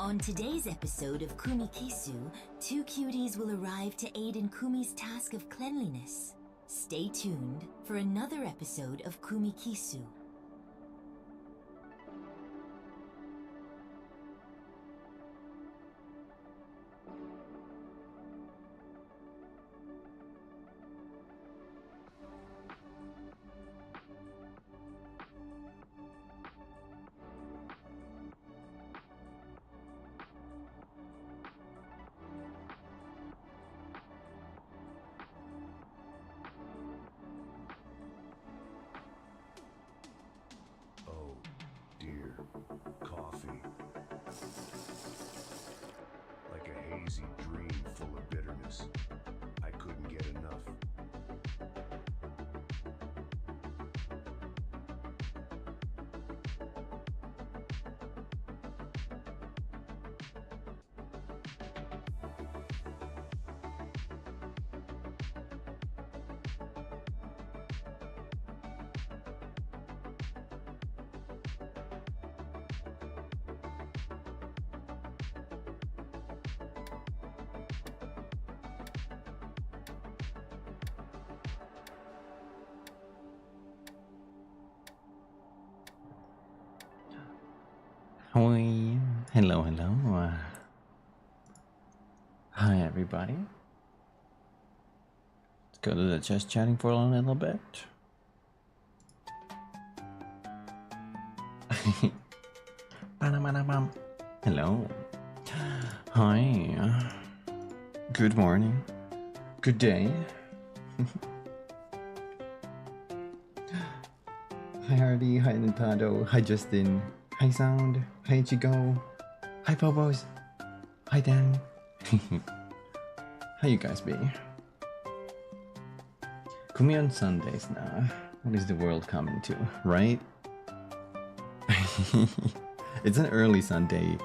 On today's episode of Kumikisu, two cuties will arrive to aid in Kumi's task of cleanliness. Stay tuned for another episode of Kumikisu. Coffee. Like a hazy dream full of bitterness. I couldn't get enough. Hi, hello. Hi, everybody. Let's go to the just chatting for a little bit. Hello. Hi. Good morning. Good day. Hi, Hardy. Hi, Nintendo. Hi, Justin. Hi Sound, hi Chigo, hi Popos, hi Dan. How you guys be? Kumi on Sundays now. What is the world coming to, right? It's an early Sunday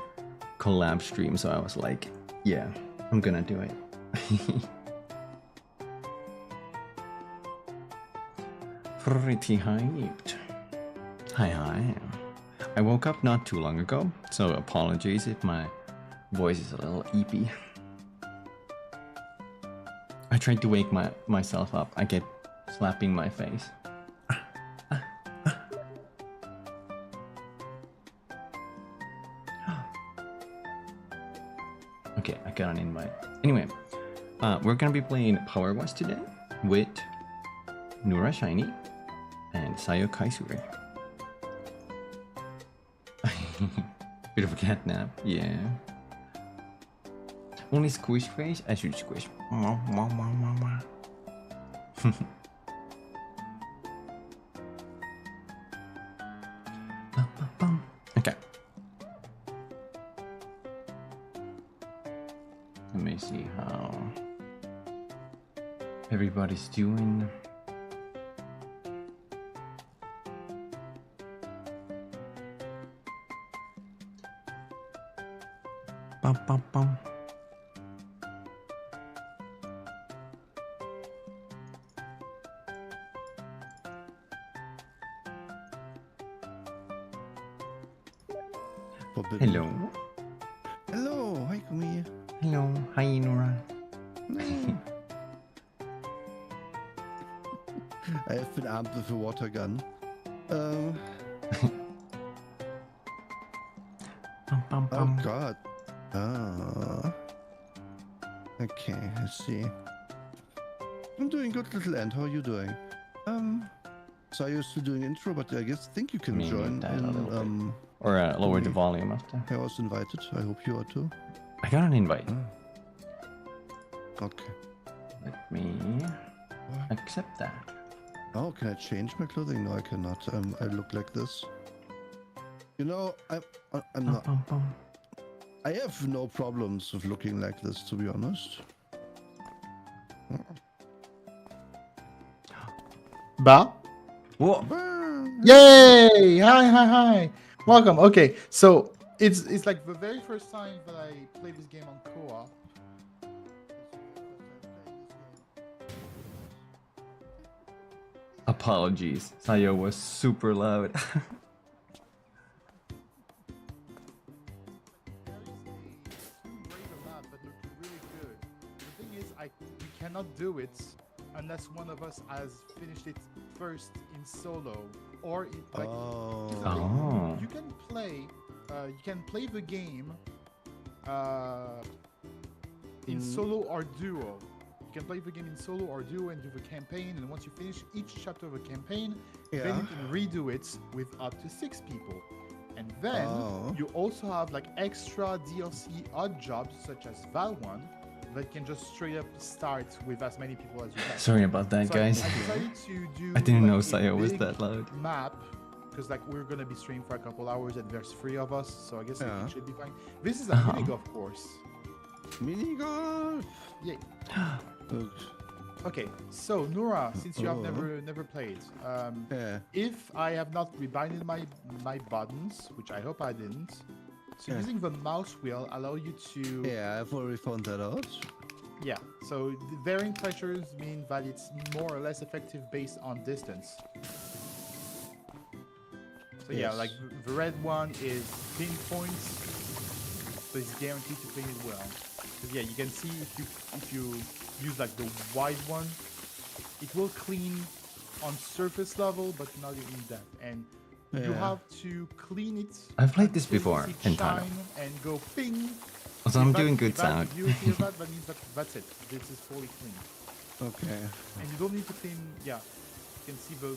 collab stream, so I was like, yeah, I'm gonna do it. Pretty hyped. Hi. I woke up not too long ago, so apologies if my voice is a little eepy. I tried to wake myself up. I kept slapping my face. Okay, I got an invite. Anyway, we're gonna be playing POWERWASH today with Nura Shiny and Sayo Kaisuri. Bit of a cat nap, yeah. Only squish face? I should squish. Okay. Let me see how everybody's doing. Bum. Hello. Hello, hi Kumi. Hello, hi Nora. I have been armed with a water gun. Oh god. Okay, let's see. I'm doing good, little ant. How are you doing? So you're still doing intro, but I think you can join in. Or lower the volume after. I was invited. I hope you are too. I got an invite. Okay. Let me accept that. Oh, can I change my clothing? No, I cannot. I look like this. You know, I'm not. I have no problems with looking like this, to be honest. Ba? Whoa. Yay! Hi. Welcome. Okay, so it's like the very first time that I played this game on co-op. Apologies. Sayo was super loud. cannot do it unless one of us has finished it first in solo or in, like. Oh. Here's the thing, Oh. You can play the game in solo or duo. You can play the game in solo or duo and do the campaign, and once you finish each chapter of a campaign, then Yeah. you can redo it with up to 6 people. And then Oh. you also have like extra DLC odd jobs such as that one that can just straight up start with as many people as you like. Sorry about that, So guys. I decided to do. I didn't know like, a Saya was big that loud. Map, because like we're gonna be streaming for a couple hours and there's 3 of us, so I guess Yeah. it should be fine. This is a mini golf course. Mini golf. Yay. Good. Okay, so Nora, since you have Oh. never played, Yeah. if I have not rebinded my buttons, which I hope I didn't, so Yeah. using the mouse wheel allow you to Yeah, I've already found that out. yeah. So the varying pressures mean that it's more or less effective based on distance. So yeah, Yes. like the red one is pinpoints, so it's guaranteed to clean it well. 'Cause yeah, you can see if you use like the white one, it will clean on surface level, but not in depth. And you Yeah. have to clean it. I've played this until you before see it in Thailand. shine and go ping. So I'm If that- doing good if that- sound. If you hear that, that means that that's it. This is fully clean. Okay. And you don't need to clean. Yeah, you can see the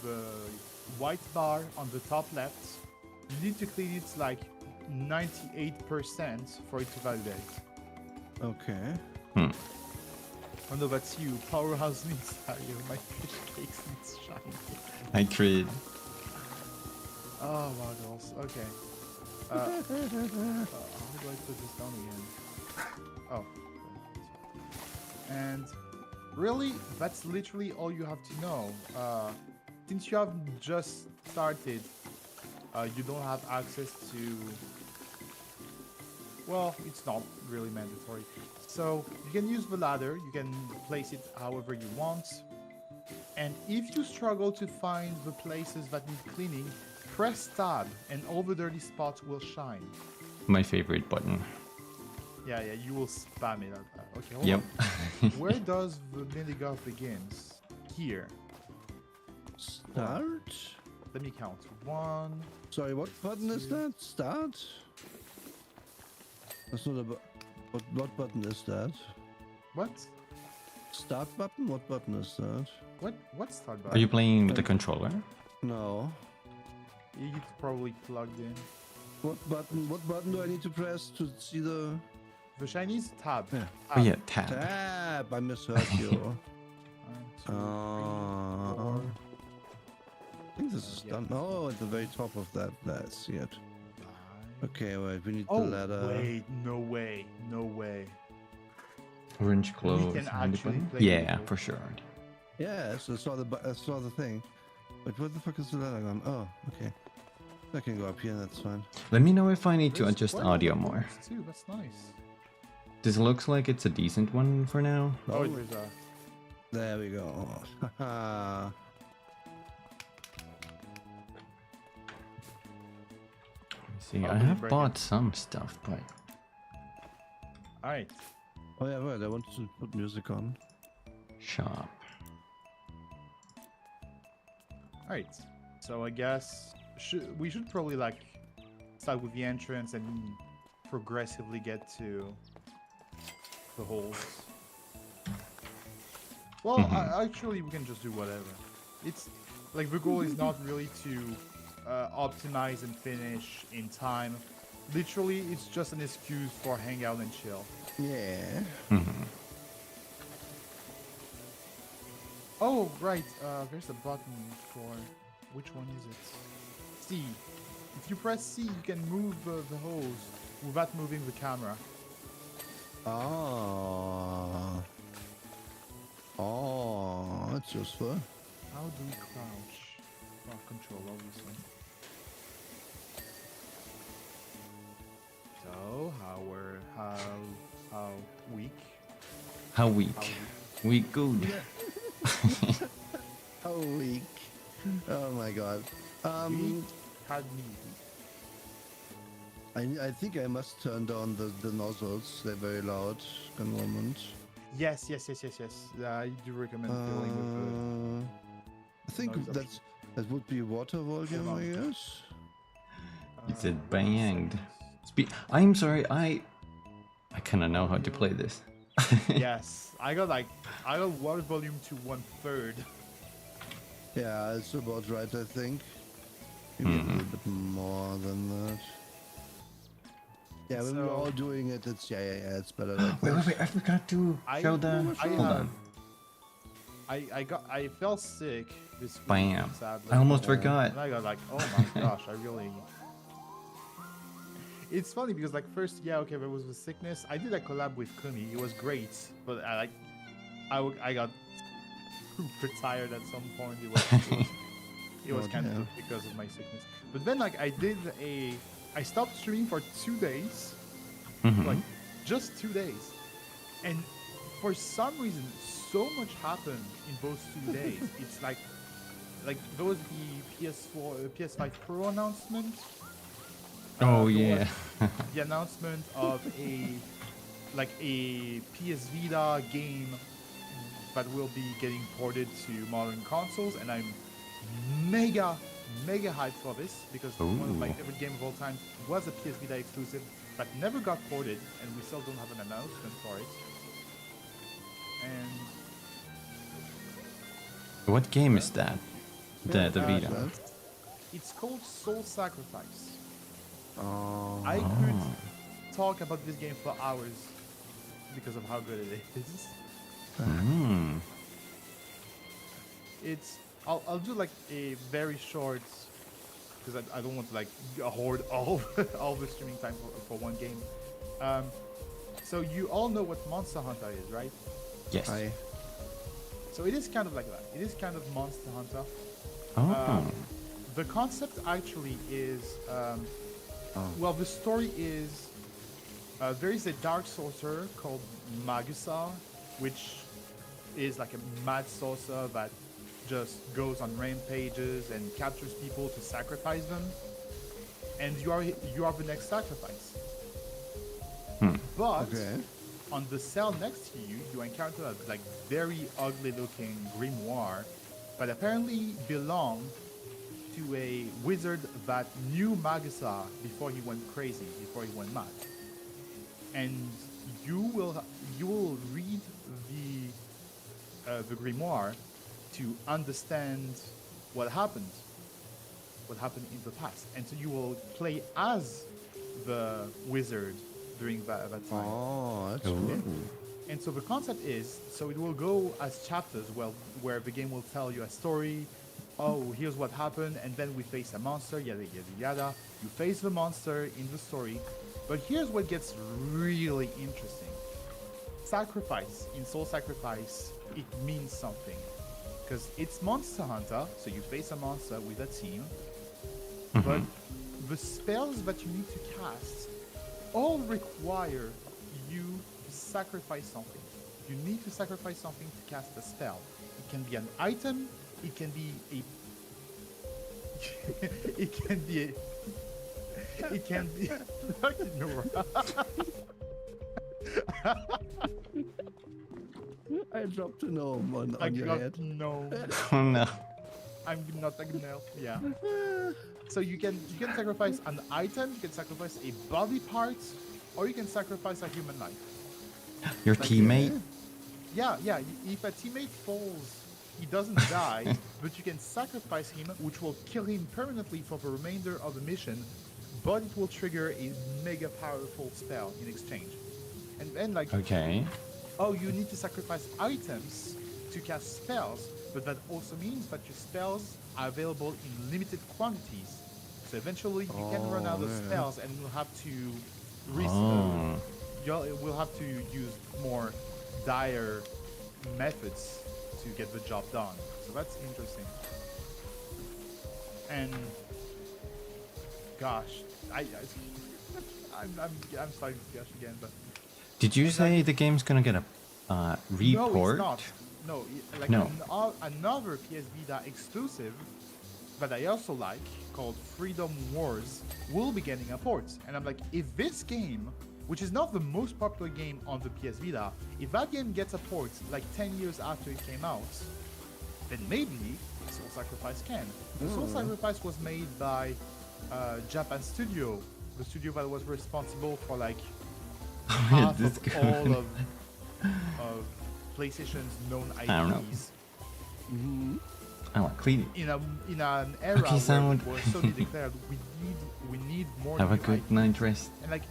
the white bar on the top left. You need to clean it like 98% for it to validate. Okay. Oh no, that's you. Powerhouse needs you. My fish cakes needs shiny. I crit. Oh wow, girls. Okay. How do I put this down again? Oh. And really, that's literally all you have to know. Since you have just started, you don't have access to. Well, it's not really mandatory. So you can use the ladder. You can place it however you want. And if you struggle to find the places that need cleaning, press tab and all the dirty spots will shine. My favorite button. Yeah, you will spam it. Okay, hold Yep. on. Where does the mini golf begins? Here. Start. Let me count. 1. Sorry, what button is that? Start. That's not a. What button is that? What? Start button. What button is that? What start Are button? you playing with the controller? No. It's probably plugged in. What button? What button do I need to press to see the The Chinese tab. Yeah. Oh yeah, tab. tab? I misheard you. 1, 2, 3, 4. I think this is Yeah. done. Oh, at the very top of that. Let's see it. 5. Okay, wait. We need Oh, the ladder. wait. No way. No way. Orange clothes. can handy actually button? play Yeah, with it. for sure. Yes, I saw the thing. Wait, where the fuck is the ladder gone? Oh, okay. I can go up here. That's fine. Let me know if I need to There's adjust quite a lot audio of more. buttons Too. That's nice. This looks like it's a decent one for now. Oh, Oh. there's a. There we go. Haha. See, I'll I be have breaking. bought some stuff, but All right. Oh yeah, right. I want to put music on. shop. All right. So I guess we should probably like start with the entrance and progressively get to the holes. Well, actually, we can just do whatever. It's like the goal is not really to optimize and finish in time. Literally, it's just an excuse for hang out and chill. Yeah. Oh, right. There's a button for which one is it? C. If you press C, you can move the hose without moving the camera. Oh. Oh, that's useful. How do we crouch? Well, control, obviously. So, how weak? How weak? How Weak good. Oh, weak. Oh my god. weak? Had me. I think I must turn down the nozzles. They're very loud at the moment. Yes. I do recommend filling with I think noise that would be water volume, I guess. He said banged. I'm sorry, I kind of know how to play this. yes, I got water volume to 1/3. Yeah, it's about right, I think. Maybe a little bit more than that. Yeah, when we're all doing it, it's it's better like this. Wait, I forgot to show the... Hold on. I fell sick this week. Bam. Sadly. I almost forgot. And I got like, oh my gosh, I really. It's funny because like first, yeah, okay, there was the sickness. I did a collab with Kumi. It was great, but I got super tired at some point. It was kind of because of my sickness. But then like I stopped streaming for 2 days, like just 2 days, and for some reason so much happened in those 2 days. It's like there was the PS5 Pro announcement. Oh yeah. The announcement of a PS Vita game that will be getting ported to modern consoles, and I'm mega hyped for this because one of my favorite games of all time was a PS Vita exclusive that never got ported, and we still don't have an announcement for it. And what game is that? The Vita. it's called Soul Sacrifice. Oh. I could talk about this game for hours because of how good it is. I'll do like a very short, because I don't want to like hoard all the streaming time for one game. So you all know what Monster Hunter is, right? Yes. So it is kind of like that. It is kind of Monster Hunter. The concept actually is, well, the story is, there is a dark sorcerer called Magusa, which is like a mad sorcerer that just goes on rampages and captures people to sacrifice them, and you are the next sacrifice. But on the cell next to you, you encounter a like very ugly looking grimoire that apparently belonged to a wizard that knew Magusa before he went crazy, before he went mad. And you will read the grimoire to understand what happened in the past, and so you will play as the wizard during that time. Oh, that's cool. And so the concept is, so it will go as chapters, where the game will tell you a story. Oh, here's what happened, and then we face a monster, yada yada yada. You face the monster in the story, but here's what gets really interesting. Sacrifice, in Soul Sacrifice, it means something. Because it's Monster Hunter, so you face a monster with a team, but the spells that you need to cast all require you to sacrifice something. You need to sacrifice something to cast a spell. It can be an item, it can be a... it can be a... It can be... I dropped a gnome on your head. No. Oh no. I'm not a gnome. Yeah. So you can sacrifice an item, you can sacrifice a body part, or you can sacrifice a human life. Your teammate? Yeah. If a teammate falls, he doesn't die, but you can sacrifice him, which will kill him permanently for the remainder of the mission, but it will trigger a mega powerful spell in exchange. And then like, Okay. oh, you need to sacrifice items to cast spells, but that also means that your spells are available in limited quantities. So eventually you can run out of spells, and you'll have to we'll have to use more dire methods to get the job done. So that's interesting. And gosh, I'm starting to gush again, but Did you say the game's gonna get a report? No, it's not. No, another PS Vita exclusive that I also like, called Freedom Wars, will be getting a port. And I'm like, if this game which is not the most popular game on the PS Vita, if that game gets a port like 10 years after it came out, then maybe Soul Sacrifice can. Soul Sacrifice was made by Japan Studio, the studio that was responsible for like half this of guy. all of PlayStation's known don't know. IPs. I want clean. In an era Okay, someone- where Sony declared we need more Have a new good IPs. night rest. And like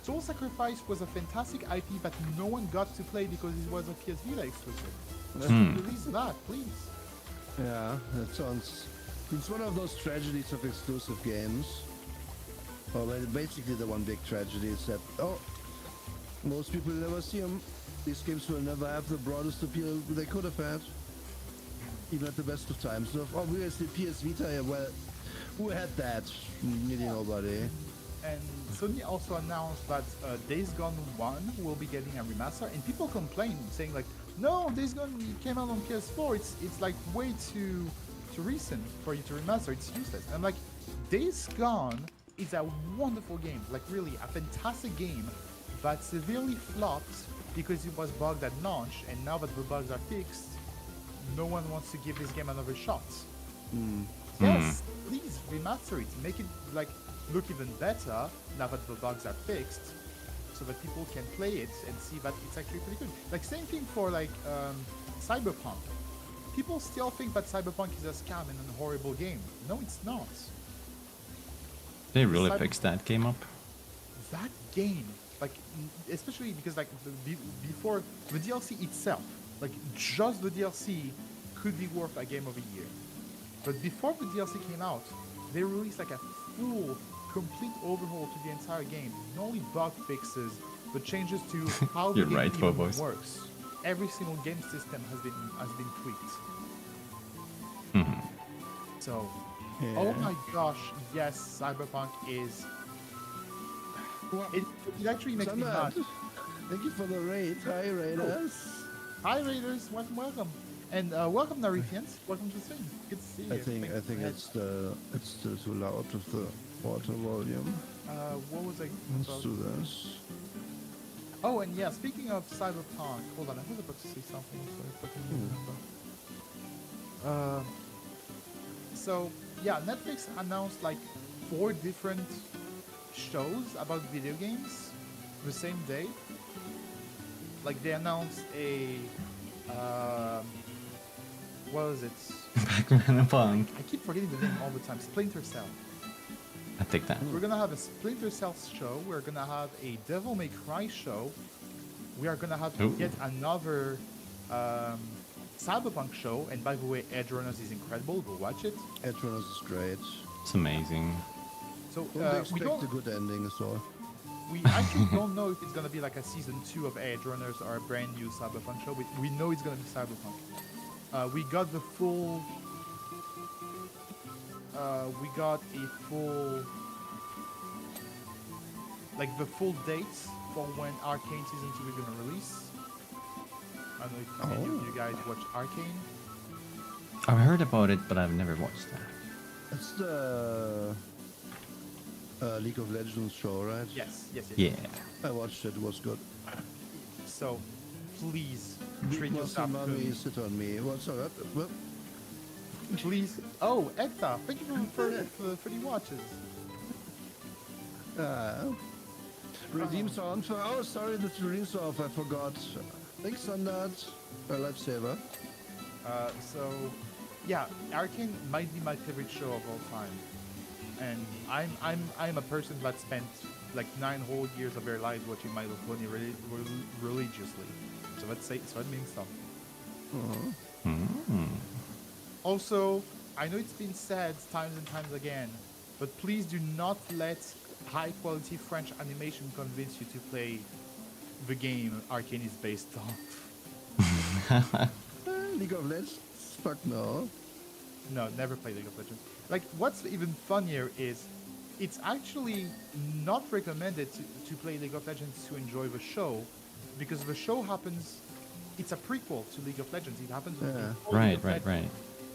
Soul Sacrifice was a fantastic IP that no one got to play because it was a PS Vita exclusive. Just release that, please. Yeah, that sounds. It's one of those tragedies of exclusive games. Well, basically, the one big tragedy is that most people never see them. These games will never have the broadest appeal they could have had, even at the best of times. So obviously, PS Vita, yeah, well, who had that? Nearly nobody. And Sony also announced that Days Gone 1 will be getting a remaster, and people complain, saying like, no, Days Gone came out on PS4. It's like way too recent for you to remaster. It's useless. I'm like, Days Gone is a wonderful game, like really a fantastic game, but severely flopped because it was bugged at launch, and now that the bugs are fixed, no one wants to give this game another shot. Yes, please remaster it, make it like look even better now that the bugs are fixed, so that people can play it and see that it's actually pretty good. Like same thing for like Cyberpunk. People still think that Cyberpunk is a scam and a horrible game. No, it's not. They really Cyber- fixed that game up. That game, like especially because like before the DLC itself, like just the DLC could be worth a game of a year. But before the DLC came out, they released like a full, complete overhaul to the entire game. Not only bug fixes, but changes to how the You're game right, even Phobos. works. Every single game system has been tweaked. So, oh my gosh, yes, Cyberpunk is. Well, It actually makes me mad. Samad, thank you for the raid. Hi, Raiders. Hi Raiders, welcome. And welcome Narithians, welcome to the stream. Good to see you. I think Thanks for it's still too loud with the water volume. what was I Let's about? do this. Oh, and yeah, speaking of Cyberpunk, hold on, I was about to say something, so I fucking remember. So, yeah, Netflix announced like 4 different shows about video games the same day. Like they announced a, what is it? Pac-Man and Punk. I keep forgetting the name all the time. Splinter Cell. I take that. We're gonna have a Splinter Cell show. We're gonna have a Devil May Cry show. We are gonna have Ooh. yet another Cyberpunk show. And by the way, Edge Runners is incredible. Go watch it. Edge Runners is great. It's amazing. So Don't we expect don't. a good ending as well. We actually don't know if it's gonna be like a season 2 of Edge Runners or a brand new Cyberpunk show. We know it's gonna be Cyberpunk. We got the full. We got a full. Like the full dates for when Arcane season 2 is gonna release. I don't know if any of you guys watch Arcane. I've heard about it, but I've never watched that. It's the League of Legends show, right? Yes. Yeah. I watched it. It was good. So, please Big treat muscle yourself. mommy, Good. sit on me. What's all right? Well, Please. Oh, Ekta, thank you for the watches. redeem sound for. Oh, sorry, the redeem off. I forgot. Thanks on that. A lifesaver. So, yeah, Arcane might be my favorite show of all time, and I'm a person that spent like 9 whole years of their lives watching My Little Pony religiously. So let's say so it means something. Also, I know it's been said times and times again, but please do not let high quality French animation convince you to play the game Arcane is based on. League of Legends? Fuck no. No, never play League of Legends. Like, what's even funnier is it's actually not recommended to play League of Legends to enjoy the show, because the show happens, it's a prequel to League of Legends. It happens before League of Legends. Right.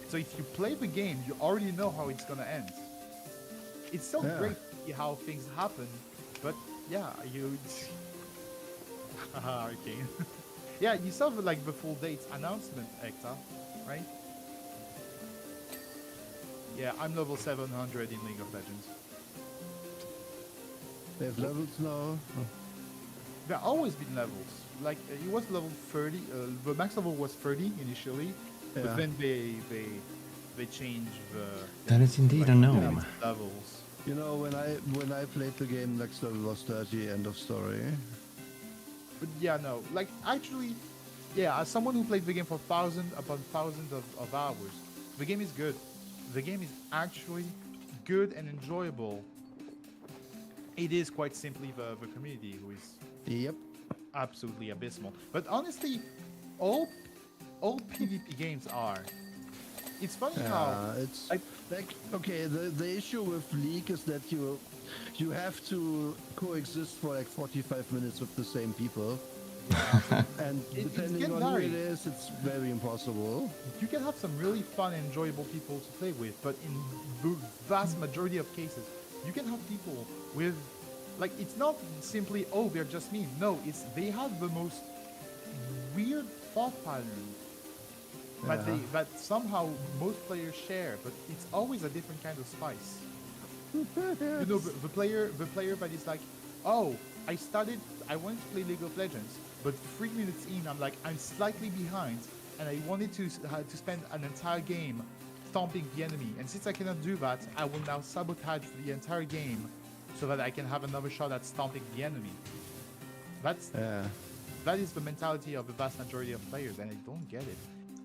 So if you play the game, you already know how it's gonna end. It's still great to see how things happen, but yeah, Arcane. Yeah, you saw like the full dates announcement, Ekta, right? Yeah, I'm level 700 in League of Legends. They have levels now. Oh. There always been levels. Like it was level 30. The max level was 30 initially, Yeah. but then they changed the. That is indeed a gnome. Levels. You know, when I played the game, next level was 30. End of story. But yeah, no. Like actually, yeah. As someone who played the game for thousands upon thousands of hours, the game is good. The game is actually good and enjoyable. It is quite simply the community who is Yep. absolutely abysmal. But honestly, all PvP games are. It's funny how It's like okay. The issue with League is that you have to coexist for like 45 minutes with the same people, and It's depending getting on who it tiring. is, it's very impossible. you can have some really fun and enjoyable people to play with, but in the vast majority of cases, you can have people with, like, it's not simply, oh, they're just mean. No, it's they have the most weird thought pattern that somehow most players share, but it's always a different kind of spice. You know, the player that is like, oh, I wanted to play League of Legends, but 3 minutes in, I'm slightly behind, and I wanted to spend an entire game stomping the enemy, and since I cannot do that, I will now sabotage the entire game so that I can have another shot at stomping the enemy. That is the mentality of the vast majority of players, and I don't get it.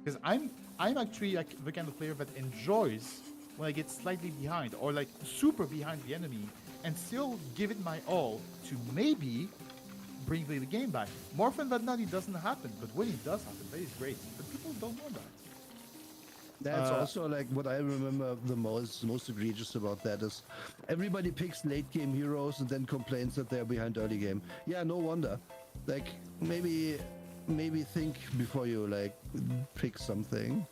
Because I'm actually like the kind of player that enjoys when I get slightly behind or like super behind the enemy and still give it my all to maybe bring the game back. More often than not, it doesn't happen, but when it does happen, that is great. But people don't know that. That's also like what I remember the most egregious about that is everybody picks late game heroes and then complains that they're behind early game. Yeah, no wonder. Like maybe think before you like pick something.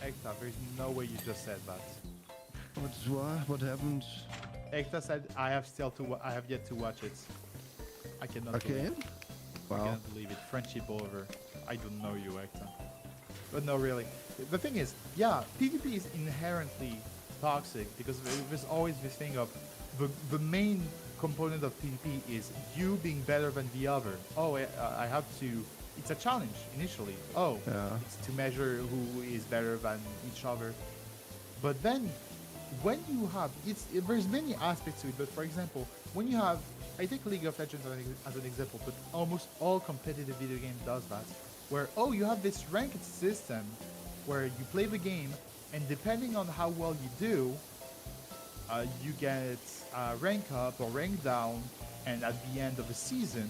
Ekta, there's no way you just said that. What happened? Ekta said, I have yet to watch it. I cannot Okay. believe it. I Wow. can't believe it. Friendship over. I don't know you, Ekta. But no, really. The thing is, yeah, PvP is inherently toxic because there's always this thing of the main component of PvP is you being better than the other. Oh, I have to. It's a challenge initially. Oh, Yeah. it's to measure who is better than each other. But then, when you have, there's many aspects to it. But for example, when you have, I take League of Legends as an example, but almost all competitive video game does that. Where you have this ranked system, where you play the game, and depending on how well you do, you get rank up or rank down, and at the end of the season,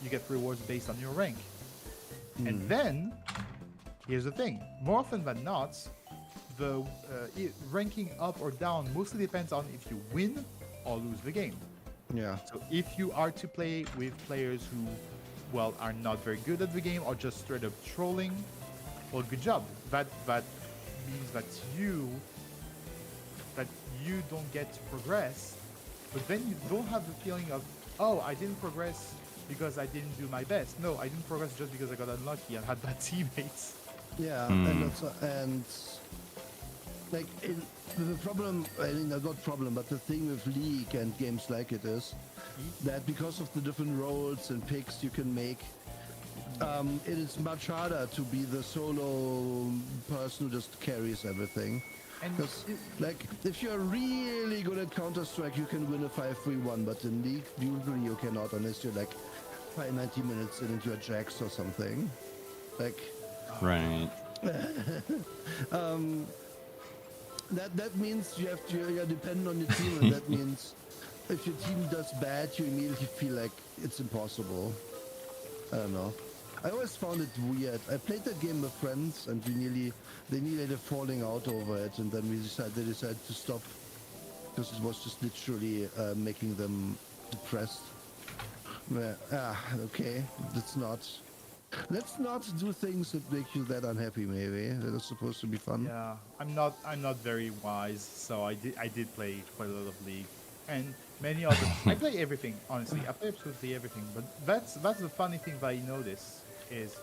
you get rewards based on your rank. And then, here's the thing: more often than not, the ranking up or down mostly depends on if you win or lose the game. Yeah. So if you are to play with players who, well, are not very good at the game or just straight up trolling, well, good job. That means that you don't get to progress, but then you don't have the feeling of, oh, I didn't progress because I didn't do my best. No, I didn't progress just because I got unlucky and had bad teammates. Yeah, and like the problem, I mean, not problem, but the thing with League and games like it is that because of the different roles and picks you can make, it is much harder to be the solo person who just carries everything. And Because, like, if you're really good at Counter-Strike, you can win a 5-3-1, but in League, usually you cannot unless you're like 90 minutes into a Jax or something. Like, Right. that means you're dependent on your team, and that means if your team does bad, you immediately feel like it's impossible. I don't know. I always found it weird. I played that game with friends, and they nearly had a falling out over it, and then they decided to stop because it was just literally making them depressed. Okay, let's not do things that make you that unhappy. Maybe that is supposed to be fun. yeah, I'm not very wise, so I did play quite a lot of League, and many other. I play everything, honestly. I play absolutely everything. But that's the funny thing that I notice is,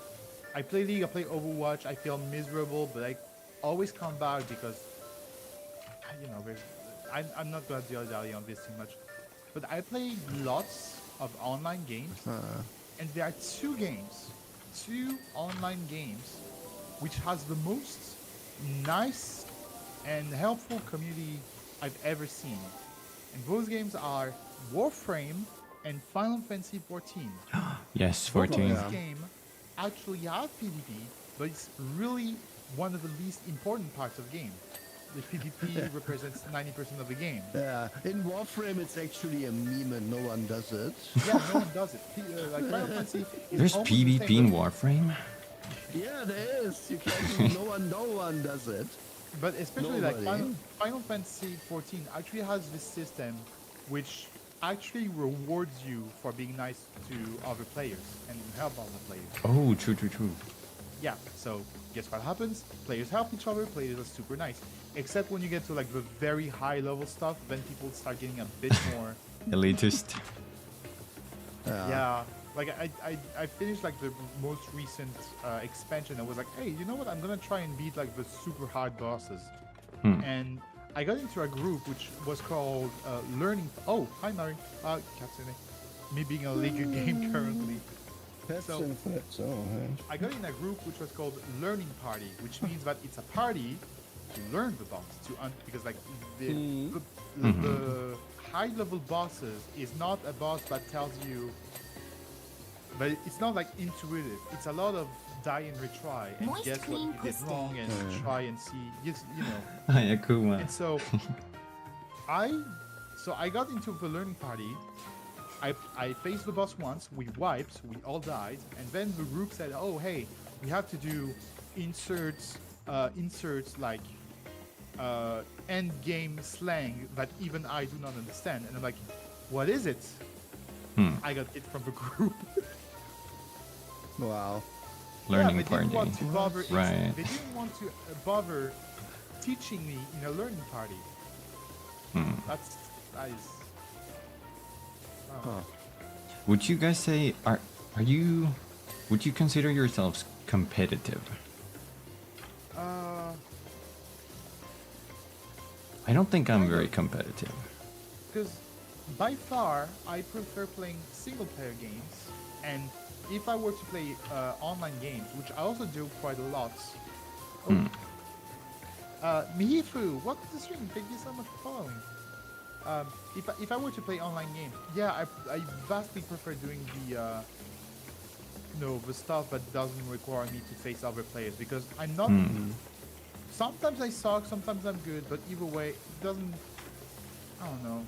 I play League, I play Overwatch. I feel miserable, but I always come back because, you know, I'm not gonna dilly on this too much, but I play lots of online games, and there are two online games, which has the most nice and helpful community I've ever seen. And those games are Warframe and Final Fantasy 14. Yes, Both of 14. these games actually have PvP, but it's really one of the least important parts of the game. The PvP represents 90% of the game. Yeah, in Warframe it's actually a meme and no one does it. Yeah, no one does it. Like Final Fantasy is There's almost the PvP same, in but- Warframe? Yeah, there is. You can't. no one does it. But especially like Nobody. Final Fantasy 14 actually has this system which actually rewards you for being nice to other players and help other players. Oh, true. Yeah, so guess what happens? Players help each other, players are super nice. Except when you get to like the very high level stuff, then people start getting a bit more. Elitist. Yeah, like I finished like the most recent expansion. I was like, hey, you know what? I'm gonna try and beat like the super hard bosses. And I got into a group which was called Learning. Oh, hi Mari. Katsune. Me being a League game currently. Pets So- and threats. Oh, hey. I got in a group which was called Learning Party, which means that it's a party to learn the boss, because like the high level bosses is not a boss that tells you, but it's not like intuitive. It's a lot of die and retry and Moist guess what clean you did pussy. wrong and try and see, you know. Hayakuma. And so I got into the learning party. I faced the boss once, we wiped, we all died, and then the group said, oh hey, we have to do inserts like end game slang that even I do not understand. And I'm like, what is it? I got it from the group. Wow. Learning they party. didn't want to bother Right. They didn't want to bother teaching me in a learning party. That is. Would you guys say would you consider yourselves competitive? I don't think I'm very competitive. Because by far, I prefer playing single-player games, and if I were to play online games, which I also do quite a lot. Mihifu, welcome to the stream. Thank you so much for following. If I were to play online games, yeah, I vastly prefer doing the the stuff that doesn't require me to face other players, because I'm not. Sometimes I suck, sometimes I'm good, but either way, it doesn't. I don't know.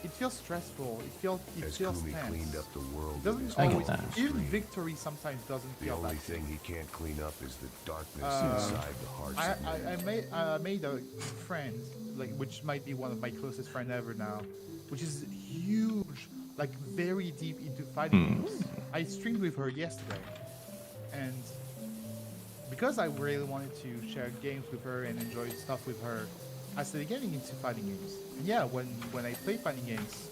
It feels stressful. It feels As tense. Kumi cleaned up the world It with doesn't his I get always. that. Even victory sometimes doesn't The feel only that. thing he can't clean up is the darkness inside the hearts of men. I made a friend, like, which might be one of my closest friends ever now, which is huge, like very deep into fighting games. I streamed with her yesterday, and because I really wanted to share games with her and enjoy stuff with her, I started getting into fighting games. And yeah, when I play fighting games,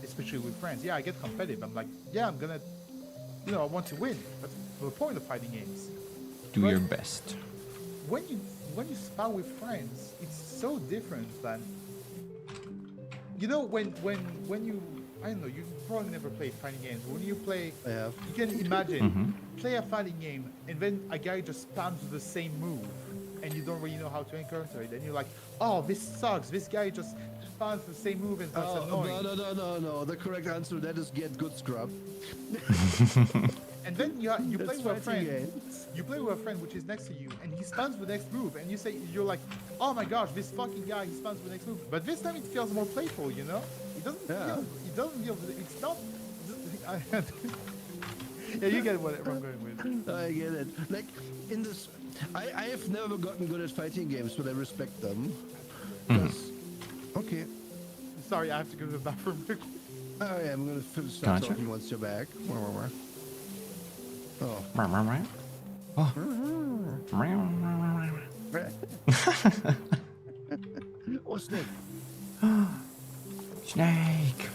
especially with friends, yeah, I get competitive. I'm like, yeah, I'm gonna, I want to win. That's the point of fighting games. Do But your best. when you spar with friends, it's so different than when you, I don't know, you probably never played fighting games. When you play, I have. you can imagine play a fighting game and then a guy just spams the same move and you don't really know how to encounter it, and you're like, oh, this sucks. This guy just spams the same move and that's annoying. No. The correct answer to that is get good scrub. And then you play That's with a fighting friend. games. You play with a friend which is next to you, and he spams the next move, and you're like, oh my gosh, this fucking guy, he spams the next move. But this time it feels more playful, It doesn't feel. It's not. Yeah, you get what I'm going with. I get it. Like in this, I have never gotten good at fighting games, but I respect them. 'Cause- okay. Sorry, I have to go to the bathroom. Oh yeah, I'm gonna start Gotcha. talking once you're back. Oh. Oh, snake. Snake.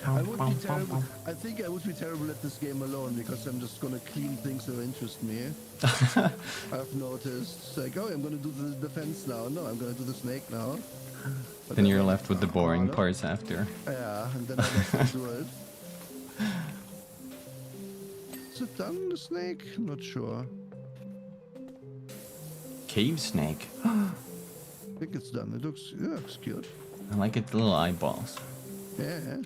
I would be terrible. I think I would be terrible at this game alone because I'm just gonna clean things that interest me. I've noticed. It's like, oh, I'm gonna do the defense now. No, I'm gonna do the snake now. But Then you're left with the boring parts after. Yeah, and then I have to do it. Is it done, the snake? I'm not sure. Cave snake. I think it's done. It looks cute. I like its little eyeballs. Yeah.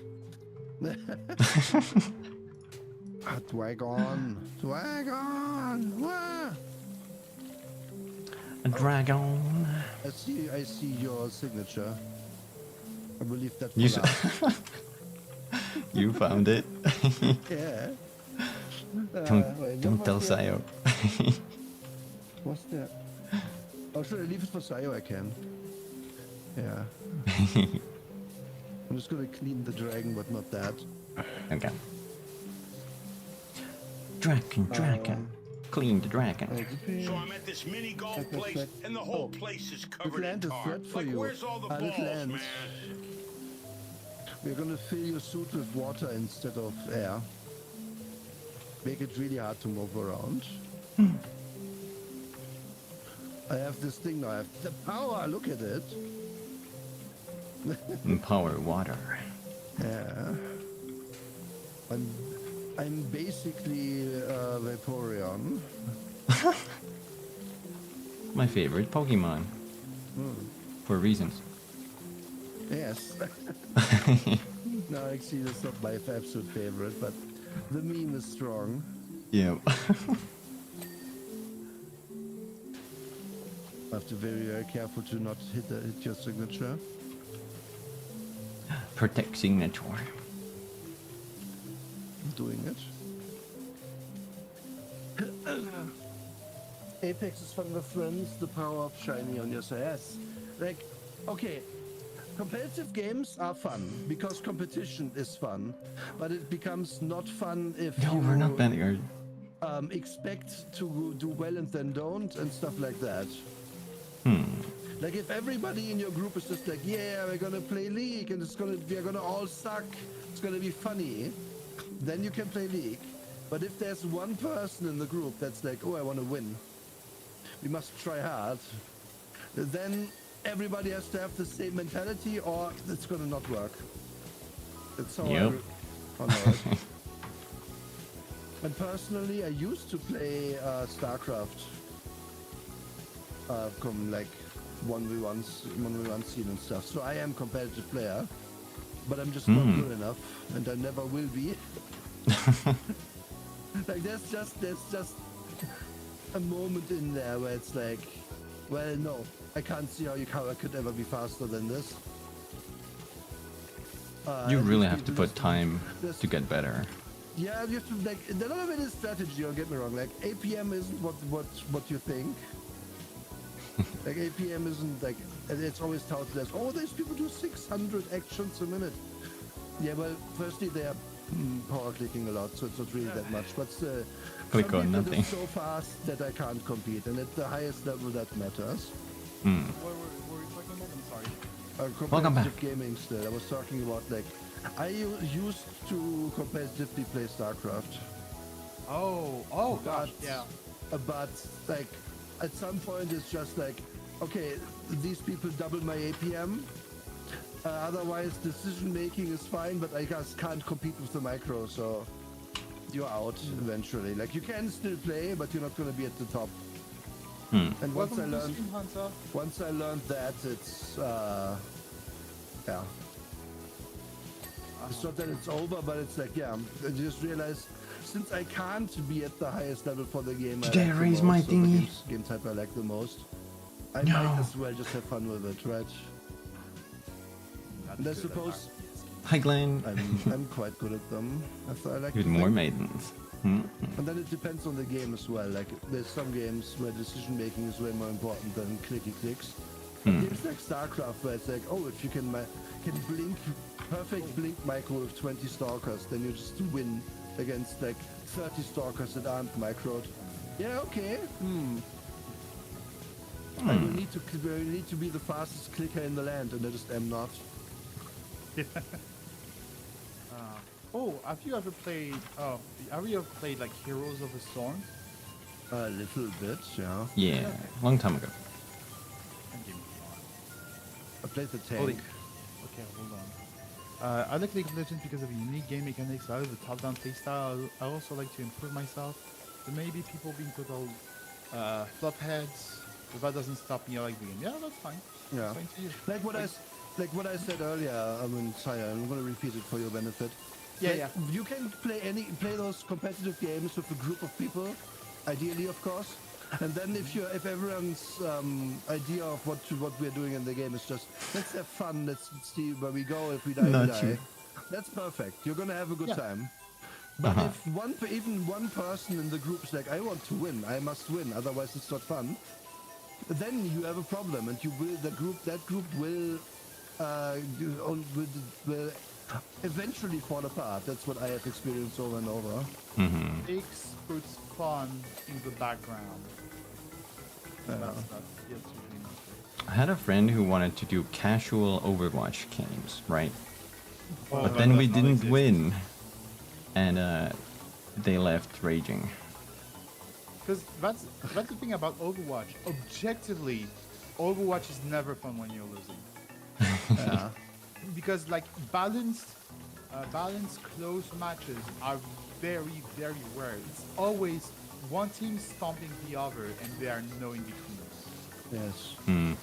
Ah, Dragon! Wah! A dragon. I see your signature. I believe that. You Collab. You found it. Yeah. Don't tell Sayo. What's that? Oh, should I leave it for Sayo? I can. Yeah. I'm just gonna clean the dragon, but not that. Okay. Dragon. Clean the dragon. So I'm at this mini golf place, and the whole place is covered in Land is tar. threat for Like, you. where's all the Little balls, ants. man? We're gonna fill your suit with water instead of air. Make it really hard to move around. I have this thing now. I have the power. Look at it. Power water. Yeah. I'm basically Vaporeon. My favorite Pokemon. For reasons. Yes. No, actually, that's not my absolute favorite, but the meme is strong. Yeah. I have to be very careful to not hit your signature. Protect signature. I'm doing it. Apex is fun with friends, the power of shiny on your side. Yes. Like, okay, competitive games are fun because competition is fun, but it becomes not fun if No, you we're not banning expect to do well and then don't and stuff like that. Like if everybody in your group is just like, yeah, we're gonna play League and we're gonna all suck, it's gonna be funny, then you can play League. But if there's one person in the group that's like, oh, I want to win, we must try hard, then everybody has to have the same mentality or it's gonna not work. That's how Yep. I know it. And personally, I used to play StarCraft, like 1v1 scene and stuff. So I am a competitive player, but I'm just not good enough, and I never will be. Like there's just a moment in there where it's like, well, no, I can't see how I could ever be faster than this. You and really these have to people put time to get better. Yeah, you have to, like, a lot of it is strategy, don't get me wrong. Like, APM isn't what you think. Like, APM isn't, like, it's always touted as, oh, these people do 600 actions a minute. Yeah, well, firstly, they are power clicking a lot, so it's not really that much. But Click some on people nothing. do so fast that I can't compete, and at the highest level that matters. What were you talking about? I'm sorry. Welcome back. Competitive gaming still. I was talking about, like, I used to competitively play StarCraft. Oh gosh, yeah. But like at some point it's just like, okay, these people double my APM. Otherwise decision making is fine, but I just can't compete with the micro, so you're out eventually. Like you can still play, but you're not going to be at the top. And once I learned that, it's yeah. It's not that it's over, but it's like, yeah, I just realized since I can't be at the highest level for the game, Did I like the raise my most, or the thingy? game type I like the most, I No. might as well just have fun with it, right? And I suppose Hi, Glenn. I'm quite good at them. I like With to more think. maidens. And then it depends on the game as well. Like there's some games where decision making is way more important than clicky clicks. Games like StarCraft where it's like, oh, if you can blink, perfect blink micro with 20 stalkers, then you just win against like 30 stalkers that aren't microed. Yeah, okay. I will need to be the fastest clicker in the land, and I just am not. Oh, have you ever played? Oh, have you ever played like Heroes of the Storm? A little bit, yeah. Yeah, long time ago. And give me the I played the tank. Holy- Okay, hold on. I like League of Legends because of the unique game mechanics. I love the top-down playstyle. I also like to improve myself. There may be people being total fluff heads, but that doesn't stop me. I like the game. Yeah, that's fine. Yeah. That's fine to you. Like what I said earlier, I mean, Saya, I'm gonna repeat it for your benefit. Yeah, Like, yeah. You can play those competitive games with a group of people, ideally, of course. And then if everyone's idea of what we're doing in the game is just let's have fun, let's see where we go. If we die, we Not die. you. That's perfect. You're gonna have a good Yeah. time. But Uh-huh. if even one person in the group is like, I want to win, I must win, otherwise it's not fun. Then you have a problem, and that group will eventually fall apart. That's what I have experienced over and over. X puts fun in the background. That's usually not I had a friend who wanted to do casual Overwatch games, right? Oh, But that then we does not didn't exist. win, and they left raging. Because that's the thing about Overwatch. Objectively, Overwatch is never fun when you're losing. Yeah. Because like balanced close matches are very, very rare. It's always one team stomping the other, and there are no in-betweeners. Yes. Hmm.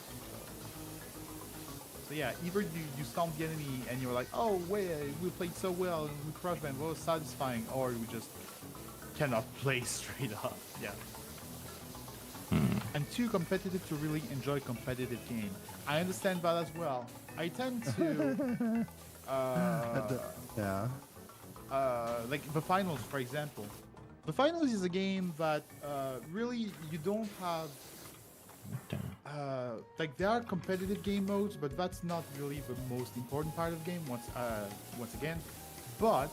So yeah, either you stomp the enemy and you're like, oh wait, we played so well and we crushed them, well, satisfying, or we just cannot play straight up. Yeah. I'm too competitive to really enjoy competitive game. I understand that as well. I tend to Yeah. like the finals, for example. The finals is a game that really you don't have like there are competitive game modes, but that's not really the most important part of the game. Once again, but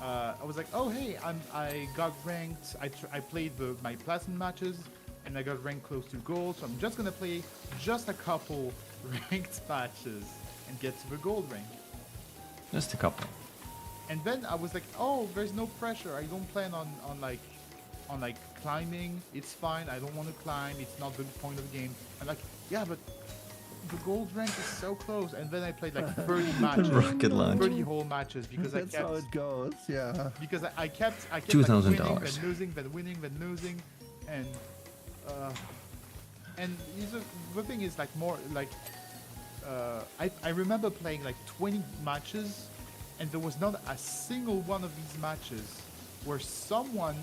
I was like, oh hey, I got ranked. I played my platinum matches, and I got ranked close to gold. So I'm just gonna play just a couple ranked matches and get to the gold rank. Just a couple. And then I was like, oh, there's no pressure. I don't plan on climbing. It's fine. I don't want to climb. It's not the point of the game. I'm like, yeah, but the gold rank is so close. And then I played like 30 matches, Rocket launch. 30 whole matches because That's how it goes. Yeah. because I kept like, $2,000. winning, then losing, then winning, then losing, and the thing is like more like I remember playing like 20 matches, and there was not a single one of these matches where someone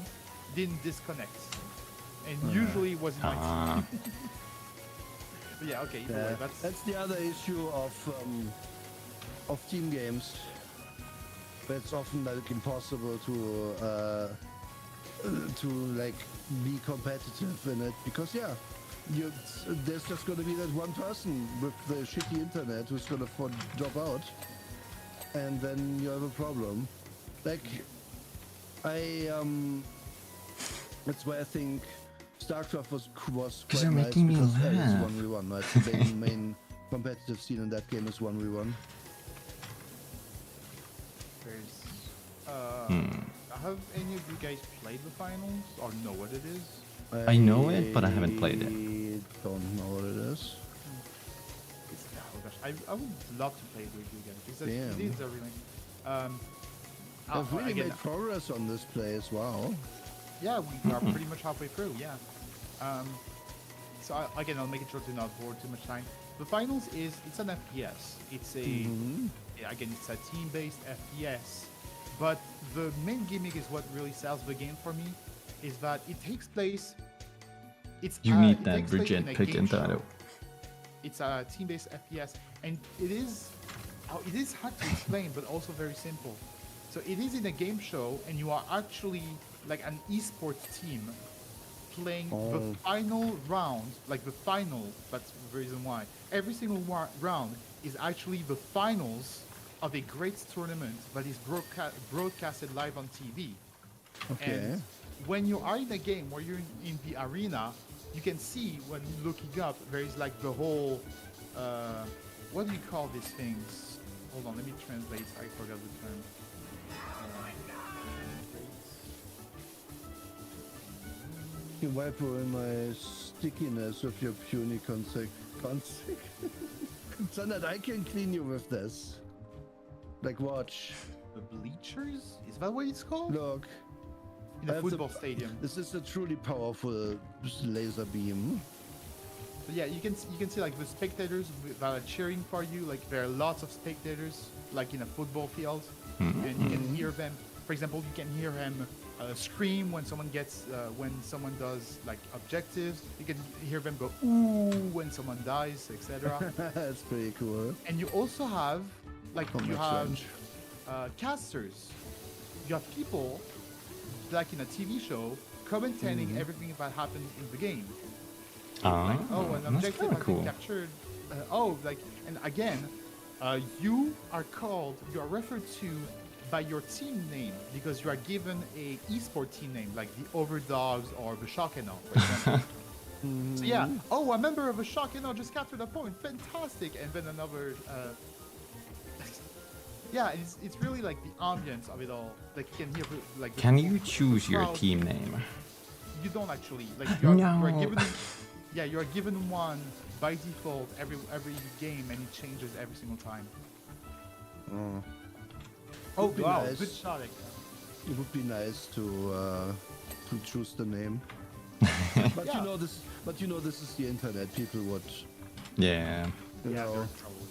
didn't disconnect, and usually it was my team. But yeah, okay, either way, That's the other issue of team games. It's often like impossible to like be competitive in it because there's just gonna be that one person with the shitty internet who's gonna drop out, and then you have a problem. Like that's why I think StarCraft was quite you're nice making me because it's laugh. 1v1, right? The main competitive scene in that game is 1v1. Have any of you guys played the finals or know what it is? I know it, but I haven't played it. Don't know what it is. Oh gosh, I would love to play it with you guys because Damn. it is a really I've really again, made progress on this place. Wow. yeah, we are pretty much halfway through. Yeah. So again, I'll make it short to not bore too much time. The finals it's an FPS. It's a again, it's a team-based FPS. But the main gimmick is what really sells the game for me, is that it takes place. You need it that takes place in Bridget a pick game in show. title. It's a team-based FPS, and it is hard to explain, but also very simple. So it is in a game show, and you are actually like an esports team playing the final round, like the final. That's the reason why every single round is actually the finals of a great tournament that is broadcasted live on TV. Okay. And when you are in a game where you're in the arena, you can see when looking up, there is like the whole, what do you call these things? Hold on, let me translate. I forgot the term. You wipe away my stickiness with your puny so that I can clean you with this. Like, watch. The bleachers? Is that what it's called? Look. In a football stadium. This is a truly powerful laser beam. But yeah, you can see like the spectators that are cheering for you. Like there are lots of spectators, like in a football field, and you can hear them. For example, you can hear them scream when someone does like objectives. You can hear them go ooh when someone dies, etc. That's pretty cool. And you also have like you have casters. You have people like in a TV show commentating everything that happened in the game. Like, an objective has been captured. And again, you are referred to by your team name because you are given a esport team name, like the Overdogs or the Shockeno, for example. So yeah, a member of the Shockeno just captured a point, fantastic, and then another. Yeah, it's really like the ambience of it all. Like you can hear like. Can you choose your team name? You don't actually. Like you are given. Yeah, you are given one by default every game, and it changes every single time. Oh wow, nice. good shot! It would be nice to choose the name. But Yeah. you know this is the internet. People would Yeah. you Yeah, know they're in trouble.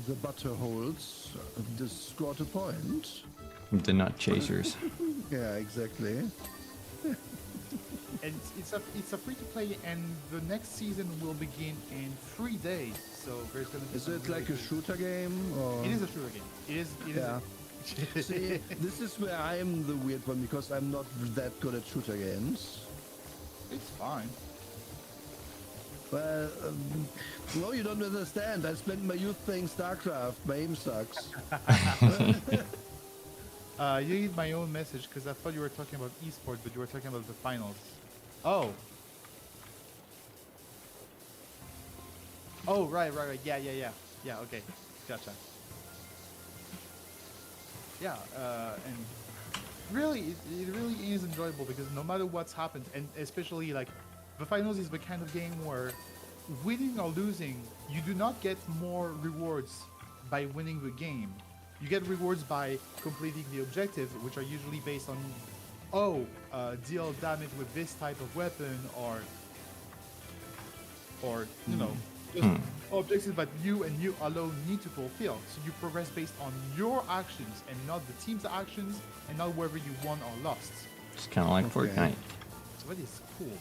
the butter holes just scored a point. The nut chasers. Yeah, exactly. And it's a free to play, and the next season will begin in 3 days. So there's gonna be. Is some it really like a good- shooter game or? It is a shooter game. It is. Yeah. See, this is where I'm the weird one because I'm not that good at shooter games. It's fine. Well, no, you don't understand. I spent my youth playing StarCraft. My aim sucks. You read my own message because I thought you were talking about esports, but you were talking about the finals. Oh. Oh, right. Yeah, okay. Gotcha. Yeah, and really, it really is enjoyable because no matter what's happened, and especially like the finals is the kind of game where winning or losing, you do not get more rewards by winning the game. You get rewards by completing the objectives, which are usually based on, deal damage with this type of weapon, or you know, just objectives that you and you alone need to fulfill. So you progress based on your actions and not the team's actions, and not whether you won or lost. It's kind of like Okay. Fortnite. So that is cool.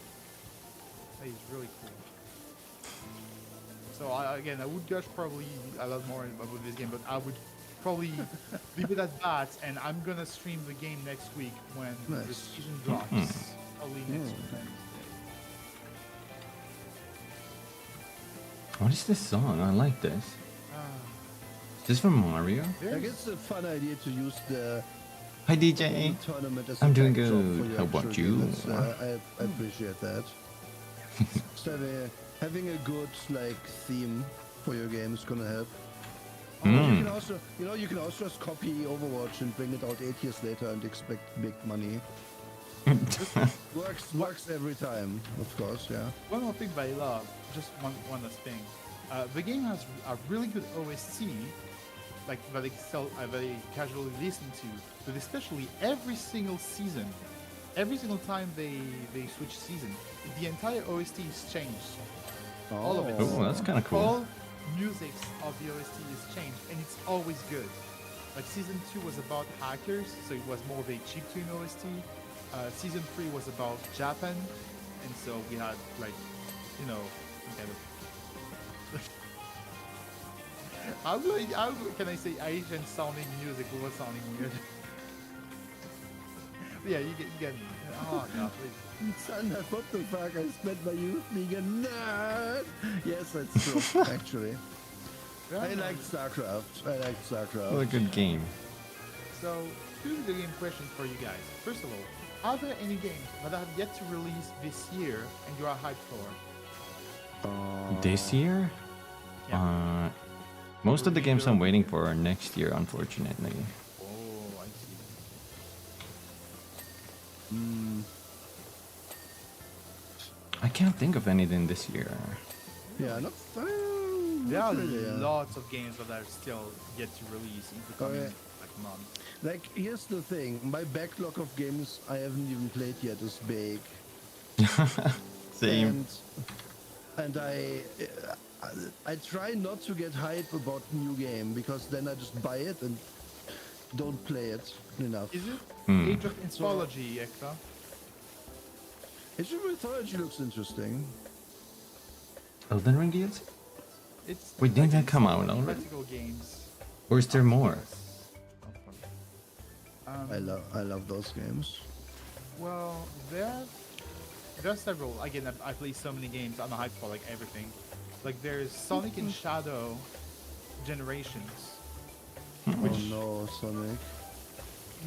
That is really cool. So again, I would gush probably a lot more about this game, but I would probably leave it at that, and I'm gonna stream the game next week when the Nice. season drops. Probably next Wednesday. What is this song? I like this. Is this from Mario? I guess it's a fun idea to use the Hi DJ. tournament as I'm a doing backdrop good. for your How about actual you? game. I appreciate that. So having a good like theme for your game is gonna help. You can also, you can also just copy Overwatch and bring it out 8 years later and expect big money. works every time, of course. Yeah. One more thing that I love, just one last thing. The game has a really good OST, like that I very casually listen to, but especially every single season, every single time they switch season, the entire OST is changed. All of it. Oh, that's kind of cool. All music of the OST is changed, and it's always good. Like season 2 was about hackers, so it was more of a chiptune OST. Season 3 was about Japan, and so we had like, you know, some kind of. How can I say Asian sounding music without sounding weird? Yeah, you get me. Oh god, please. Son, what the fuck? I spent my youth being a nerd. Yes, that's true. Actually, I liked StarCraft. What a good game. So, here's the game question for you guys. First of all, are there any games that have yet to release this year and you are hyped for? This year? Yeah. Most of the games I'm waiting for are next year, unfortunately. Oh, I see. I can't think of anything this year. Yeah, not. There are really, yeah. lots of games that are still yet to release in the coming like months. Like, here's the thing: my backlog of games I haven't even played yet is big. Same. And I try not to get hype about new game because then I just buy it and don't play it enough. Is it Age of Mythology, Ekta? Age of Mythology looks interesting. Elden Ring DLC? It's Wait, didn't that come out installment already? Practical games. Or is there more? I love those games. Well, there are several. Again, I play so many games. I'm a hype for like everything. Like there's Sonic and Shadow Generations. Oh no, Sonic.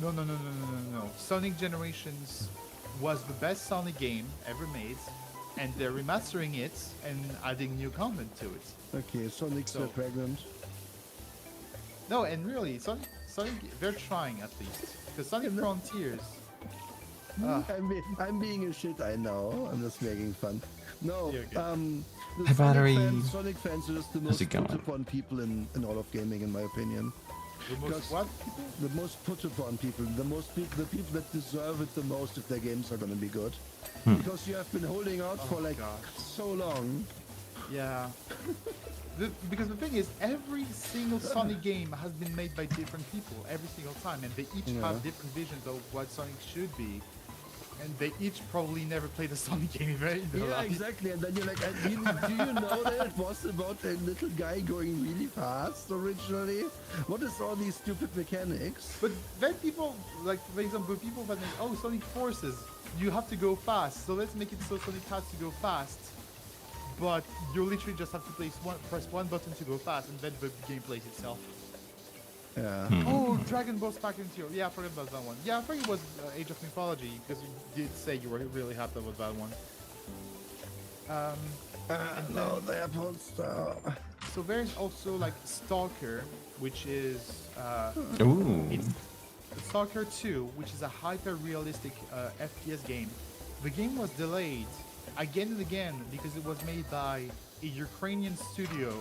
No. Sonic Generations was the best Sonic game ever made, and they're remastering it and adding new content to it. Okay, Sonic's So- pregnant. No, and really, Sonic, they're trying at least. Because Sonic Frontiers. I'm being a shit, I know. I'm just making fun. No, Yeah, okay. the Hey, Battery. Sonic fans are just the How's most it going? put upon people in all of gaming, in my opinion. The most Because- what? The most put upon people, the people that deserve it the most if their games are gonna be good. Because you have been holding out for like gosh. so long. Yeah. Because the thing is, every single Sonic game has been made by different people every single time, and they each have different visions of what Sonic should be. And they each probably never played a Sonic game, right? Yeah, exactly. And then you're like, do you know that it was about a little guy going really fast originally? What is all these stupid mechanics? But then people, like, for example, people that think, oh, Sonic Forces, you have to go fast, so let's make it so Sonic has to go fast. But you literally just have to press one button to go fast, and then the game plays itself. Yeah. Oh, Dragon Ball Sparking Zero. Yeah, I forgot about that one. Yeah, I forgot it was Age of Mythology, because you did say you were really happy with that one. No, the airport star. So there's also like Stalker, which is Ooh. it's Stalker 2, which is a hyper-realistic FPS game. The game was delayed again and again because it was made by a Ukrainian studio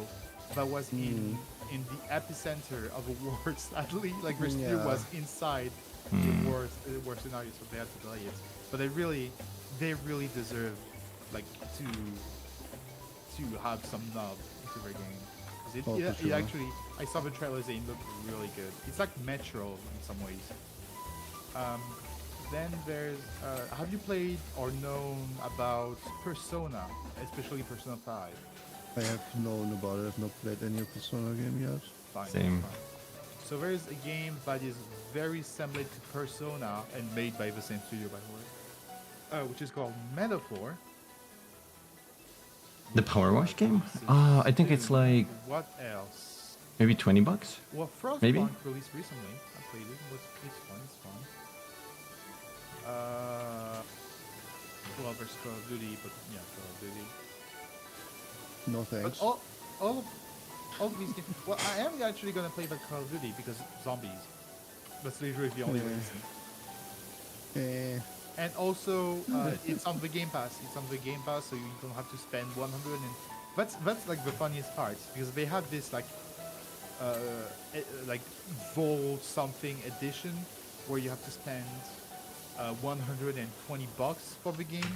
that was in the epicenter of a war. Sadly, like their studio was inside the war scenario, so they had to delay it. But they really deserve like to have some nub into their game. 'Cause Oh, it for sure. actually, I saw the trailers and it looked really good. It's like Metro in some ways. Then there's, have you played or known about Persona, especially Persona 5? I have known about it. I've not played any Persona game yet. Fine, Same. fine. So there's a game that is very similar to Persona and made by the same studio, by the way, which is called Metaphor. The POWERWASH game? This is I think it's like What else? maybe $20. Well, Frostpunk Maybe? released recently. I played it. It's fun. It's fun. Well, there's Call of Duty, but yeah, Call of Duty. No But thanks. all of these games. Well, I am actually gonna play the Call of Duty because zombies. That's literally the only reason. And also, it's on the Game Pass. It's on the Game Pass, so you don't have to spend 100. And that's like the funniest part because they have this like Vol something edition where you have to spend $120 for the game.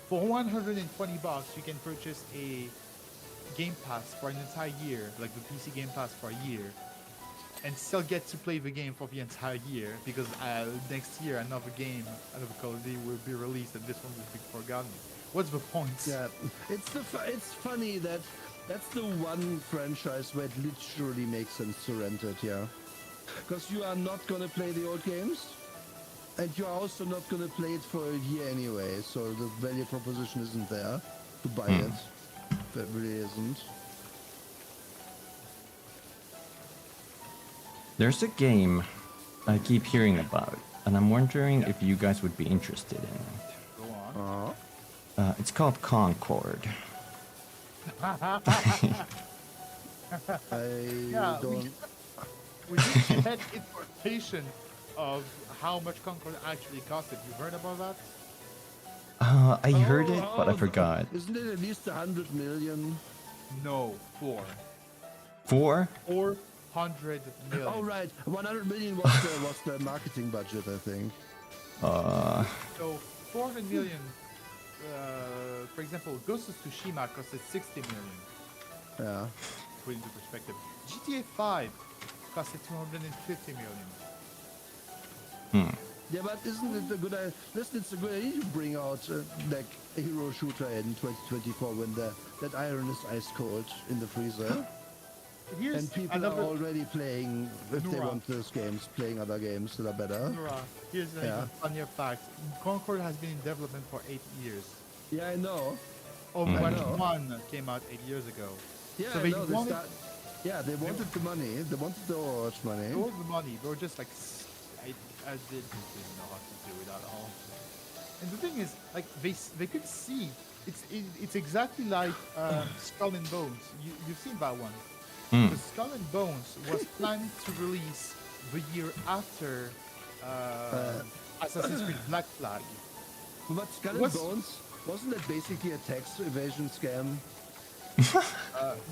For $120, you can purchase a Game Pass for an entire year, like the PC Game Pass for a year, and still get to play the game for the entire year because next year another game, another Call of Duty will be released and this one will be forgotten. What's the point? Yeah, it's funny that that's the one franchise where it literally makes sense to rent it, yeah. Because you are not gonna play the old games, and you are also not gonna play it for a year anyway, so the value proposition isn't there to buy it. That really isn't. There's a game I keep hearing about, and I'm wondering if you guys would be interested in it. Go on. It's called Concord. I don't. We didn't get information of how much Concord actually costed. You heard about that? I heard it, but I forgot. Isn't it at least 100 million? No, 4. 4? 400 million. Oh right, 100 million was the marketing budget, I think. So 400 million. For example, Ghost of Tsushima costed 60 million. Yeah. Put into perspective, GTA 5 costed 250 million. Yeah, but isn't it a good idea? Listen, it's a good idea to bring out like a hero shooter in 2024 when that iron is ice cold in the freezer. Here's And people another, are already playing, if they Nora. want those games, playing other games that are better. Nora, here's an Yeah. even funnier fact. Concord has been in development for 8 years. Yeah, I know. Overwatch know. 1 came out 8 years ago. Yeah, So I they know. wanted- They wanted the money. They wanted the Overwatch money. All the money, they were just like, I didn't know how to do it at all. And the thing is, like, they could see, it's exactly like Skull and Bones. You've seen that one. The Skull and Bones was planned to release the year after Assassin's Creed Black Flag. But Skull and What's- Bones, wasn't that basically a tax evasion scam?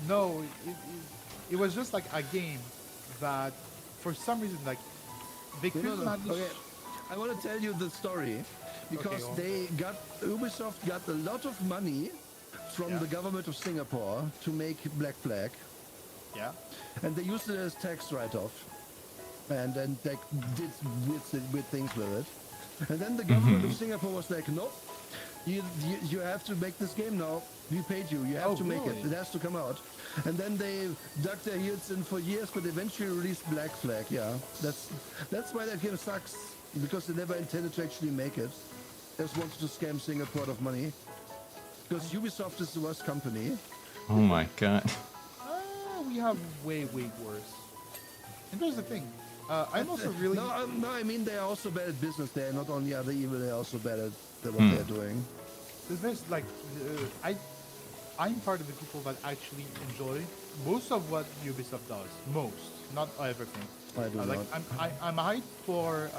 No, it was just like a game that, for some reason, like, they couldn't manage. Okay, I want to tell you the story because Okay, Ubisoft got a lot of money from Yeah. the government of Singapore to make Black Flag, Yeah. and they used it as tax write-off, and then they did weird things with it. And then the government of Singapore was like, nope, you have to make this game now. We paid you. You have to make it. really? It has to come out. And then they dug their heels in for years, but eventually released Black Flag. Yeah, that's why that game sucks, because they never intended to actually make it. They just wanted to scam Singapore out of money. Because Ubisoft is the worst company. Oh my god. We have way worse. And there's the thing. I'm also really. No, I mean they are also bad at business. They are not only are they evil, they are also bad at what they are doing. There's like, I'm part of the people that actually enjoy most of what Ubisoft does. Most, not everything. I do Like not. I'm hyped for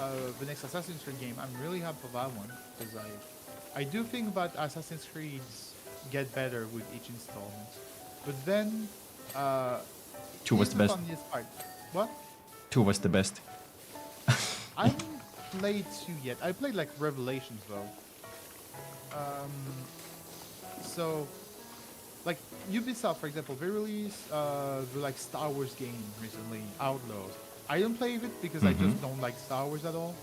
the next Assassin's Creed game. I'm really hyped for that one because I do think that Assassin's Creeds get better with each installment. But then 2 was here's the best. funniest part. What? 2 was the best. I haven't played 2 yet. I played like Revelations though. So, like Ubisoft, for example, they released the like Star Wars game recently, Outlaws. I don't play it because I just don't like Star Wars at all.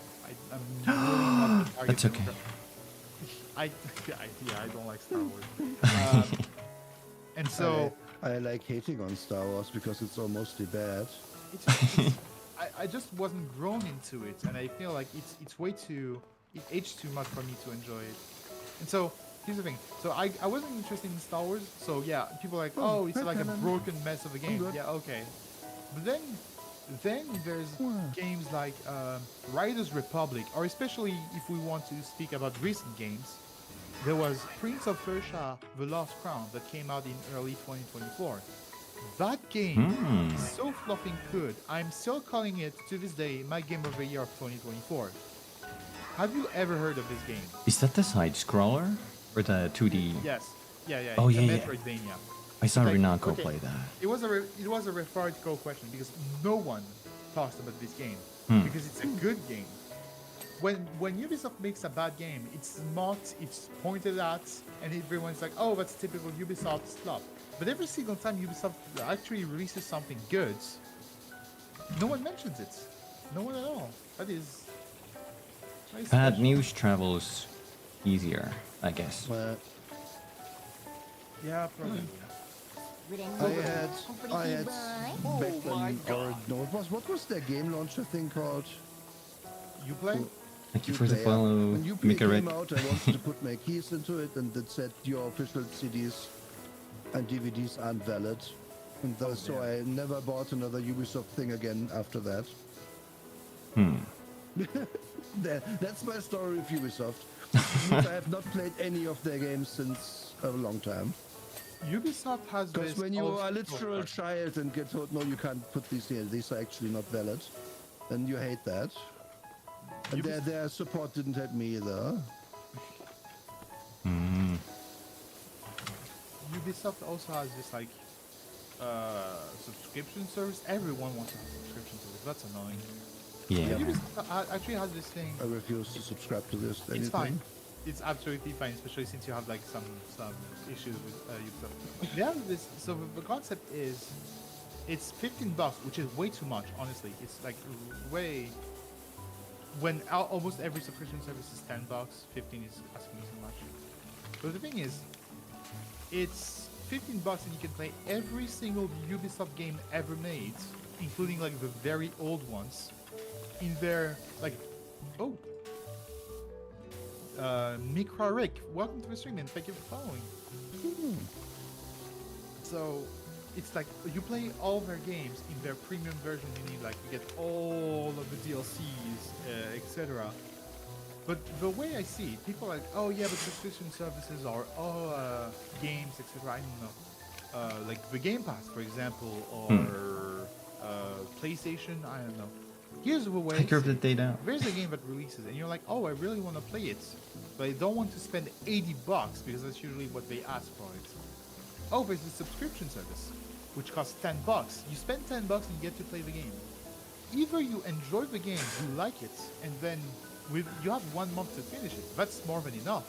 I'm really not the target That's okay. demographic. I don't like Star Wars. And so I like hating on Star Wars because it's all mostly bad. I just wasn't grown into it, and I feel like it's way too, it aged too much for me to enjoy it. And so here's the thing. So I wasn't interested in Star Wars. So yeah, people are like, oh, it's like a broken mess of a game. Yeah, okay. But then there's games like Riders Republic, or especially if we want to speak about recent games, there was Prince of Persia: The Lost Crown that came out in early 2024. That game is so fluffing good. I'm still calling it to this day my game of the year of 2024. Have you ever heard of this game? Is that the side scroller or the 2D? Yes. Yeah. Oh, it's a yeah, yeah. Metroidvania. I saw Like, Renako okay, play that. It was a rhetorical question because no one talks about this game because it's a good game. When Ubisoft makes a bad game, it's mocked, it's pointed at, and everyone's like, "Oh, that's typical Ubisoft stuff." But every single time Ubisoft actually releases something good, no one mentions it. No one at all. That is very Bad special. news travels easier, I guess. But Yeah, probably. I had back then, or no, what was their game launcher thing called? You play? Thank you for the Uplay, yeah. follow, When Uplay Mika came Red. out, I wanted to put my keys into it, and it said your official CDs and DVDs aren't valid. And so I never bought another Ubisoft thing again after that. That's my story with Ubisoft. Which means I have not played any of their games since a long time. Ubisoft has this. Because when you also- are a literal child and get told, no, you can't put these here, these are actually not valid, and you hate that. And their support didn't help me either. Ubisoft also has this like subscription service. Everyone wants a subscription service. That's annoying. Yeah. Ubisoft actually has this thing. I refuse to subscribe to this. It's fine. It's absolutely fine, especially since you have like some issues with Ubisoft. They have this. So the concept is, it's $15, which is way too much. Honestly, it's like way. When almost every subscription service is $10, 15 is asking me so much. But the thing is, it's $15 and you can play every single Ubisoft game ever made, including like the very old ones, in their like. Oh. Mikra Rick, welcome to the stream and thank you for following. So it's like you play all their games in their premium version. You need like you get all of the DLCs, etc. But the way I see it, people are like, oh yeah, but subscription services are all games, etc. I don't know, like the Game Pass, for example, or PlayStation. I don't know. Here's the way. Take care of the data. There's a game that releases, and you're like, oh, I really want to play it, but I don't want to spend $80 because that's usually what they ask for it. Oh, there's a subscription service, which costs $10. You spend $10 and you get to play the game. Either you enjoy the game, you like it, and then you have 1 month to finish it. That's more than enough.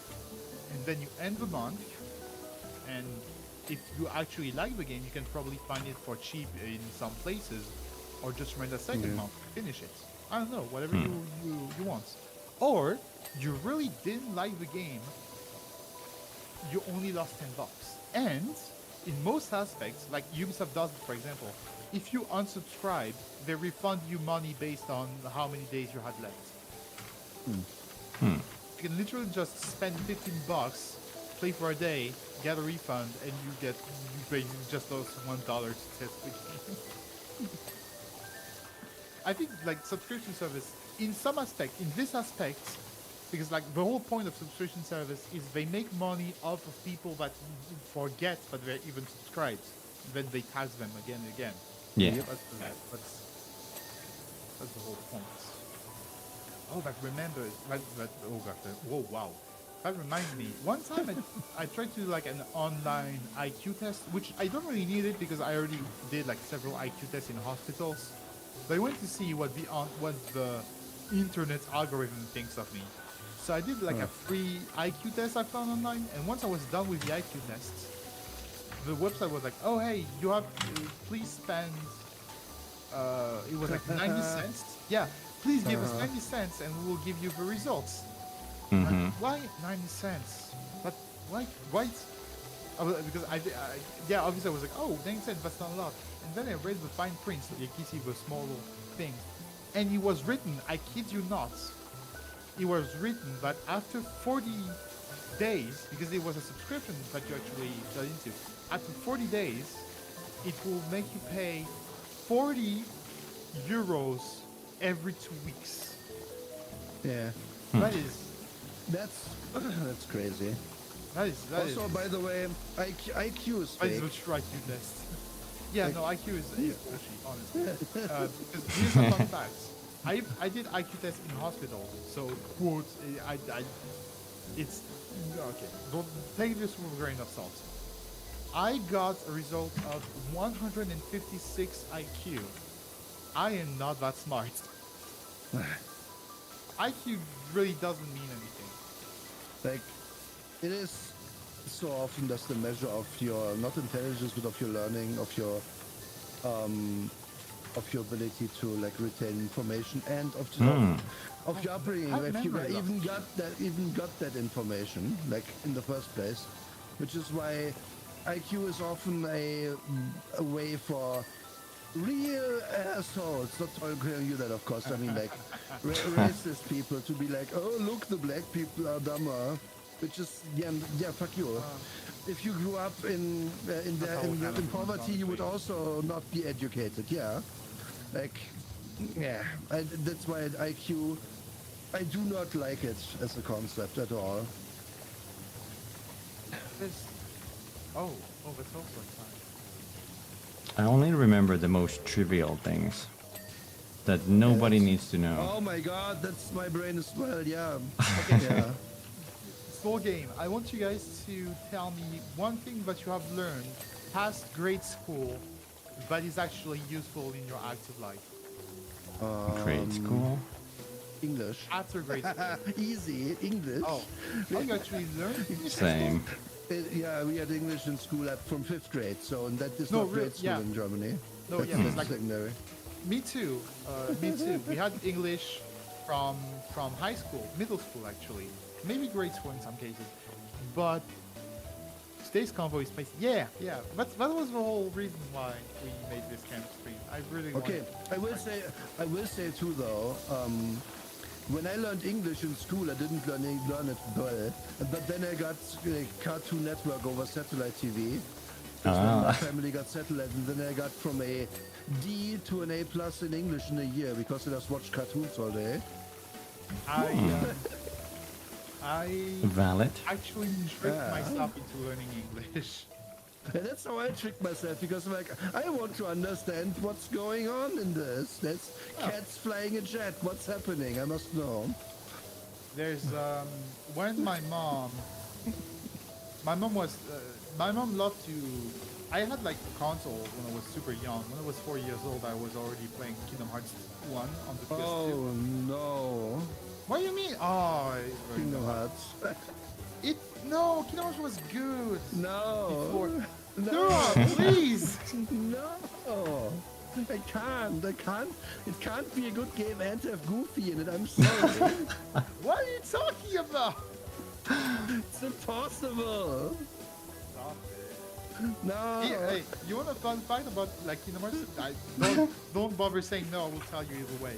And then you end the month, and if you actually like the game, you can probably find it for cheap in some places. Or just rent a second month to finish it. I don't know, whatever you want. Or you really didn't like the game, you only lost $10. And in most aspects, like Ubisoft does it, for example, if you unsubscribe, they refund you money based on how many days you had left. You can literally just spend $15, play for a day, get a refund, and you basically just lost $1 to test the game. I think like subscription service in some aspect, in this aspect, because like the whole point of subscription service is they make money off of people that forget that they're even subscribed. Then they tax them again and again. Yeah. That's the whole point. Oh, that remembers that. Oh god. Whoa, wow. That reminds me. One time I tried to do like an online IQ test, which I don't really need it because I already did like several IQ tests in hospitals. But I went to see what the internet algorithm thinks of me. So I did like a free IQ test I found online, and once I was done with the IQ test, the website was like, "Oh hey, you have please spend." It was like 90 cents. Yeah, please give us 90 cents, and we will give you the results. Like, why 90 cents? But why? Why? Because yeah, obviously I was like, oh, 90 cents, that's not a lot. And then I read the fine print, so you can see the small little things. And it was written, I kid you not, it was written that after 40 days, because it was a subscription that you actually got into, after 40 days, it will make you pay 40 euros every 2 weeks. Yeah. That's crazy. That also, is, by the way, IQ is that fake. is the IQ test. Yeah, no, IQ is actually, honestly. Because here's a fun fact. I did IQ tests in hospital, so quote, it's, okay, don't take this with a grain of salt. I got a result of 156 IQ. I am not that smart. IQ really doesn't mean anything. Like, it is so often just the measure of your, not intelligence, but of your learning, of your ability to like retain information and of your upbringing. If you even got that information, like in the first place, which is why IQ is often a way for real assholes, not telling you that, of course, I mean like racist people to be like, oh look, the black people are dumber, which is yeah, fuck you. If you grew up in poverty, you would also not be educated. Yeah, like yeah, that's why IQ, I do not like it as a concept at all. Oh, that's also exciting. I only remember the most trivial things that nobody needs to know. Oh my god, that's my brain as well, yeah. Okay. Yeah. Small game. I want you guys to tell me one thing that you have learned past grade school that is actually useful in your active life. Grade school. English. After grade school. Easy, English. Oh, you actually learned English? Same. Yeah, we had English in school from 5th grade, so and that is No, not grade school yeah. in Germany. No, That's yeah, it's like secondary. me too. Me too. We had English from high school, middle school actually, maybe grade school in some cases. But today's convo is based. Yeah. That was the whole reason why we made this kind of stream. I really Okay, wanted. I will say too though. When I learned English in school, I didn't learn it well, but then I got Cartoon Network over satellite TV. That's when my family got satellite, and then I got from a D to an A+ in English in a year because I just watched cartoons all day. I Valid. actually tricked myself into learning English. And that's how I trick myself because I'm like, I want to understand what's going on in this. There's cats flying a jet. What's happening? I must know. There's when my mom loved to. I had like a console when I was super young. When I was 4 years old, I was already playing Kingdom Hearts 1 on the PS2. Oh no. What do you mean? Oh, Kingdom Hearts. No, Kingdom Hearts was good. No. Before. No. No, please. No. I can't. It can't be a good game and have Goofy in it. I'm sorry. What are you talking about? It's impossible. Stop it. No. Hey, you want a fun fact about like Kingdom Hearts? Don't bother saying no. I will tell you either way.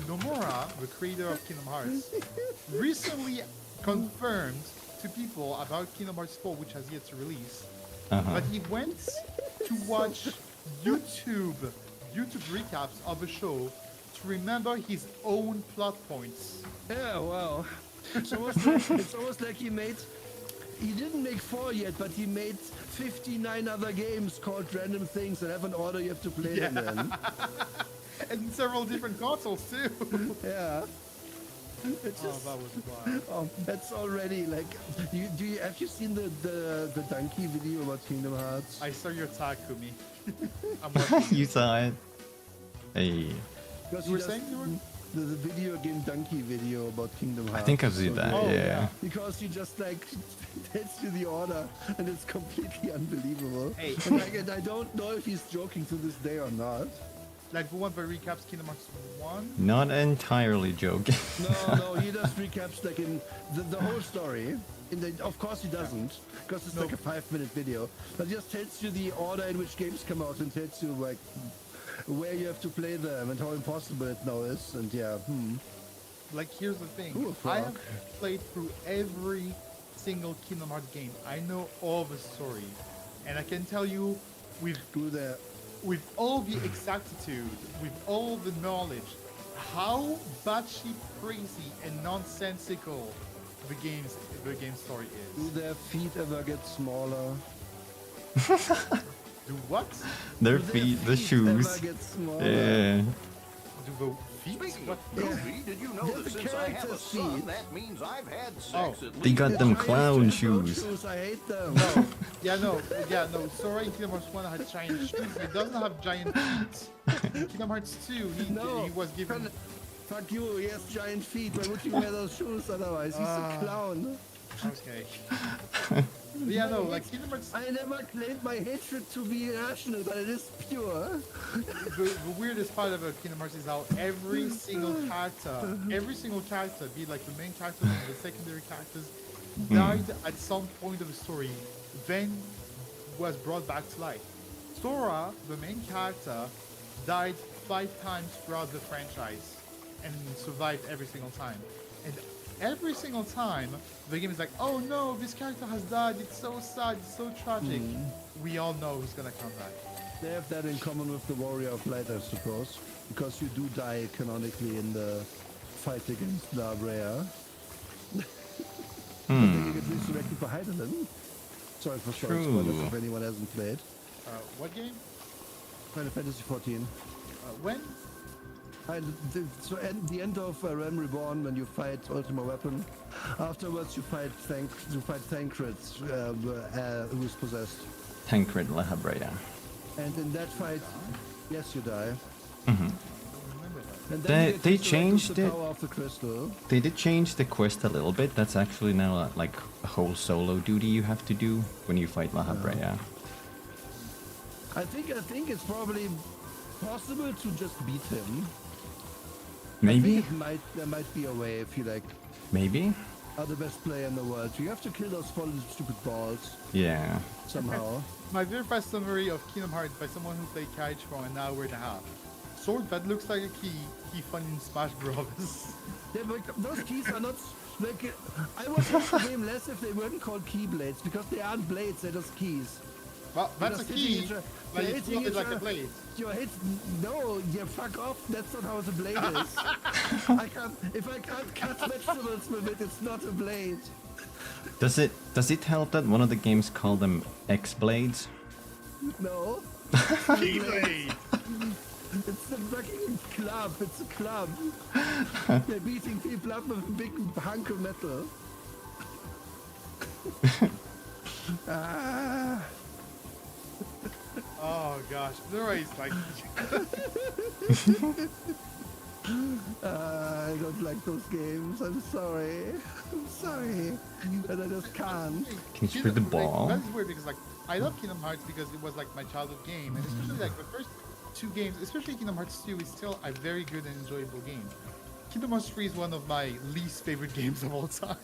Nomura, the creator of Kingdom Hearts, recently confirmed to people about Kingdom Hearts 4, which has yet to release, but he went to watch YouTube recaps of the show to remember his own plot points. Yeah, well, it's almost like he didn't make 4 yet, but he made 59 other games called random things that have an order you have to play them in. And several different consoles too. Yeah. It's Oh, just, that was wild. oh, that's already like. Have you seen the donkey video about Kingdom Hearts? I saw your tag, Kumi. I'm watching. You saw it. Hey. Because You were he does saying you were? the video game donkey video about Kingdom Hearts. I think I've seen So that. Oh, yeah. yeah. Because he just like tells you the order, and it's completely unbelievable. Hey. And I don't know if he's joking to this day or not. Like the one that recaps Kingdom Hearts 1? Not entirely joking. No, he just recaps like in the whole story. Of course he doesn't, because it's like a 5-minute video. But he just tells you the order in which games come out and tells you like where you have to play them and how impossible it now is. And yeah, Like, here's the thing. Ooh, a frog. I have played through every single Kingdom Hearts game. I know all the story. And I can tell you do that. with all the exactitude, with all the knowledge, how batshit crazy and nonsensical the game story Do is. their feet ever get smaller? Do what? Their Do their feet, the ever shoes. get smaller? Yeah. Do the feet? Speaking What? of Goofy, did you know They're that the since I have a character's son, feet. that means I've had sex Oh. at They least got The them giant clown Velcro shoes. I hate them. No. Yeah, no. Sora in Kingdom Hearts 1 had giant shoes. He doesn't have giant feet. In Kingdom Hearts 2, he was given... Fuck you, he has giant feet. Why would you wear those shoes otherwise? He's a clown. Okay. Yeah, no, like Kingdom Hearts... I never claimed my hatred to be irrational, but it is pure. The weirdest part about Kingdom Hearts is how every single character, be it like the main characters and the secondary characters, died at some point of the story, then was brought back to life. Sora, the main character, died 5 times throughout the franchise and survived every single time. And every single time, the game is like, oh no, this character has died, it's so sad, it's so tragic. We all know he's gonna come back. They have that in common with the Warrior of Light, I suppose. Because you do die canonically in the fight against La Brea. But then you get resurrected by Heidelin. Sorry for True. spoilers if anyone hasn't played. What game? Final Fantasy 14. When? So at the end of Realm Reborn, when you fight Ultima Weapon, afterwards you fight Thancred, who is possessed. Tancred La Habrea. And in that fight, yes, you die. Mm-hmm. Remember that. And then you get They to changed the it. power of the crystal. They did change the quest a little bit. That's actually now like a whole solo duty you have to do when you fight La Habrea. I think it's probably possible to just beat him. Maybe? I think there might be a way if you like Maybe? are the best player in the world. You have to kill those fallen stupid balls Yeah. somehow. My very first summary of Kingdom Hearts by someone who played Carriage for an hour and a half. Sword that looks like a key fun in Smash Bros. Yeah, but those keys are not like. I would hate the game less if they weren't called keyblades because they aren't blades. They're just keys. Well, that's a Just key. hitting Like you're it's hitting not like a each blade. You're hit. No, yeah, fuck off. That's not how the blade is. I can't. If I can't cut vegetables with it, it's not a blade. Does it help that one of the games call them X-Blades? No. Keyblade. It's a fucking club. It's a club. They're beating people up with a big hunk of metal. Ah. Oh gosh, otherwise like I don't like those games. I'm sorry. I'm sorry. But I just can't. Can you split the ball? That's weird because like I love Kingdom Hearts because it was like my childhood game, and especially like the first two games, especially Kingdom Hearts 2 is still a very good and enjoyable game. Kingdom Hearts 3 is one of my least favorite games of all time.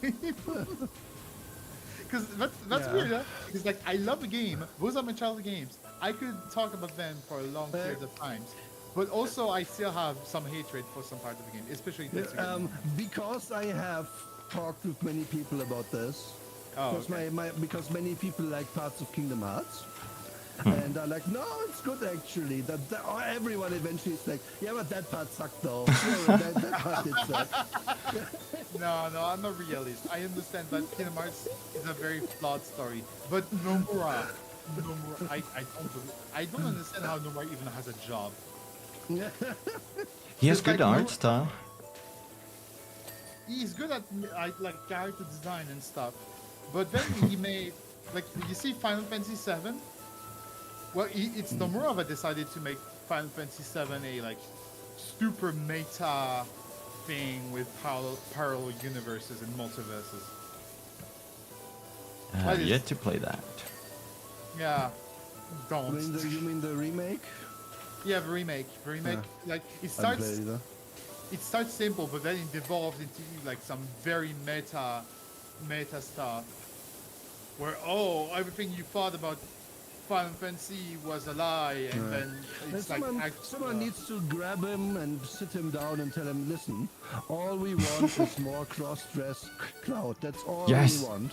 Because that's Yeah. weird, huh? Because like I love the game. Those are my childhood games. I could talk about them for a long period of times. But also I still have some hatred for some part of the game, especially this game. Because I have talked with many people about this. Oh, Because because many people like parts of Kingdom Hearts. And are like, no, it's good actually. Everyone eventually is like, yeah, but that part sucked though. Yeah, that part did suck. No, I'm a realist. I understand that Kingdom Hearts is a very flawed story. But Nomura, I don't understand how Nomura even has a job. He has It's good like art style. He's good at like character design and stuff. But then he made, like, you see Final Fantasy 7? Well, it's Nomura that decided to make Final Fantasy 7 a like super meta thing with parallel universes and multiverses. I have yet to play that. Yeah, don't. You mean the remake? Yeah, the remake. Like it I haven't played starts. either. It starts simple, but then it devolves into like some very meta stuff. Where everything you thought about Final Fantasy was a lie, and then it's like someone needs to grab him and sit him down and tell him, listen, all we want is more cross-dress Cloud. That's all Yes. we want.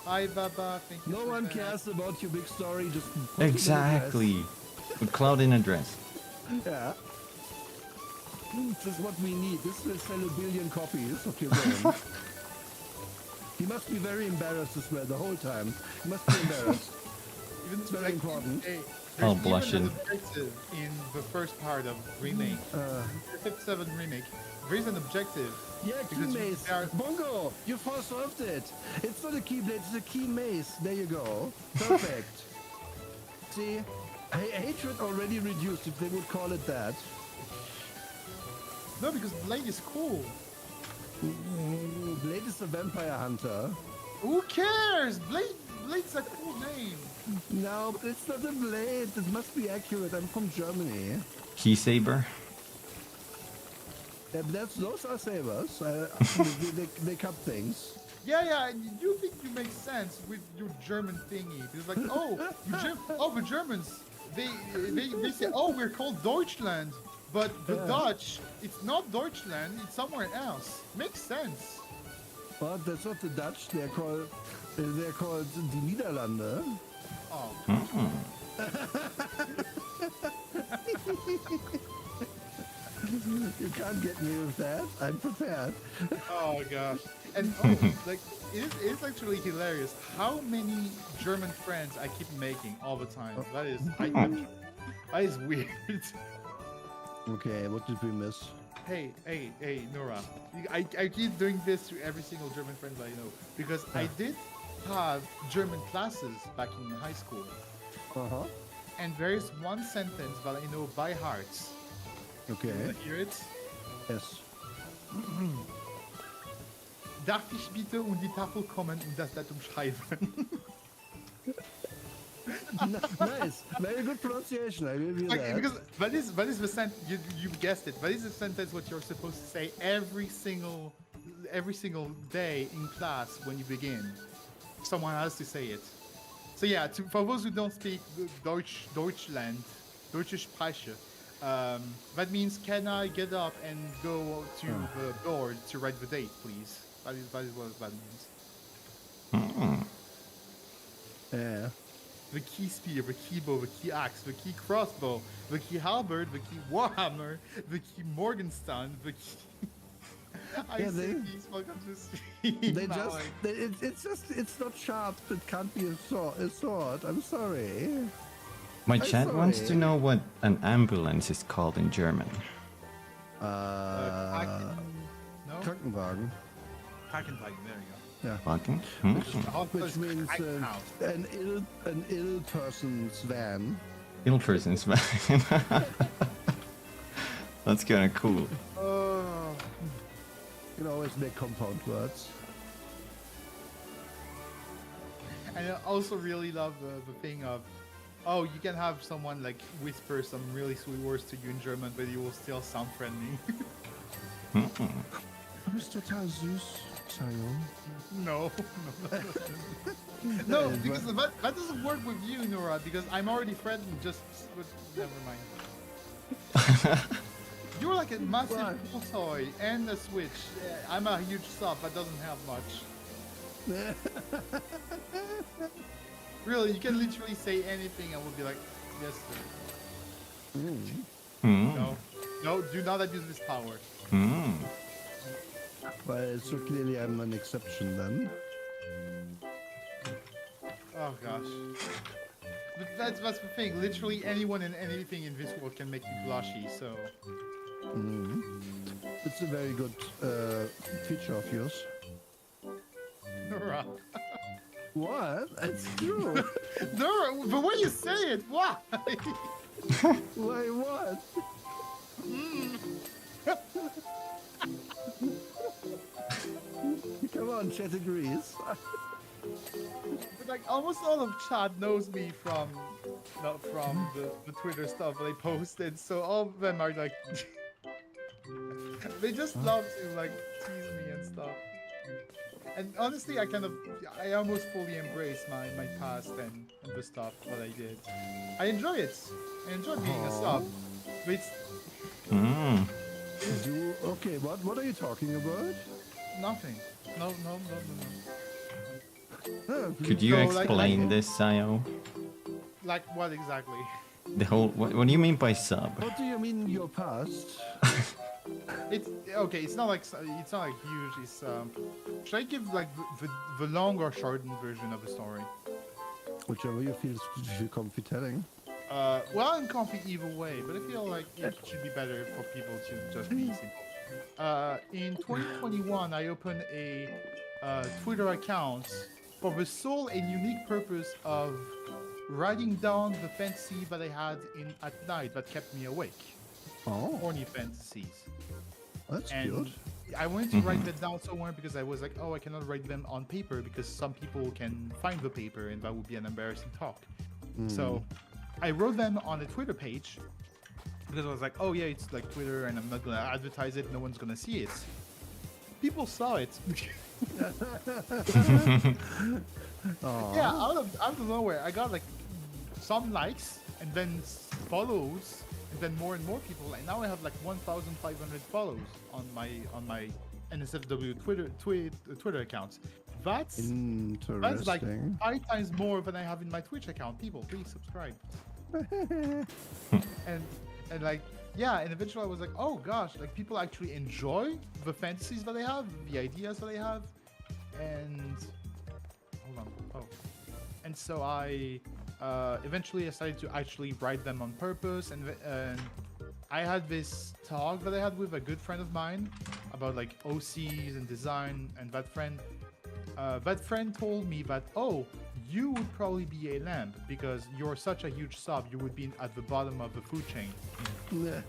Hi, Baba. Thank you. No for one that. cares about your big story. Just put him in a dress. Exactly. With Cloud in a dress. Yeah. This is what we need. This will sell 1 billion copies of your game. He must be very embarrassed as well the whole time. He must be embarrassed. Even It's very important. Oh, there's blushing. even an objective in the first part of remake, the 7 remake. There is an objective. Yeah, key Because maze. they are- Bongo, you solved it. It's not a keyblade, it's a key maze. There you go. Perfect. See, hatred already reduced if they would call it that. No, because Blade is cool. Blade is a vampire hunter. Who cares? Blade's a cool name. No, but it's not a blade. It must be accurate. I'm from Germany. Key saber. Yeah, but those are sabers. They cut things. Yeah, and you think you make sense with your German thingy. It's like, the Germans, they say, we're called Deutschland. But the Dutch, it's not Deutschland, it's somewhere else. Makes sense. But that's not the Dutch. They're called die Niederlande. Oh. You can't get me with that. I'm prepared. Oh gosh. And like it is actually hilarious how many German friends I keep making all the time. That is that is weird. Okay, what did we miss? Hey, Nora. I keep doing this to every single German friend I know because I did have German classes back in high school. Uh-huh. And there is one sentence that I know by heart. Okay. You wanna hear it? Yes. Darf ich bitte um die Tafel kommen und das Datum schreiben? Nice. Very good pronunciation. I will be that. Because that is the sentence, you guessed it, that is the sentence what you're supposed to say every single day in class when you begin. Someone has to say it. So yeah, for those who don't speak Deutschland, Deutsche Sprache, that means can I get up and go to the board to write the date, please? That is what that means. Yeah. The key spear, the key bow, the key axe, the key crossbow, the key halberd, the key warhammer, the key Morgenstern, the key... these welcome to speak. They just, it's not sharp. It can't be a sword. I'm sorry. My chat wants to know what an ambulance is called in German. No? Krankenwagen. Krankenwagen, there you go. Yeah. Fucking? Which means an ill person's van. Ill person's van. That's kind of cool. You can always make compound words. And I also really love the thing of, oh, you can have someone like whisper some really sweet words to you in German, but you will still sound friendly. Bist total süß, Sayon. No, no, because that doesn't work with you, Nora, because I'm already friendly, never mind. You're like a massive pool toy and a Switch. I'm a huge sub that doesn't have much. Really, you can literally say anything and we'll be like, yes, sir. No, do not abuse this power. Well, so clearly I'm an exception then. Oh gosh. But that's the thing. Literally anyone and anything in this world can make you blushy, so... It's a very good feature of yours. Nora. What? It's true. Nora, the way you say it, why? Why what? Come on, chat agrees. But like almost all of chat knows me from the Twitter stuff that I posted, so all of them are like they just love to like tease me and stuff. And honestly, I almost fully embrace my past and the stuff that I did. I enjoy it. I enjoy being a sub. But it's Okay, what are you talking about? nothing. No. Could you So, explain this, Sayo? Like what exactly? The whole... What do you mean by sub? What do you mean your past? It's okay. It's not like huge. It's should I give like the long or shortened version of the story? Whichever you feel comfy telling. Well, I'm comfy either way, but I feel like it should be better for people to just be simple. In 2021, I opened a Twitter account for the sole and unique purpose of writing down the fantasy that I had at night that kept me awake. Oh, Horny fantasies. that's And good. I wanted to write that down somewhere because I was like, oh, I cannot write them on paper because some people can find the paper and that would be an embarrassing talk. So I wrote them on a Twitter page because I was like, oh yeah, it's like Twitter and I'm not gonna advertise it, no one's gonna see it. People saw it. Yeah, out of nowhere, I got like some likes and then follows and then more and more people, and now I have like 1,500 follows on my NSFW Twitter accounts. That's like 5 times more than I have in my Twitch account. People, please subscribe. and like yeah, and eventually I was like, oh gosh, like people actually enjoy the fantasies that they have, the ideas that they have, and hold on, oh, and so I eventually decided to actually write them on purpose, and I had this talk that I had with a good friend of mine about like OCs and design, and that friend told me that, oh, you would probably be a lamp because you're such a huge sub, you would be at the bottom of the food chain. And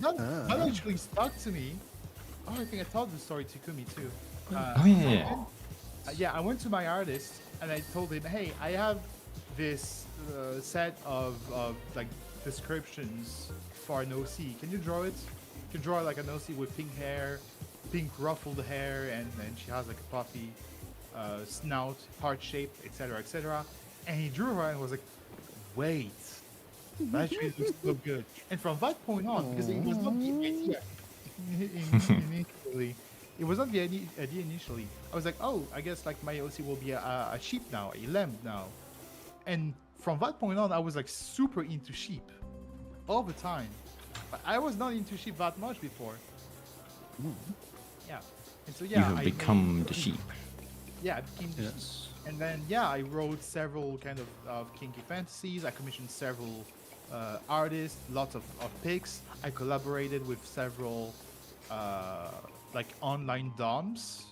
that actually stuck to me. Oh, I think I told the story to Kumi too. Oh yeah. Yeah, I went to my artist and I told him, hey, I have this set of like descriptions for an OC. Can you draw it? You can draw like an OC with pink hair, pink ruffled hair, and she has like a puffy snout, heart shape, etc., etc. And he drew her and was like, wait, that actually looks so good. And from that point on, because it was not the idea initially, it was not the idea initially. I was like, oh, I guess like my OC will be a sheep now, a lamb now. And from that point on, I was like super into sheep all the time. But I was not into sheep that much before. Yeah. And so yeah, You have become the sheep. Yeah, I became the sheep. And then yeah, I wrote several kind of kinky fantasies. I commissioned several artists, lots of pics. I collaborated with several like online doms,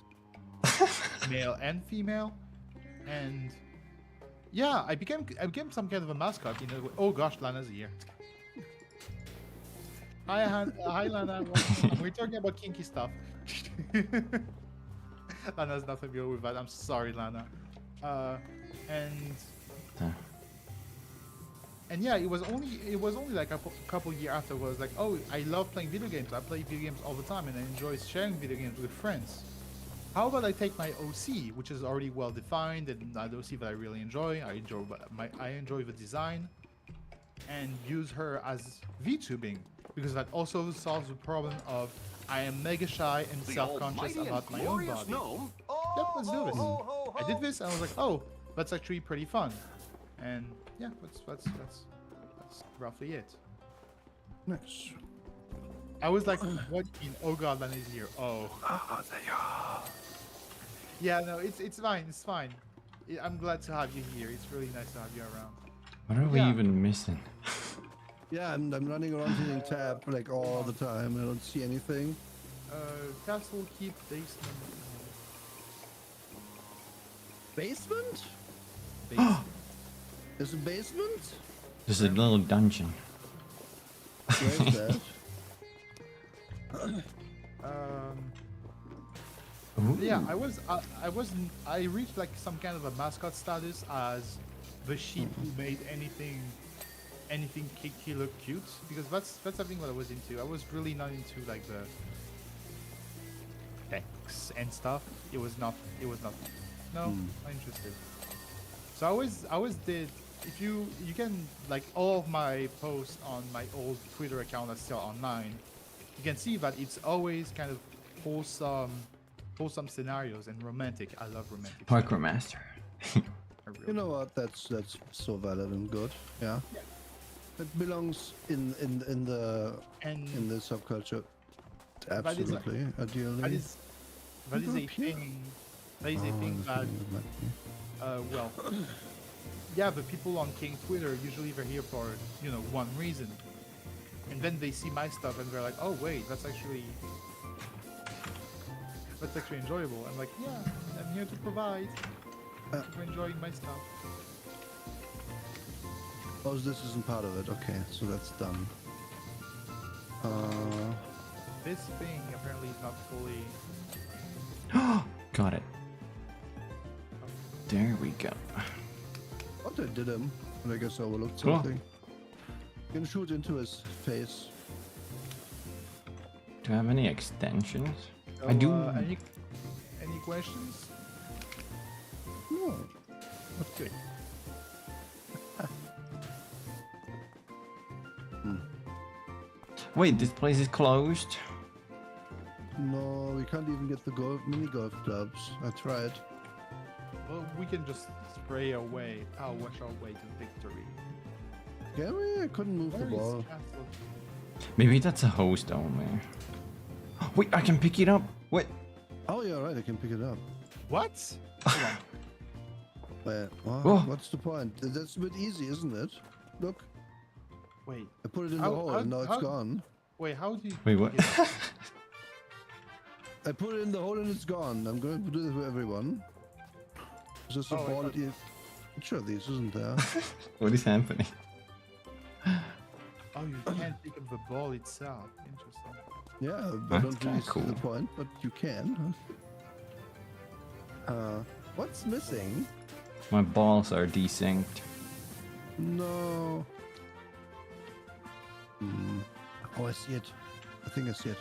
male and female, and yeah, I became some kind of a mascot. You know, oh gosh, Lana's here. Hi Lana. We're talking about kinky stuff. Lana's nothing to do with that. I'm sorry, Lana. And yeah, it was only like a couple years after I was like, oh, I love playing video games. I play video games all the time, and I enjoy sharing video games with friends. How about I take my OC, which is already well defined, and that OC that I really enjoy. I enjoy the design, and use her as VTubing, because that also solves the problem of I am mega shy and self-conscious about my own body. Yep, let's do this. I did this, and I was like, oh, that's actually pretty fun. And yeah, that's roughly it. Nice. I was like, what in oh god, Lana is here. Oh. There you are. Yeah, no, it's fine, it's fine. I'm glad to have you here. It's really nice to have you around. What are we even missing? Yeah, I'm running around hitting tab like all the time. I don't see anything. Castle, keep, basement. Basement? Basement. There's a basement? There's a little dungeon. Where's that? Yeah, I reached like some kind of a mascot status as the sheep who made anything kinky look cute, because that's something that I was into. I was really not into like the text and stuff. It was not not interested. So I always did. If you can, like, all of my posts on my old Twitter account that's still online, you can see that it's always kind of wholesome scenarios and romantic. I love romantic. Parkour master. You know what? That's so valid and good. Yeah. It belongs in the subculture. Absolutely. Ideally. That is a thing. That is a thing that. Well. Yeah, the people on King Twitter, usually they're here for, you know, one reason. And then they see my stuff and they're like, oh wait, that's actually enjoyable. I'm like, yeah, I'm here to provide. For enjoying my stuff. Oh, this isn't part of it. Okay, so that's done. This thing apparently is not fully... Got it. There we go. What I did him, and I guess I overlooked Cool. something. You can shoot into his face. Do I have any extensions? So, I do. Any questions? No. Okay. Wait, this place is closed? No, we can't even get the mini golf clubs. I tried. Well, we can just spray away. I'll wash our way to victory. Can we? I couldn't move Where the is ball. Castle? Maybe that's a host only. Wait, I can pick it up. Wait. Oh, yeah, right. I can pick it up. What? Hold on. Oh. What's the point? That's a bit easy, isn't it? Look, Wait. I put it in How- the hole how- and now it's how- gone. Wait, how do you... Wait, what? I put it in the hole and it's gone. I'm going to do this with everyone. It's just a Oh, I ball. thought- Sure, this isn't there. What is happening? Oh, you can't pick up the ball itself. Interesting. Yeah, I That's don't really kinda see cool. the point, but you can. What's missing? My balls are desynced. No. Oh, I see it. I think I see it.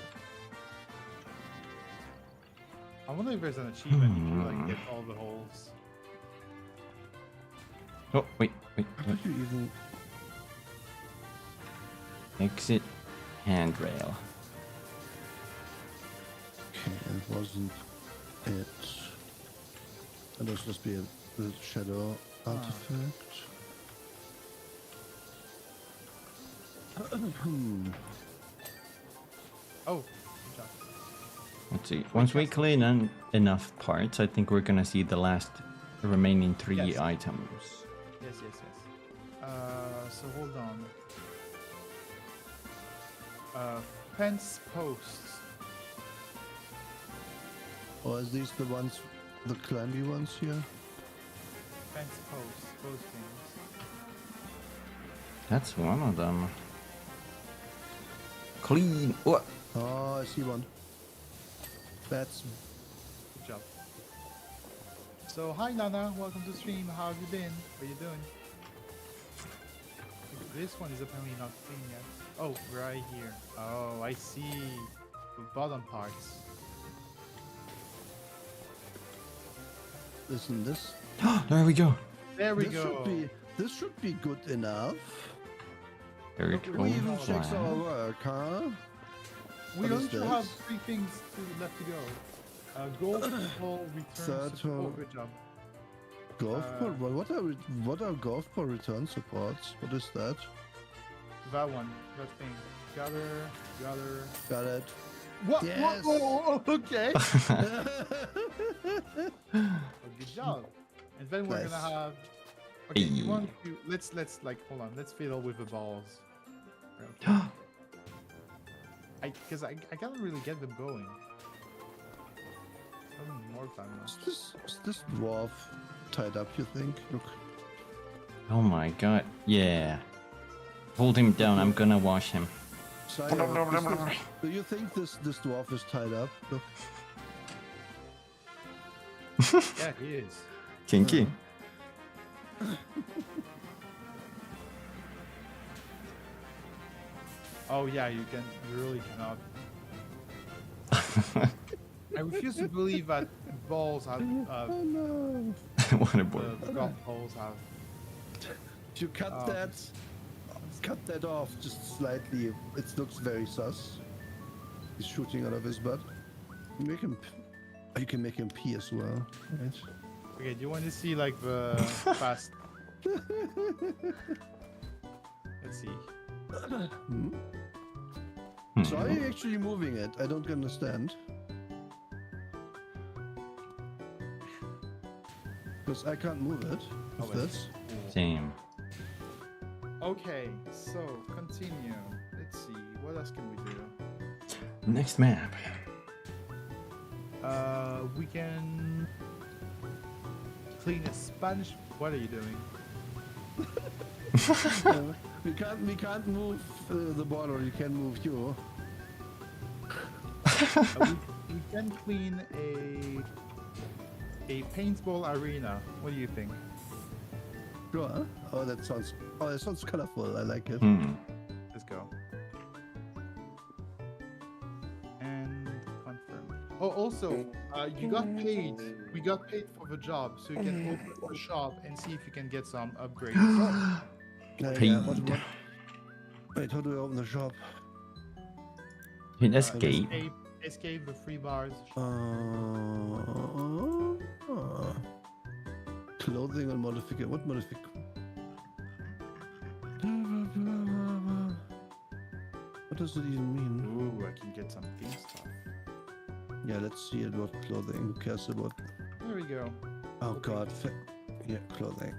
I wonder if there's an achievement if you like get all the holes. Oh, wait. How could you even... Exit handrail. Okay, it wasn't it. And this must be a shadow artifact. Oh, good job. Let's see. Once we clean enough parts, I think we're gonna see the last remaining 3 Yes. items. Yes. So hold on. Fence posts. Or is these the ones, the climby ones here? Fence posts. Those things. That's one of them. Clean. What? Oh, I see one. That's... Good job. So hi Nana, welcome to stream. How have you been? What are you doing? This one is apparently not clean yet. Oh, right here. Oh, I see. The bottom parts. Isn't this... There we go. There we this go. This should be good enough. Very Look, cool. We even checks our Wow. work, huh? We What only is this? have 3 things left to go. Golf ball return Third support. hole. Good job. Golf ball? What are golf ball return supports? What is that? That one. That thing. Gather. Got it. What? Yes. Oh, okay. Well, good job. And then we're Nice. gonna have. Okay, you Hey. want to? Let's like hold on. Let's fiddle with the balls. Okay. Because I can't really get them going. More time now. Is this dwarf tied up, you think? Look. Oh my god. Yeah. Hold him down. I'm gonna wash him. Sire, do you think this dwarf is tied up? Look. Yeah, he is. Kinky. Oh yeah, you really cannot. I refuse to believe that balls have Oh no. What a boy. the golf balls have. If you cut that off just slightly, it looks very sus. He's shooting out of his butt. You can make him pee as well, right? Okay, do you want to see like the fast? Let's see. So are you actually moving it? I don't understand. Because I can't move it. Oh, With this. Same. Okay, so continue. Let's see. What else can we do? Next map. We can clean a Spanish. What are you doing? We can't move the border. You can move you. We can clean a paintball arena. What do you think? Sure. Oh, that sounds colorful. I like it. Let's go. And confirm. Oh, also, you got paid. We got paid for the job, so you can open the shop and see if you can get some upgrades. Paid. Wait, how do I open the shop? Hit escape. Escape the free bars. Clothing and modification. What modification? What does it even mean? Ooh, I can get some pink stuff. Yeah, let's see about clothing. Who cares about? There we go. Oh Okay. God. Yeah, clothing.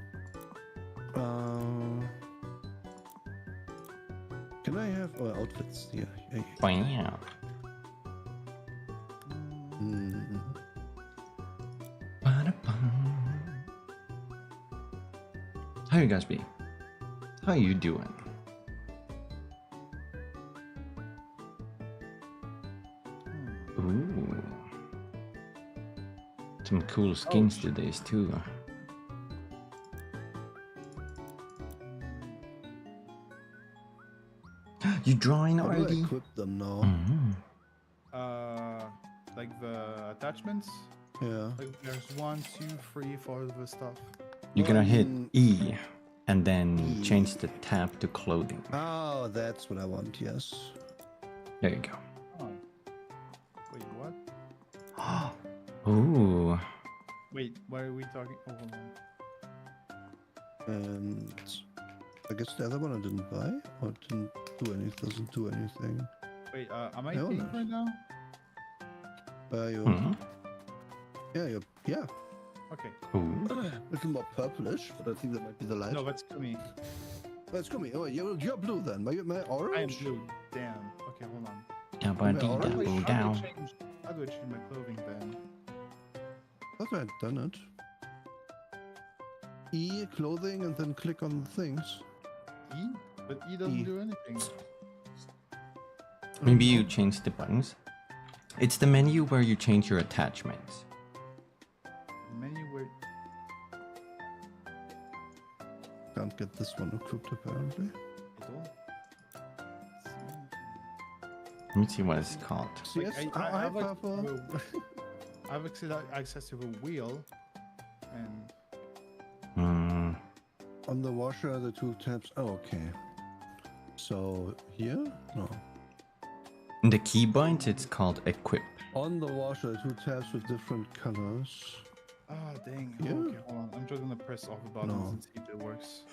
Can I have outfits here? Yeah. Bam. Mm. Ba-da-bum. How you guys be? How you doing? Ooh. Some cool skins today too. You drawing How do I already? equip them now? Mhm. Like the attachments. Yeah. Like there's 1, 2, 3 for the stuff. You're gonna hit One- E and then E. change the tab to clothing. Oh, that's what I want. Yes. There you go. Oh. Wait, what? Ooh. Wait, why are we talking? Oh, hold on. And I guess the other one I didn't buy or didn't do anything. Doesn't do anything. Wait, am I No, pink no. right now? You. Mhm. Yeah. Okay. Ooh. A little more purplish, but I think that might be the light. No, that's Kumi. That's coming. Oh, you're blue then. My I am orange. blue. Damn. Okay, hold on. Yabba dee alright. dabba How down. do I change my clothing then? Thought I had done it. E clothing and then click on the things. E? But E doesn't E. do anything. Maybe you change the buttons. It's the menu where you change your attachments. Menu where. Can't get this one equipped apparently. I don't. Let me see what it's called. Yes, I have like purple. I have access to the wheel, and Hmm. On the washer, the two tabs. Oh, okay. So here? No. In the keybinds, it's called equip. On the washer, two tabs with different colors. oh dang. Yeah. Okay, hold on. I'm just gonna press all the buttons No. and see if it works.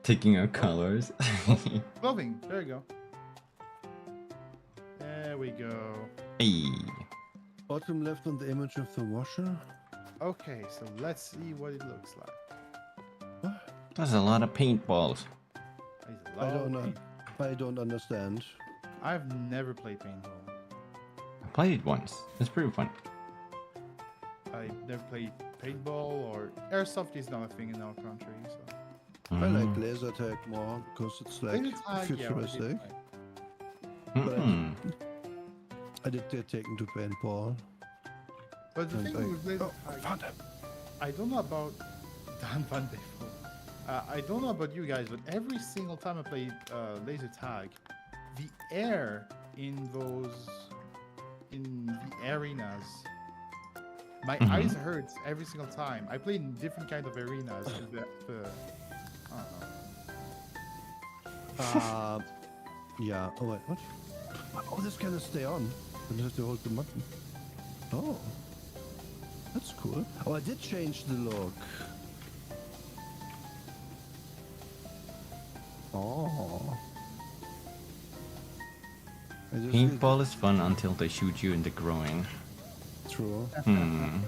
Taking out colors. Clothing. There you go. There we go. Hey. Bottom left on the image of the washer. Okay, so let's see what it looks like. That's a lot of paintballs. It's I don't know. lovely. I don't understand. I've never played paintball. I played it once. It's pretty fun. I never played paintball or airsoft is not a thing in our country. So. I like Mm. laser tag more because it's like Laser tag, yeah, I did futuristic. play. but I Mm-mm. I did get taken to paintball. But the And thing I- with laser Oh, I tag, found him. I don't know about Dan Van Devo. I don't know about you guys, but every single time I play laser tag, the air in the arenas, my Mhm. eyes hurts every single time. I play in different kind of arenas. And I don't know. Yeah. Oh wait, what? Oh, this can stay on. I just have to hold the button. Oh, that's cool. Oh, I did change the look. Oh. I just Paintball is fun until they shoot you in the groin. True. Hmm.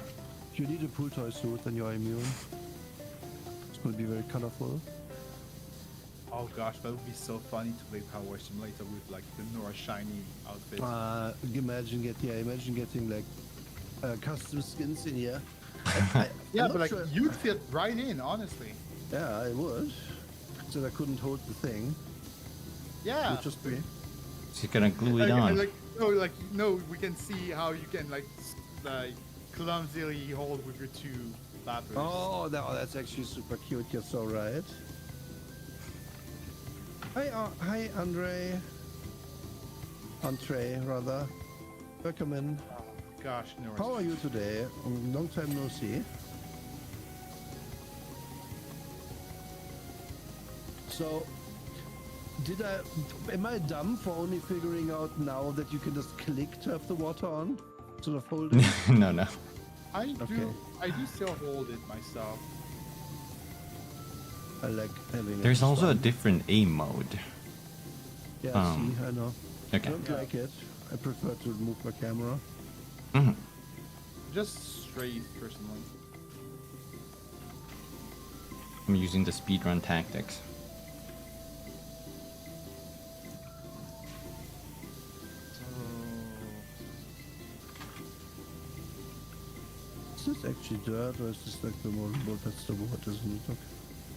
If you need a pool toy suit, then you're immune. It's going to be very colorful. Oh gosh, that would be so funny to play Power Simulator with like the Nora Shiny outfit. Imagine getting like custom skins in here. Yeah, I'm but not like sure- you'd fit right in, honestly. Yeah, I would. So I couldn't hold the thing. Yeah. Would just be. She's gonna glue it on. We can see how you can like clumsily hold with your two flappers. Oh, that's actually super cute. You're so right. Hi, Andre. Entree, rather. Welcome in. Gosh, Nora. How are you today? Long time no see. So, am I dumb for only figuring out now that you can just click to have the water on? Sort of hold it? No. I do Okay. still hold it myself. I like having. There's it also a fun. different aim mode. Yeah, um, see, I know. I Okay. don't like it. I prefer to move my camera. Mhm. Just straight personally. I'm using the speedrun tactics. So Is this actually dirt or is this like the one? Well, that's the wood, isn't it? Okay.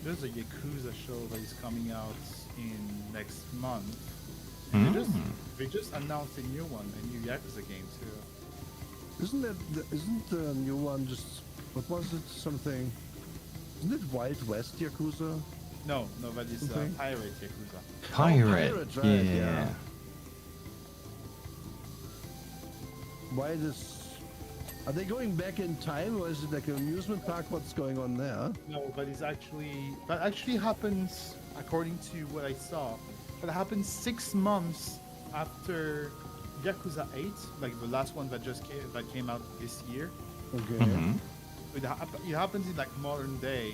there's a Yakuza show that is coming out in next month. And they just announced a new one, a new Yakuza game too. Isn't the new one just, what was it, something, isn't it Wild West Yakuza? No, that is Okay. Pirate Yakuza. Pirate. Pirate, right, Yeah. yeah. Why this, are they going back in time or is it like an amusement park? What's going on there? No, that actually happens according to what I saw. That happens 6 months after Yakuza 8, like the last one that came out this year. Okay. Mhm. It happens in like modern day,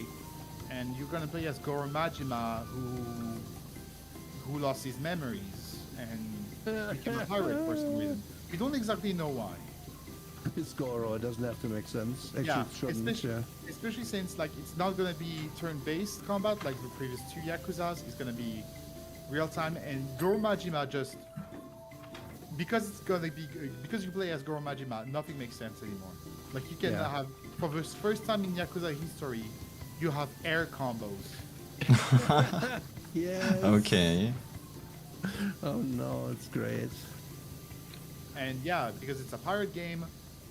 and you're gonna play as Goro Majima, who lost his memories and became a pirate for some reason. We don't exactly know why. It's Goro, it doesn't have to make sense. Actually, Yeah, it shouldn't, yeah. especially since like it's not gonna be turn-based combat like the previous 2 Yakuzas. It's gonna be real time, and Goro Majima just because you play as Goro Majima, nothing makes sense anymore. Like you can Yeah. have for the first time in Yakuza history, you have air combos. Yes. Okay. Oh no, it's great. And yeah, because it's a pirate game,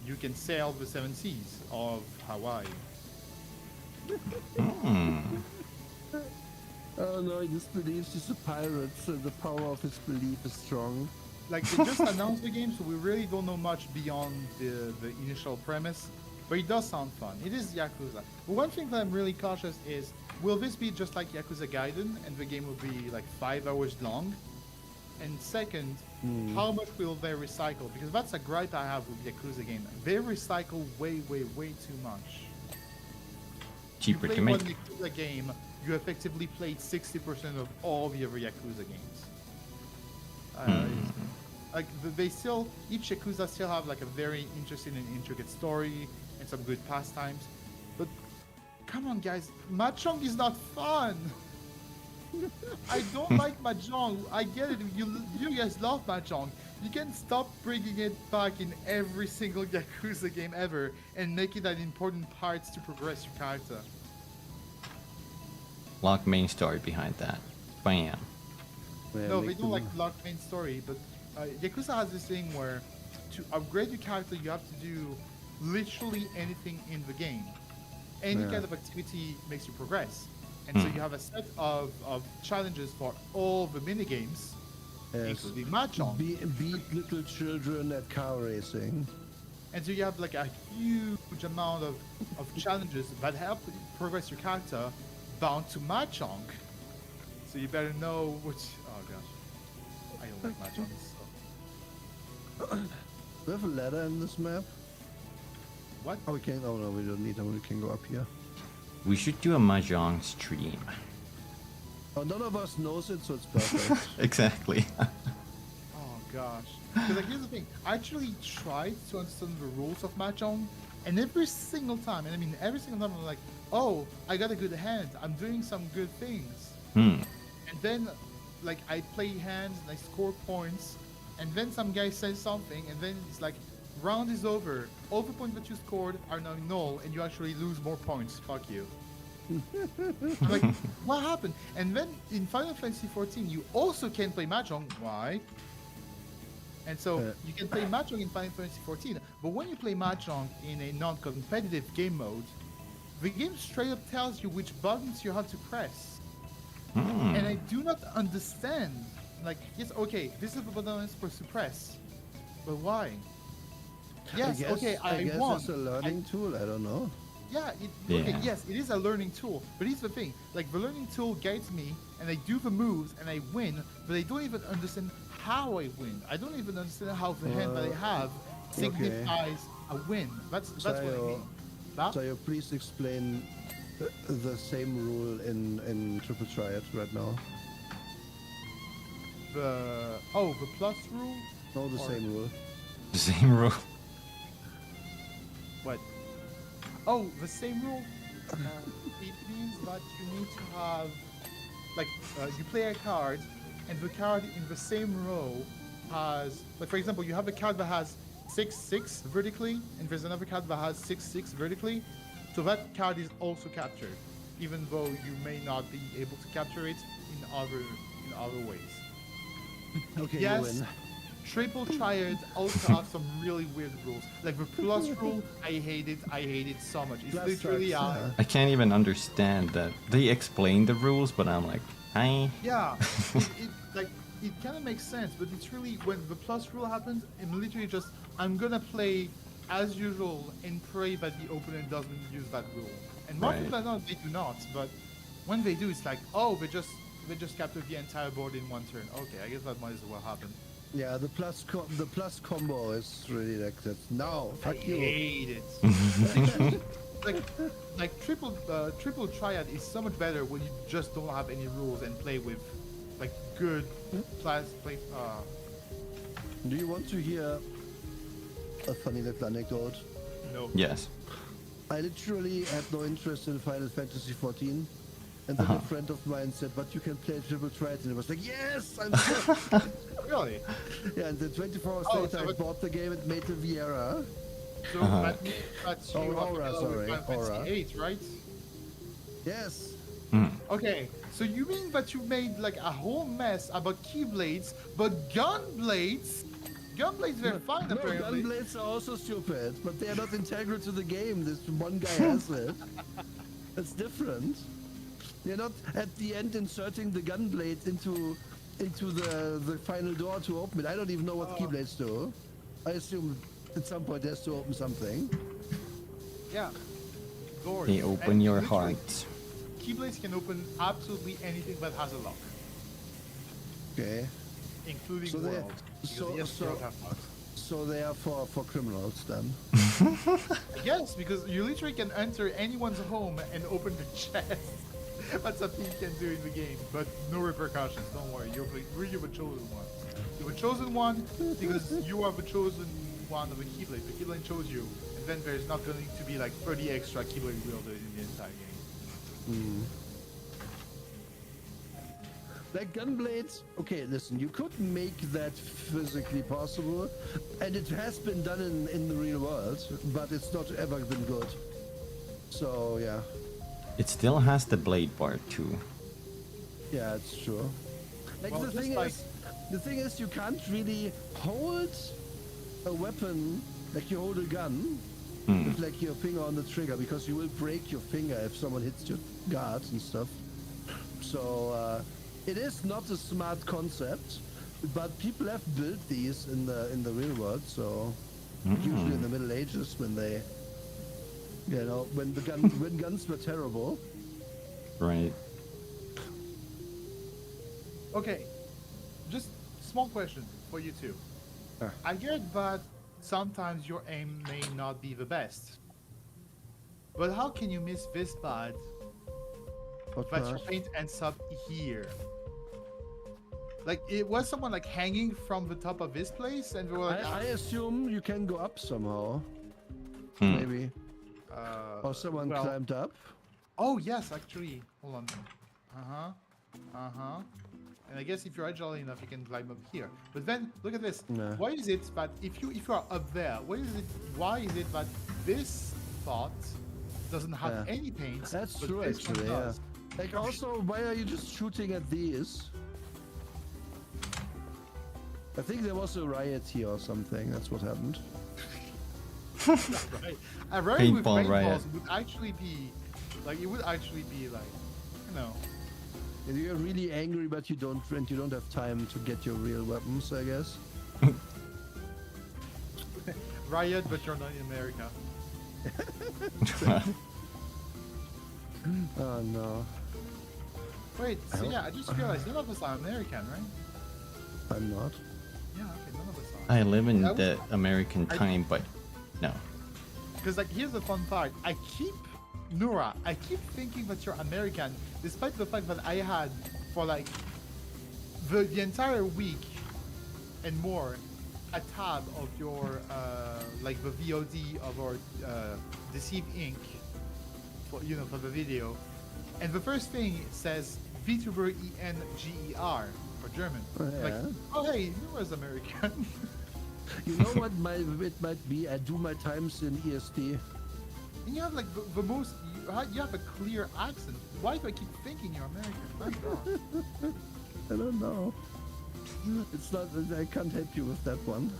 you can sail the 7 seas of Hawaii. Hmm. Oh no, he just believes he's a pirate, so the power of his belief is strong. Like they just announced the game, so we really don't know much beyond the initial premise. But it does sound fun. It is Yakuza. But one thing that I'm really cautious is, will this be just like Yakuza Gaiden and the game will be like 5 hours long? And second, how much will they recycle? Because that's a gripe I have with Yakuza game. They recycle way too much. Cheaper you to play make. one Yakuza game, you effectively played 60% of all the other Yakuza games. Like they still, each Yakuza still have like a very interesting and intricate story and some good pastimes. But come on, guys, Mahjong is not fun. I don't like Mahjong. I get it. You guys love Mahjong. You can stop bringing it back in every single Yakuza game ever and make it an important part to progress your character. Lock main story behind that. Bam. Yeah, No, make they don't them- like lock main story, but Yakuza has this thing where to upgrade your character, you have to do literally anything in the game. Any Yeah. kind of activity makes you progress. And so you have a set of challenges for all the minigames, Yes. including Mahjong. Beat little children at car racing. And so you have like a huge amount of challenges that help progress your character bound to Mahjong. So you better know which... Oh gosh. I don't like Mahjong. So. Do we have a ladder in this map? What? Oh, we can. Oh no, we don't need one. We can go up here. We should do a mahjong stream. Oh, none of us knows it, so it's perfect. Exactly. Oh gosh. Because like here's the thing, I actually tried to understand the rules of Mahjong, and every single time, and I mean every single time I'm like, oh, I got a good hand, I'm doing some good things. Hmm. And then like I play hands and I score points, and then some guy says something, and then it's like, round is over. All the points that you scored are now null, and you actually lose more points. Fuck you. I'm like, what happened? And then in Final Fantasy XIV, you also can play Mahjong. Why? And so you can play Mahjong in Final Fantasy XIV, but when you play Mahjong in a non-competitive game mode, the game straight up tells you which buttons you have to press. And I do not understand. Like, yes, okay, this is the button I'm supposed to press, but why? Yes, I guess won. it's a learning tool. I don't know. Yeah, okay, Yeah. yes, it is a learning tool. But here's the thing, like the learning tool guides me and I do the moves and I win, but I don't even understand how I win. I don't even understand how the hand that I have signifies a win. That's what I mean. That? So you please explain the same rule in Triple Triad right now. The plus rule? No, the Or- same rule. The same rule. What? Oh, the same rule? It means that you need to have, like, you play a card, and the card in the same row has, like, for example, you have a card that has 6/6 vertically, and there's another card that has 6/6 vertically. So that card is also captured, even though you may not be able to capture it in other ways. Okay, Yes. you win. Triple Triad also have some really weird rules. Like the plus rule, I hate it so much. It's Plus literally sucks, yeah. I can't even understand that. They explain the rules, but I'm like, I. yeah. It kind of makes sense, but it's really when the plus rule happens, I'm literally just I'm gonna play as usual and pray that the opponent doesn't use that rule. And more Right. than not, they do not. But when they do, it's like, oh, they just capture the entire board in one turn. Okay, I guess that might as well happen. Yeah, the plus combo is really like that. No, I fuck you. hate it. like triple triad is so much better when you just don't have any rules and play with like good play. Do you want to hear a funny little anecdote? No. Yes. I literally had no interest in Final Fantasy 14. And then a friend of mine said, but you can play Triple Triad. And I was like, yes, I'm so Really? Yeah, and then 24 hours Oh, later, so I it- bought the game and made the Viera. So that means that you have Aura, to go sorry, with Final Aura. Fantasy 8, right? Yes. Okay, so you mean that you made like a whole mess about keyblades, but gunblades? Gunblades are fine No, apparently. gunblades are also stupid, but they are not integral to the game. This one guy has it. It's different. You're not at the end inserting the gunblade into the final door to open it. I don't even know what keyblades do. I assume at some point it has to open something. Yeah. Doors. They open And your literally, heart. Keyblades can open absolutely anything that has a lock, Okay. including So they- worlds. Because so- yes, so- worlds have locks. So they are for criminals then. Yes, because you literally can enter anyone's home and open the chest. That's something you can do in the game, but no repercussions. Don't worry, you're the chosen one. You're the chosen one because you are the chosen one of the Keyblade. The Keyblade chose you, and then there's not going to be like 30 extra Keyblade wielders in the entire game. Like gunblades, okay, listen, you could make that physically possible, and it has been done in the real world, but it's not ever been good. So, yeah. It still has the blade bar too. Yeah, it's true. Like, Well, the just thing like- is, the thing is, you can't really hold a weapon like you hold a gun with like your finger on the trigger, because you will break your finger if someone hits your guards and stuff. So, it is not a smart concept, but people have built these in the real world. So usually in the Middle Ages, when they, you know, when guns were terrible. Right. Okay, just small question for you two. I get that sometimes your aim may not be the best, but how can you miss this bad What that your part? paint ends up here? Like, it was someone like hanging from the top of this place, and they were like, I assume you can go up somehow. Maybe. Or someone well- climbed up. oh yes, actually, hold on. And I guess if you're agile enough, you can climb up here. But then look at this. Nah. Why is it that if you are up there, why is it that this spot doesn't have Yeah. any paint? That's but true, this one actually. Yeah. does? Like, also, why are you just shooting at these? I think there was a riot here or something. That's what happened. Right. A riot with Paintball riot. paintballs would actually be, like, it would actually be like, you know, And you're really angry, but you don't have time to get your real weapons, I guess. riot, but you're not in America. Oh no, Wait, so yeah, I just realized none of us are American, right? I'm not. Yeah, okay, none of us are. I live in That was- the American time, but no. Because like here's the fun part. I keep Nura, I keep thinking that you're American, despite the fact that I had for like the entire week and more a tab of your like the VOD of our Deceive Inc. for for the video, and the first thing says Vtuber ENGER for German. Like, oh hey, Nura's American. You know what it might be? I do my times in ESD. And you have like the most, you have a clear accent. Why do I keep thinking you're American? My God. I don't know. It's not. I can't help you with that one.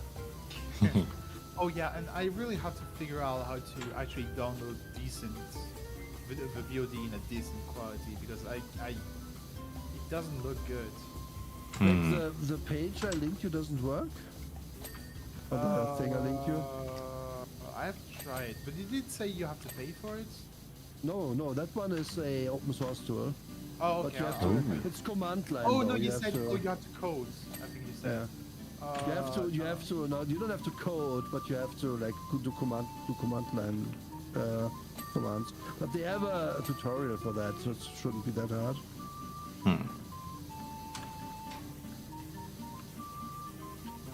Oh yeah, and I really have to figure out how to actually download decent the VOD in a decent quality because it doesn't look good. Like the page I linked you doesn't work. Or the thing I linked you. I have to try it, but you did say you have to pay for it. No, that one is a open source tool. Oh, But okay. you have to. It's command line. Oh though. no, you have said to- you have to code. I think you said. Yeah. You have to. No, you don't have to code, but you have to like do command line commands. But they have a tutorial for that, so it shouldn't be that hard.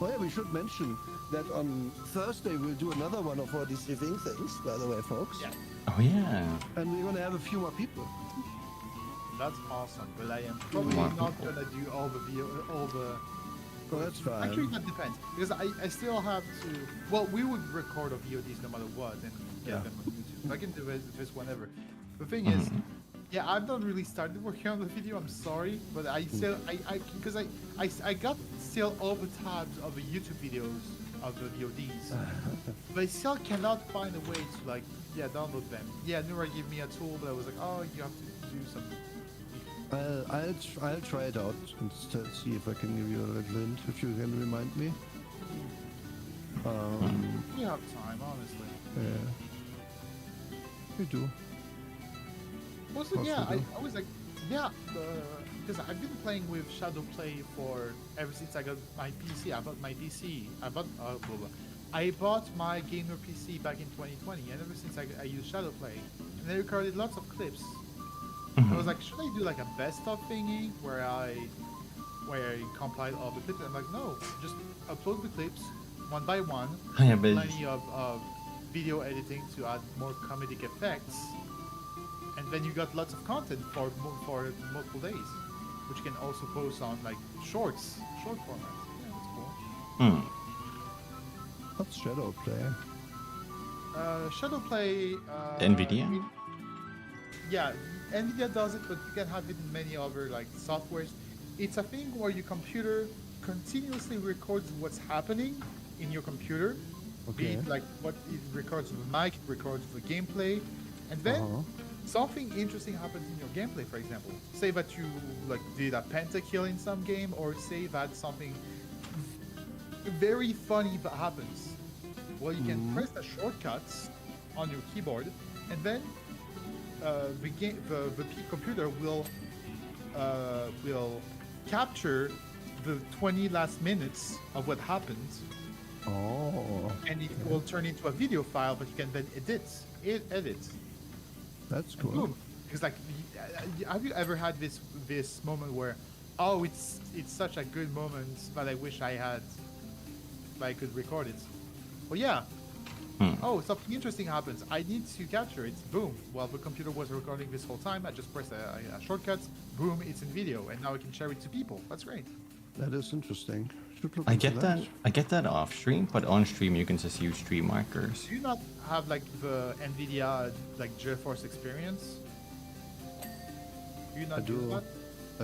Oh yeah, we should mention that on Thursday we'll do another one of our deceiving things. By the way, folks. Yeah, Oh yeah. And we're gonna have a few more people. that's awesome. But I am probably Wow. not gonna do all the. Oh, that's fine. Actually, that depends because I still have to. Well, we would record our VODs no matter what and get Yeah. them on YouTube. I can do this whenever. The thing is, yeah, I've not really started working on the video. I'm sorry, but I still because I got still all the tabs of the YouTube videos of the VODs, but I still cannot find a way to like download them. Yeah, Nura gave me a tool, but I was like, oh, you have to do something. I'll try it out and see if I can give you a little hint, if you can remind me. We have time, honestly. Yeah. We do. Also, Of yeah, course we do. I was like, yeah, because I've been playing with Shadowplay for ever since I got my PC. I bought my PC. I bought my gamer PC back in 2020, and ever since I used Shadowplay, and I recorded lots of clips. I was like, should I do like a best of thingy where I compile all the clips? And I'm like, no, just upload the clips one by one. Yeah, but Plenty of video editing to add more comedic effects, and then you got lots of content for multiple days, which you can also post on like short format. Yeah, that's cool. What's Shadowplay? Shadowplay. NVIDIA? Yeah, NVIDIA does it, but you can have it in many other like softwares. It's a thing where your computer continuously records what's happening in your computer. Be Okay. it like what it records the mic, it records the gameplay, and then something interesting happens in your gameplay. For example, say that you like did a pentakill in some game, or say that something very funny happens. Well, you can press the shortcuts on your keyboard, and then the computer will capture the 20 last minutes of what happened, Oh, and it will turn into a video file that you can then edit. that's cool. Boom. Because like, have you ever had this moment where, oh, it's such a good moment that I wish I could record it. Well, yeah. Oh, something interesting happens. I need to capture it. Boom. Well, the computer was recording this whole time. I just pressed a shortcut. Boom, it's in video, and now I can share it to people. That's great. That is interesting. Should look I into get that. I get that off stream, but on stream you can just use stream markers. Do you not have like the NVIDIA like GeForce experience? Do you not I do do. that?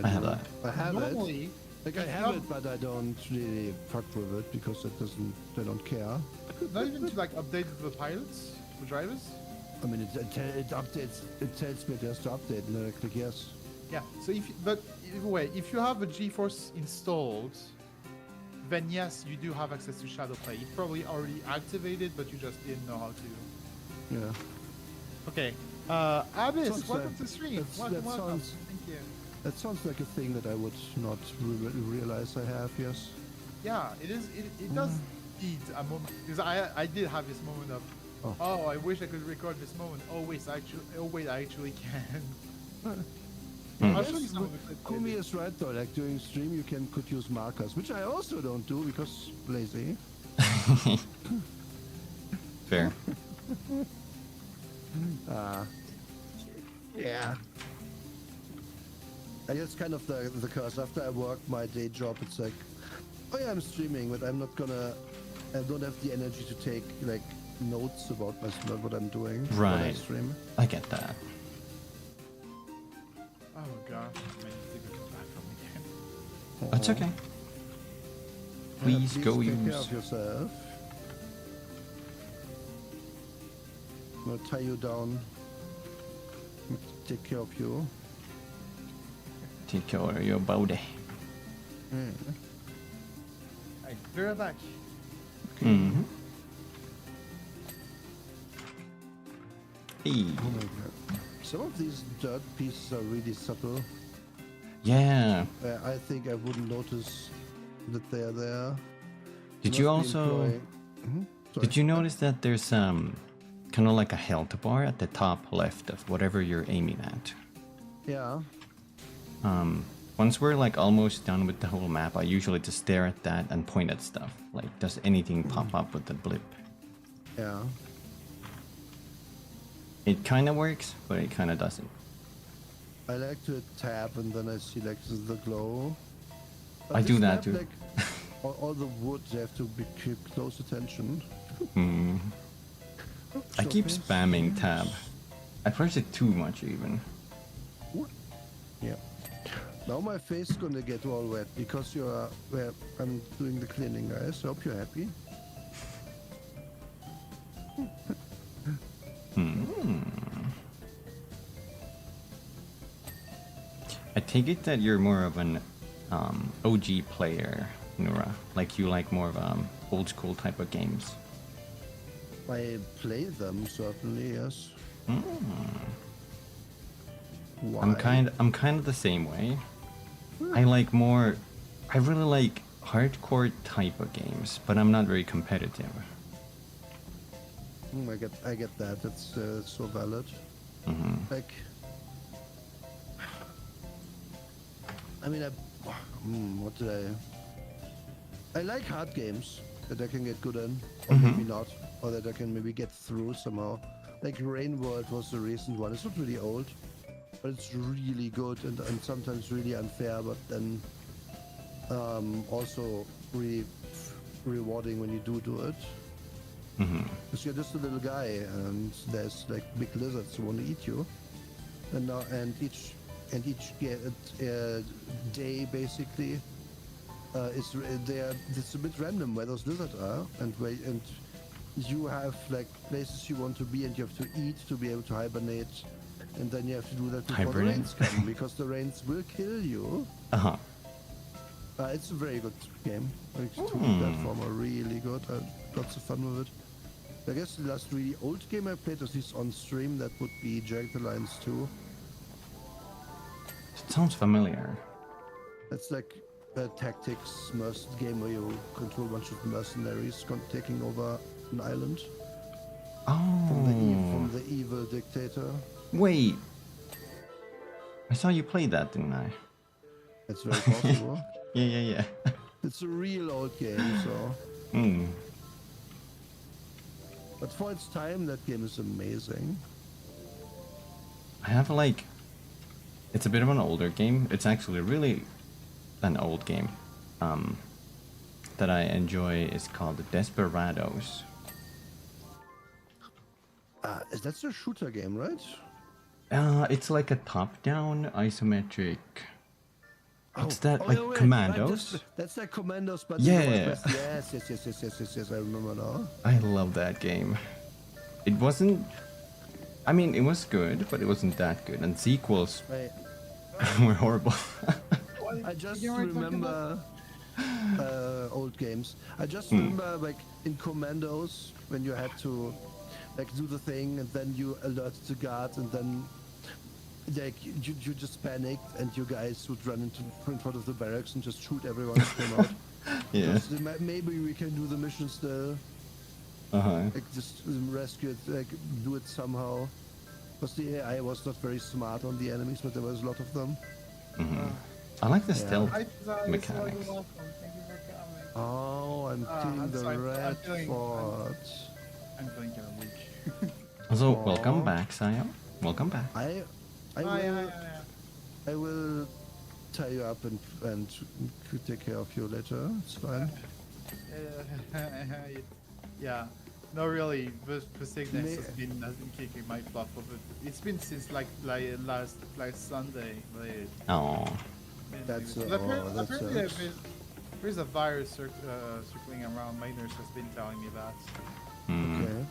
I have that. I have it. Normally, Like I it's have not- it, but I don't really fuck with it because they don't care. Not even to like update the pilots, the drivers. I mean, it updates. It tells me it has to update, and then I click yes. Yeah. So but either way, if you have a GeForce installed, then yes, you do have access to Shadowplay. It's probably already activated, but you just didn't know how to. Yeah. Okay. Abyss, Sounds welcome like- to the stream. that Welcome. sounds- Thank you. That sounds like a thing that I would not realize I have. Yes. Yeah, it is. It does need a moment because I did have this moment of Oh, I wish I could record this moment. Oh wait, I actually can. I'll show you some of the clips. Kumi is right though. Like during stream, you could use markers, which I also don't do because lazy. Fair. Yeah. I guess kind of the curse. After I work my day job, it's like, oh yeah, I'm streaming, but I don't have the energy to take like notes about what I'm doing when I Right. stream. I get that. Oh gosh, my music comes back from again. That's okay. Please go take care use. of yourself. I'll tie you down. Take care of you. Take care of your body. Alright, be right back. Mm-hmm. Hey. Oh my god. Some of these dirt pieces are really subtle. Yeah. I think I wouldn't notice that they're there. Did you also? Did you notice that there's kind of like a health bar at the top left of whatever you're aiming at? Yeah. Once we're like almost done with the whole map, I usually just stare at that and point at stuff. Like, does anything pop up with the blip? Yeah. It kind of works, but it kind of doesn't. I like to tap and then I see like the glow. But I this do that map, too. Like, all the wood, they have to keep close attention. I keep spamming tab. I press it too much even. Yeah. Now my face is gonna get all wet because I'm doing the cleaning, guys. I hope you're happy. I take it that you're more of an OG player, Nura. Like you like more of old school type of games. I play them certainly, yes. Why? I'm kind of the same way. I really like hardcore type of games, but I'm not very competitive. I get that. It's so valid. Like, I mean, what did I like hard games that I can get good in, or maybe not, or that I can maybe get through somehow. Like Rain World was the recent one. It's not really old, but it's really good and sometimes really unfair, but then also really rewarding when you do it. Because you're just a little guy and there's like big lizards who want to eat you, and each day basically it's a bit random where those lizards are and you have like places you want to be and you have to eat to be able to hibernate, and then you have to do that before the rains come because the rains will kill you. It's a very good game. Like, 2D platformer, really good. I had lots of fun with it. I guess the last really old game I played, at least on stream, that would be Jagged Alliance 2. It sounds familiar. That's like a tactics game where you control a bunch of mercenaries taking over an island from the evil dictator. Wait. I saw you play that, didn't I? It's very possible. Yeah. It's a real old game, so. But for its time, that game is amazing. I have like... It's a bit of an older game. It's actually really an old game that I enjoy. Is called Desperados. That's a shooter game, right? It's like a top-down isometric... What's that? Oh, like wait, Commandos? That's like Commandos, but Yeah. Yes, I remember now. I love that game. It wasn't... I mean, it was good, but it wasn't that good. And sequels were horrible. I just remember old games. I just remember like in Commandos when you had to like do the thing and then you alert the guards and then like you just panicked and you guys would run in front of the barracks and just shoot everyone who came out. Yeah. Maybe we can do the mission still. Like just rescue it, like do it somehow. Because the AI was not very smart on the enemies, but there was a lot of them. I like the Yeah. stealth Hi, Pizza, mechanics. you're welcome. Thank you for coming. Oh, I'm killing I'm the sorry, I'm red feeling- fort. I'm feeling kind of weak. Also, Aw. welcome back, Saya. Welcome back. I will tie you up and take care of you later. It's fine. Yeah, no, really. The sickness May- has been kicking my butt for it's been since like last Sunday. Like, That Oh, apparently sucks. there's a virus circling around. My nurse has been telling me that. Okay.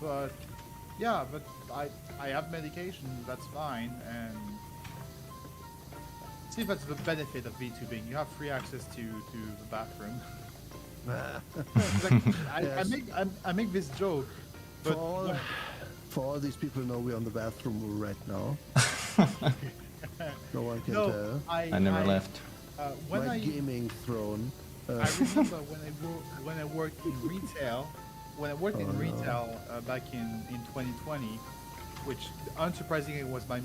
But yeah, but I have medication. That's fine. And see, that's the benefit of VTubing. You have free access to the bathroom. Like, Yes. I make this joke, but For all these people know we're on the bathroom right now. No one can no, tell. I never left. When My I gaming throne. I remember when I worked in retail. When I worked in retail back in 2020, which unsurprisingly was my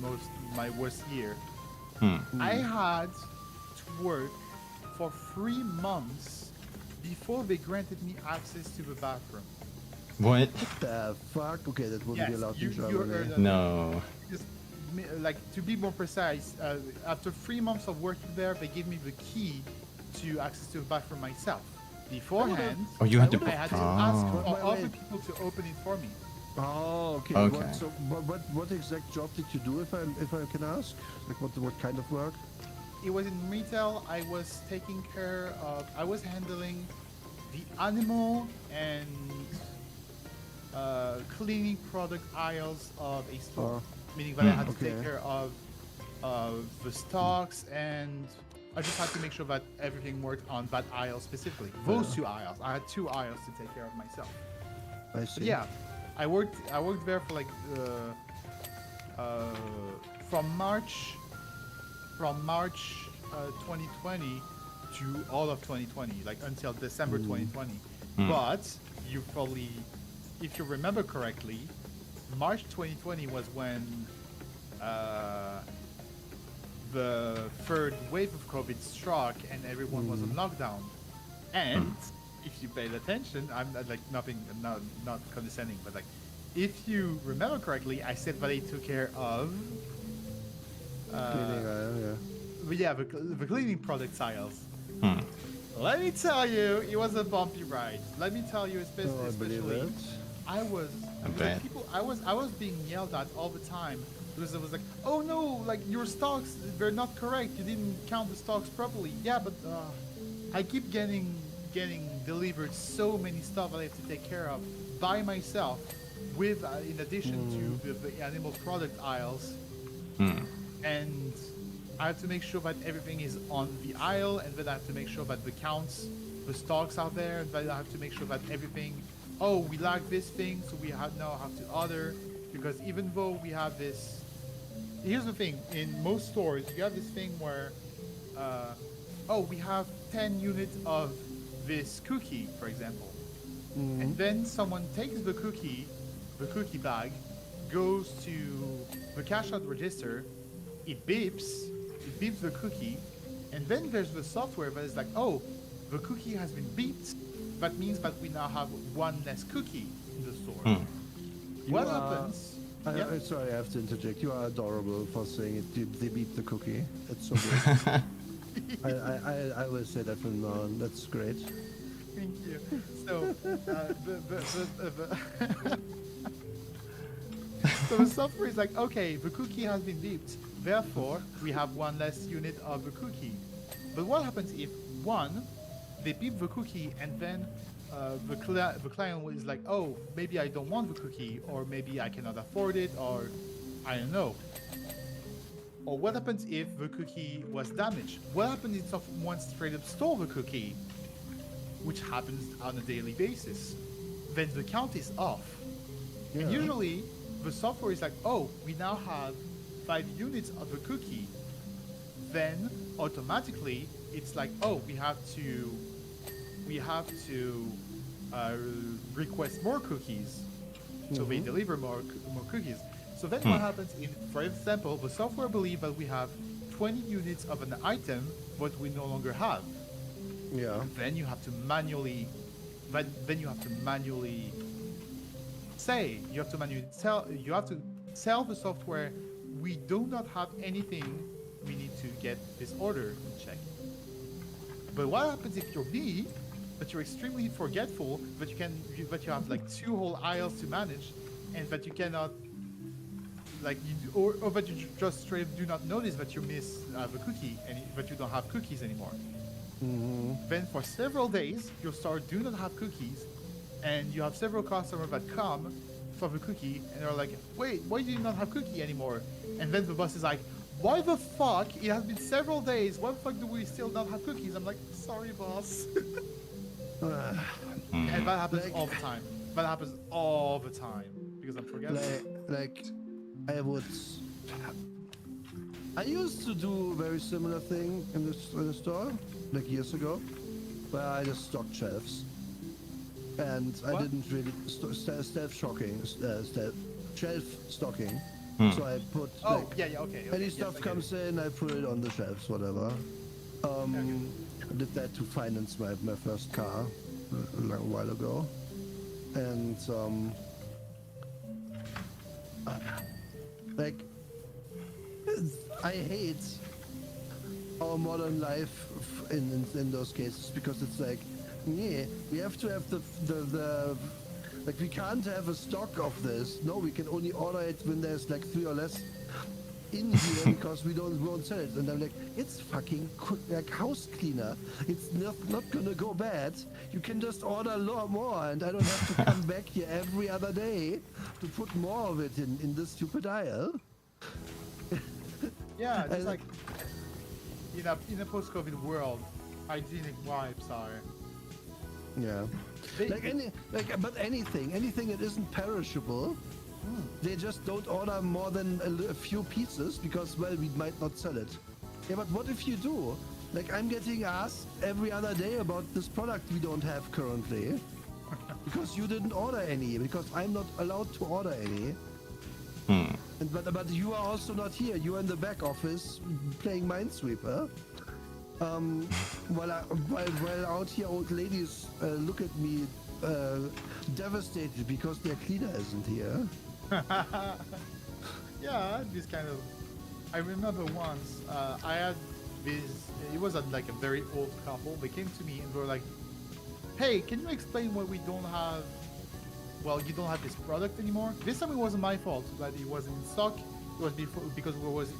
worst year, I had to work for 3 months before they granted me access to the bathroom. What? The fuck? Okay, that wouldn't be Yes, allowed you in heard Germany. that. No. Just, like, to be more precise, after 3 months of working there, they gave me the key to access to the bathroom myself. Beforehand, Oh, you had to. I had to ask Oh. for Wait, other wait. people to open it for me. Oh, okay. Okay. What exact job did you do, if I can ask? Like what kind of work? It was in retail. I was taking care of. I was handling the animal and cleaning product aisles of a store. Meaning that I had to take Okay. care of the stocks, and I just had to make sure that everything worked on that aisle specifically. Those 2 aisles. I had 2 aisles to take care of myself. I But see. yeah, I worked there for like from March 2020 to all of 2020, like until December 2020. But you probably, if you remember correctly, March 2020 was when the 3rd wave of COVID struck and everyone was on lockdown. And if you paid attention, I'm like nothing, not condescending, but like if you remember correctly, I said that I took care of Cleaning aisle, yeah. but yeah, the cleaning product aisles. Let me tell you, it was a bumpy ride. Let me tell you, Oh, I believe especially, it. I was, I bet. I was being yelled at all the time because it was like, oh no, like your stocks, they're not correct. You didn't count the stocks properly. Yeah, but I keep getting delivered so many stuff that I have to take care of by myself, with in addition to the animal product aisles. And I have to make sure that everything is on the aisle, and then I have to make sure that the stocks are there, and then I have to make sure that everything, oh, we lack this thing, so we now have to order, because even though we have this, here's the thing, in most stores, you have this thing where, oh, we have 10 units of this cookie, for example, and then someone takes the cookie bag, goes to the cash out register, it beeps the cookie, and then there's the software that is like, oh, the cookie has been beeped. That means that we now have 1 less cookie in the store. What happens? Yeah. Sorry, I have to interject. You are adorable for saying it. They beat the cookie. It's so good. I will say that from now on. That's great. Thank you. So, so the software is like, okay, the cookie has been beeped. Therefore, we have 1 less unit of the cookie. But what happens if, 1, they beep the cookie, and then the client is like, oh, maybe I don't want the cookie, or maybe I cannot afford it, or I don't know. Or what happens if the cookie was damaged? What happens if someone straight up stole the cookie? Which happens on a daily basis. Then the count is off. Yeah. And usually, the software is like, oh, we now have 5 units of the cookie. Then automatically, it's like, oh, we have to request more cookies, so they deliver more cookies. So then what happens in, for example, the software believes that we have 20 units of an item, but we no longer have. Yeah. Then you have to manually, say, you have to tell the software, we do not have anything, we need to get this order in check. But what happens if you're me, but you're extremely forgetful, but you have like 2 whole aisles to manage, and that you cannot, like, or that you just straight up do not notice that you miss the cookie, and that you don't have cookies anymore. Then for several days, your store do not have cookies, and you have several customers that come for the cookie, and they're like, wait, why do you not have cookie anymore? And then the boss is like, why the fuck? It has been several days. Why the fuck do we still not have cookies? I'm like, sorry, boss. And that happens Like- all the time. That happens all the time because I'm forgetful. Like, I used to do a very similar thing in the store, like years ago, where I just stocked shelves. And I What? didn't really shelf stocking. So I put Oh, like yeah, okay. any yes, stuff I get comes it. in, I put it on the shelves, whatever. I did that to finance my first car a long while ago, and like I hate our modern life in those cases, because it's like, yeah, we have to have the like, we can't have a stock of this. No, we can only order it when there's like 3 or less in here, because we won't sell it. And I'm like, it's fucking like house cleaner. It's not gonna go bad. You can just order a lot more, and I don't have to come back here every other day to put more of it in this stupid aisle. Yeah, just And- like in a post-COVID world, hygienic wipes are. Yeah. But anything that isn't perishable, they just don't order more than a few pieces, because, well, we might not sell it. Yeah, but what if you do? Like, I'm getting asked every other day about this product we don't have currently, because you didn't order any, because I'm not allowed to order any. But you are also not here. You are in the back office playing Minesweeper. While out here, old ladies look at me devastated because their cleaner isn't here. Yeah, this kind of. I remember once I had this. It was like a very old couple. They came to me and they were like, "Hey, can you explain why we don't have? Well, you don't have this product anymore." This time it wasn't my fault that it wasn't in stock. It was because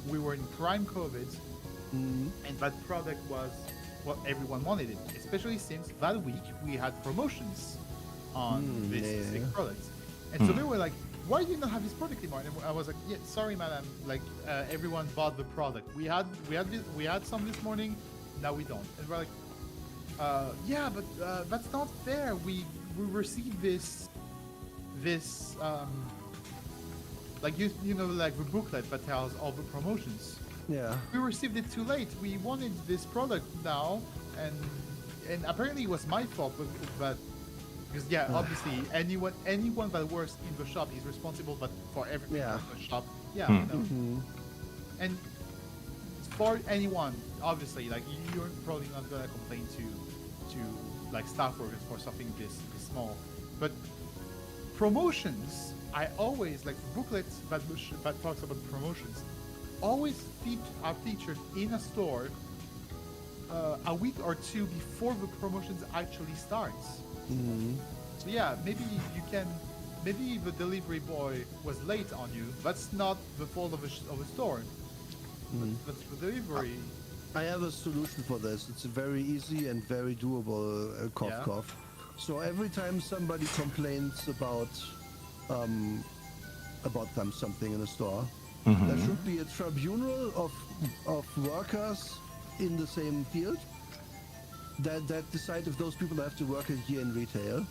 we were in prime COVID, and that product was what everyone wanted it. Especially since that week we had promotions on this specific product, and so they were like, "Why do you not have this product anymore?" And I was like, "Yeah, sorry, madam. Like everyone bought the product. We had some this morning. Now we don't." And we're like, "Yeah, but that's not fair. We received this like you know, like the booklet that tells all the promotions. Yeah. We received it too late. We wanted this product now, and apparently it was my fault, but because yeah, obviously anyone that works in the shop is responsible, but for everything in the shop, yeah, you know. And for anyone, obviously, like you're probably not gonna complain to like staff workers for something this small, but promotions, I always like booklets that talks about promotions. Always are featured in a store a week or two before the promotions actually starts. So yeah, maybe the delivery boy was late on you. That's not the fault of a store. That's the delivery. I have a solution for this. It's very easy and very doable. Cough. So every time somebody complains about something in a store, there should be a tribunal of workers in the same field that decide if those people have to work a year in retail.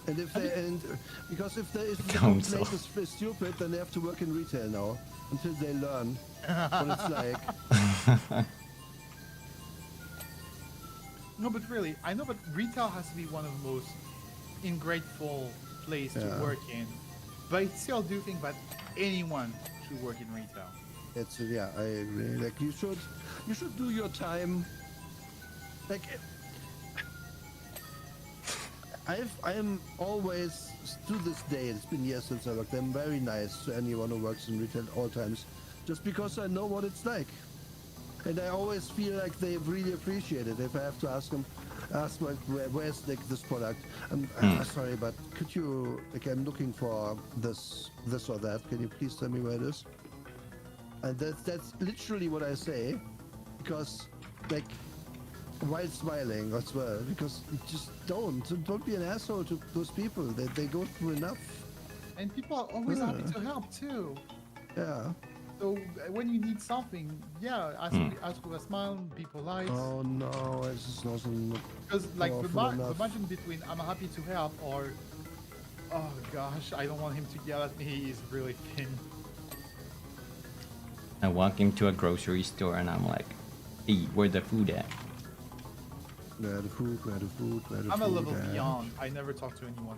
And because if the complaint is stupid, then they have to work in retail now until they learn what it's like. No, but really, I know, but retail has to be one of the most ingrateful place to Yeah. work in. But I still do think that anyone should work in retail. It's yeah, I agree. Like you should do your time. Like I am always to this day. It's been years since I worked. I'm very nice to anyone who works in retail at all times, just because I know what it's like, and I always feel like they really appreciate it. If I have to ask them, where's like this product? I'm sorry, but could you like I'm looking for this or that. Can you please tell me where it is? And that's literally what I say, because like while smiling as well, because you just don't be an asshole to those people. They go through enough. And people are always happy to help too. Yeah. So when you need something, yeah, ask with a smile, be polite. Oh no, it's just not. Because like the powerful enough. margin between I'm happy to help or oh gosh, I don't want him to yell at me is really thin. I walk into a grocery store and I'm like, hey, where the food at? Where the food? I'm a level beyond. I never talk to anyone.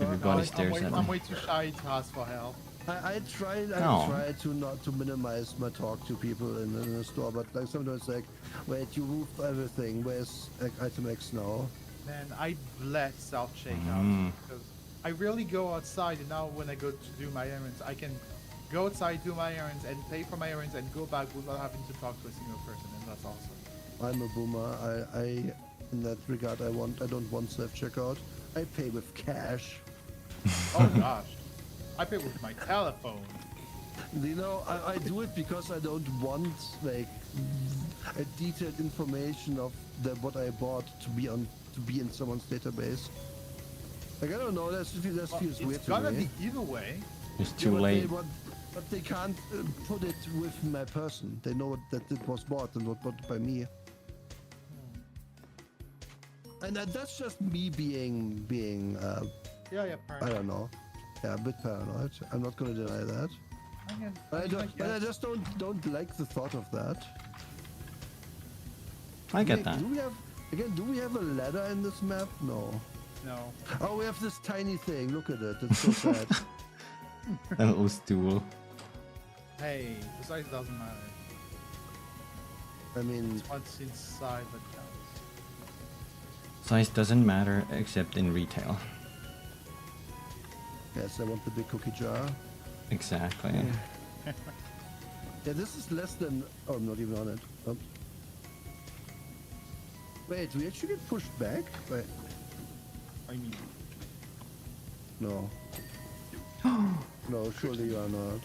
Everybody stares at I'm me. way too shy to ask for help. I try to not to minimize my talk to people in the store, but like sometimes like, wait, you moved everything. Where's like, item X now? Man, I bless self-checkout because I rarely go outside, and now when I go to do my errands, I can go outside, do my errands, and pay for my errands, and go back without having to talk to a single person, and that's awesome. I'm a boomer. I in that regard, I don't want self-checkout. I pay with cash. Oh gosh, I pay with my telephone. You know, I do it because I don't want like a detailed information of what I bought to be in someone's database. Like I don't know, that feels weird It's to gonna me. be either way. It's Yeah, too but late. But they can't put it with my person. They know that it was bought and was bought by me. And that's just me being Yeah, I don't know. Yeah, a bit paranoid. I'm not gonna deny that. But I just don't like the thought of that. I get that. Do we have a ladder in this map? No. No. Oh, we have this tiny thing. Look at it. It's so sad. A little stool. Hey, the size doesn't matter. I mean, It's what's inside that counts. Size doesn't matter except in retail. yes, I want the big cookie jar. Exactly. Yeah, this is less than. Oh, I'm not even on it. Oh. Wait, we actually get pushed back? Wait, I mean, no. No, surely you are not.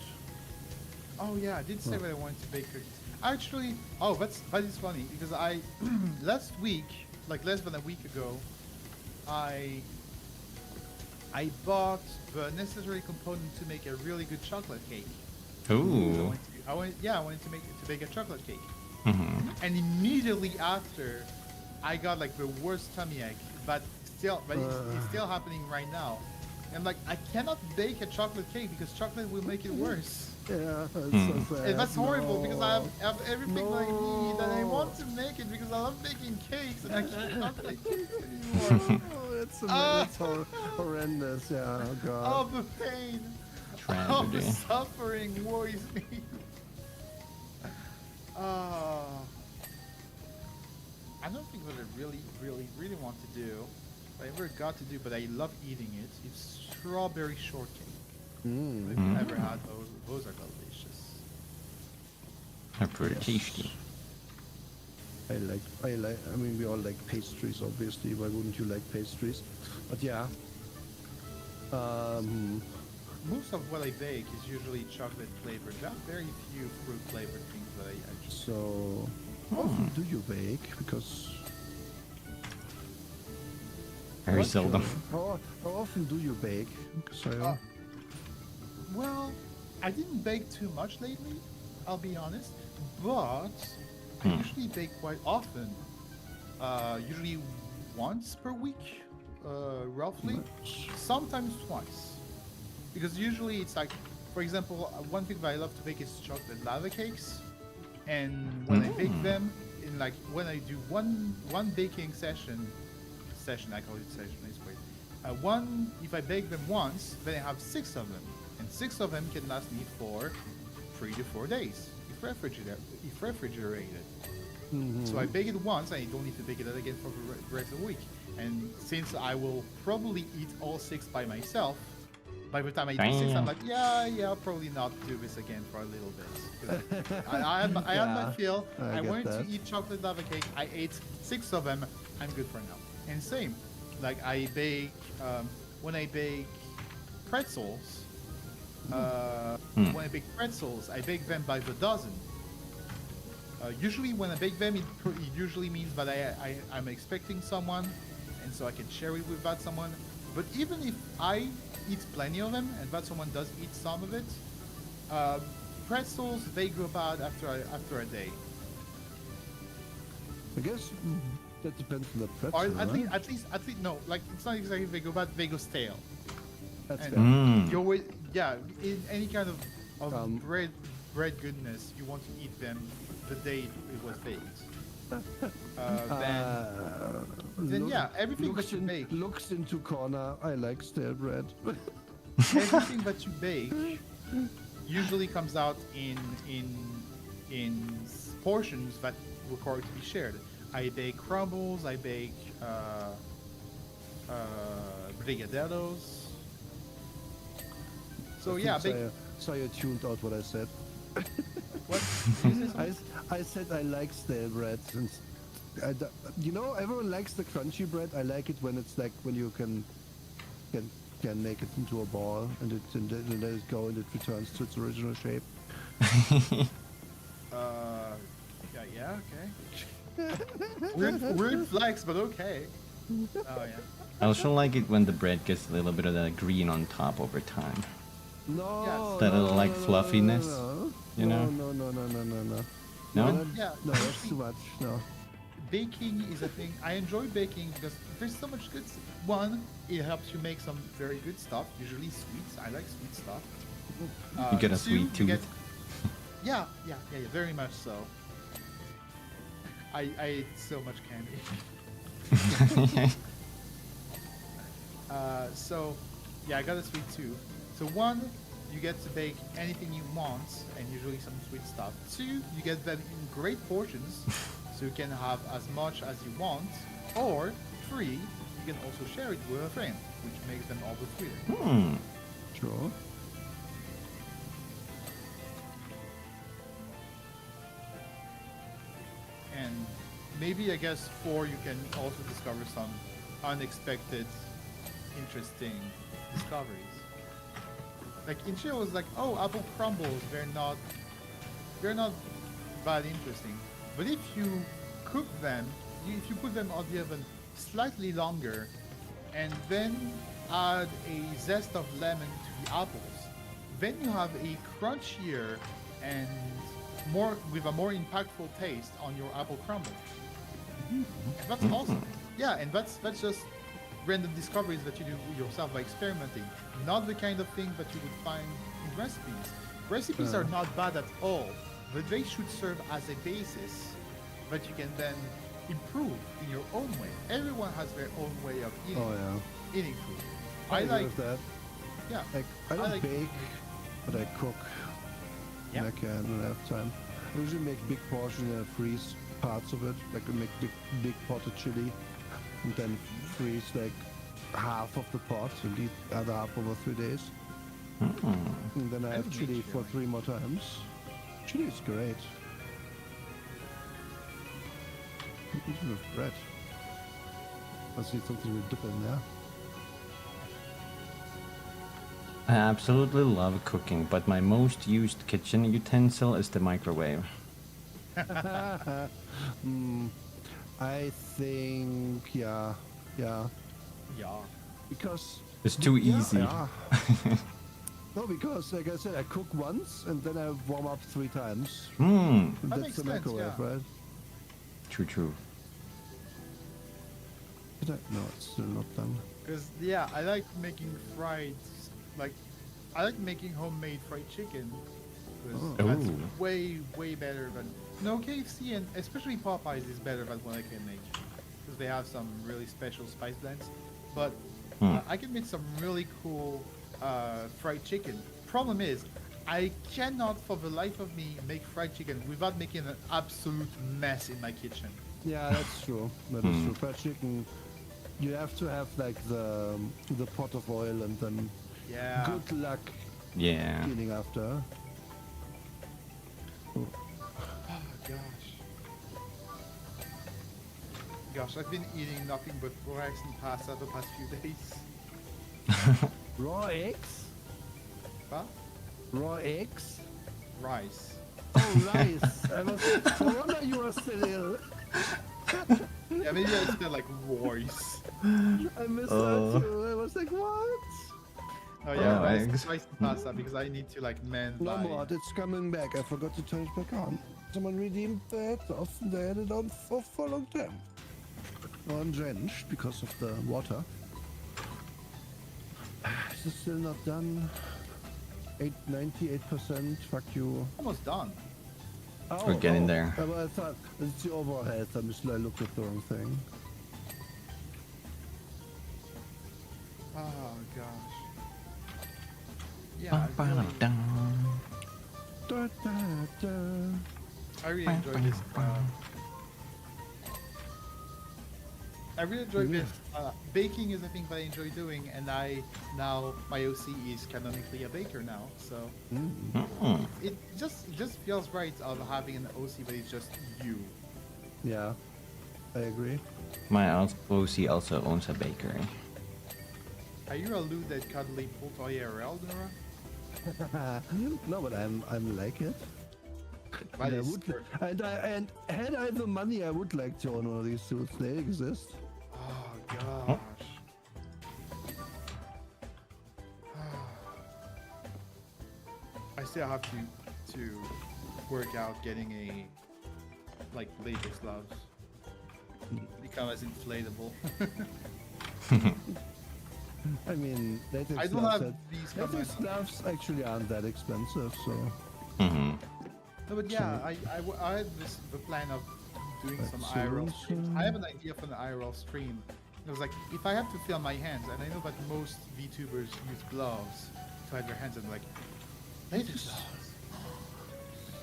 oh yeah, I did say that I wanted to bake cookies. Actually, oh, that is funny because I last week, like less than a week ago, I bought the necessary component to make a really good chocolate cake. Ooh. I wanted to bake a chocolate cake. Mm-hmm. And immediately after, I got like the worst tummy ache, but it's still happening right now. And like, I cannot bake a chocolate cake because chocolate will make it worse. Yeah, it's so sad. And that's horrible because I No. have everything I need and I want to make it because I love baking cakes and I cannot bake cakes anymore. Oh, it's horrendous. Yeah, oh god. Oh, the pain. Oh, the Tragedy. suffering worries me. I don't think what I really want to do, what I ever got to do, but I love eating it, is strawberry shortcake. Mm. If you've never had those are delicious. They're pretty tasty. I mean, we all like pastries, obviously. Why wouldn't you like pastries? But yeah. Most of what I bake is usually chocolate flavored. There are very few fruit flavored things that I just... So, how often do you bake? Because Very seldom. How often do you bake? So, Well, I didn't bake too much lately, I'll be honest, but I usually bake quite often. Usually once per week, roughly. Sometimes twice. Because usually it's like, for example, one thing that I love to bake is chocolate lava cakes. And when I bake them in like when I do one baking session, I call it session. It's great. If I bake them once, then I have 6 of them, and 6 of them can last me for 3 to 4 days if refrigerated. So I bake it once, I don't need to bake it again for the rest of the week. And since I will probably eat all 6 by myself, by the time I do 6, I'm like, yeah, I'll probably not do this again for a little bit. 'Cause I had my fill. I wanted to eat chocolate lava cake. I ate 6 of them. I'm good for now. And same, like I bake when I bake pretzels. When I bake pretzels, I bake them by the dozen. Usually, when I bake them, it usually means that I'm expecting someone, and so I can share it with that someone. But even if I eat plenty of them, and that someone does eat some of it, pretzels they go bad after a day. I guess that depends on the pretzel. Or right? at least no, like it's not exactly they go bad, they go stale. That's And fair. you always, in any kind of bread goodness, you want to eat them the day it was baked. Then everything that you bake, Looks into corner. I like stale bread. everything that you bake usually comes out in portions that require to be shared. I bake crumbles. I bake brigadeiros. So I think Saya tuned out what I said. What? Did you say something? I said I like stale bread, and everyone likes the crunchy bread. I like it when it's like when you can make it into a ball and let it go and it returns to its original shape. Okay. Weird flex, but okay. Oh yeah. I also like it when the bread gets a little bit of that green on top over time. No, Yes. That little, like, fluffiness, you know? No. No? Yeah. No, that's too much. No. Baking is a thing. I enjoy baking because there's so much good. One, it helps you make some very good stuff. Usually sweets. I like sweet stuff. You get a 2, sweet you tooth. get- Yeah, very much so. I ate so much candy. I got a sweet tooth. So 1, you get to bake anything you want, and usually some sweet stuff. 2, you get them in great portions, so you can have as much as you want. Or 3, you can also share it with a friend, which makes them all the sweeter. Sure. And maybe, I guess, 4, you can also discover some unexpected, interesting discoveries. Like Inchia was like, oh, apple crumbles, they're not that interesting. But if you cook them, if you put them on the oven slightly longer, and then add a zest of lemon to the apples, then you have a crunchier and with a more impactful taste on your apple crumble. And that's awesome. Yeah, and that's just random discoveries that you do yourself by experimenting. Not the kind of thing that you would find in recipes. Recipes are not bad at all, but they should serve as a basis that you can then improve in your own way. Everyone has their own way of eating, Oh yeah. eating food. I I agree like, with that. yeah. Like, I don't like- bake, but I cook Yeah. when I can when I have time. I usually make big portions and I freeze parts of it. Like I make big pot of chili, and then freeze like half of the pot and eat the other half over 3 days. And then I have haven't chili made for chili. 3 more times. Chili is great. Even with bread. Let's need something to dip in there. I absolutely love cooking, but my most used kitchen utensil is the microwave. I think, yeah. Yeah. Because It's too easy. Yeah. No, because like I said, I cook once and then I warm up 3 times. And That that's makes the sense, microwave, yeah. right? True. No, it's still not done. Because, yeah, I like making I like making homemade fried chicken. 'Cause Oh. that's Ooh. way better than No, KFC and especially Popeyes is better than what I can make because they have some really special spice blends. But I can make some really cool fried chicken. Problem is, I cannot for the life of me make fried chicken without making an absolute mess in my kitchen. Yeah, that's true. That is true. Fried chicken, you have to have like the pot of oil and then Yeah. good luck Yeah. cleaning after. Oh gosh. Gosh, I've been eating nothing but rice and pasta the past few days. Raw eggs? Huh? Raw eggs? Rice. Oh, rice. I was, no wonder you were still ill. Yeah, maybe I smell like Royce. I missed that too. I was like, what? Oh yeah, Oh, rice, eggs. rice and pasta because I need to like mend No my... more, it's coming back. I forgot to turn it back on. Someone redeemed that. Often they had it on for a long time. Drenched because of the water. Is this still not done? 98%. Fuck you. Almost done. Oh, We're getting there. But I thought it's the overall health. I looked at the wrong thing. Oh gosh. Yeah, Da, da, da. I really enjoy this. I really enjoy this. Baking is a thing that I enjoy doing, and now my OC is canonically a baker now, so it just feels right of having an OC that is just you. Yeah, I agree. My OC also owns a bakery. Are you a lewd that cuddly pulled IRL, Nora? No, but I'm like it. That And, I is would, true. and had I the money, I would like to own one of these suits. They exist. Oh gosh. I still have to work out getting a like latex gloves. Become as inflatable. I mean, latex I don't gloves, have these from latex my- gloves actually aren't that expensive, so Mm-hmm. No, but yeah, I had the plan of doing some IRL streams. I have an idea for an IRL stream. It was like, if I have to film my hands, and I know that most VTubers use gloves to hide their hands, and like, latex gloves.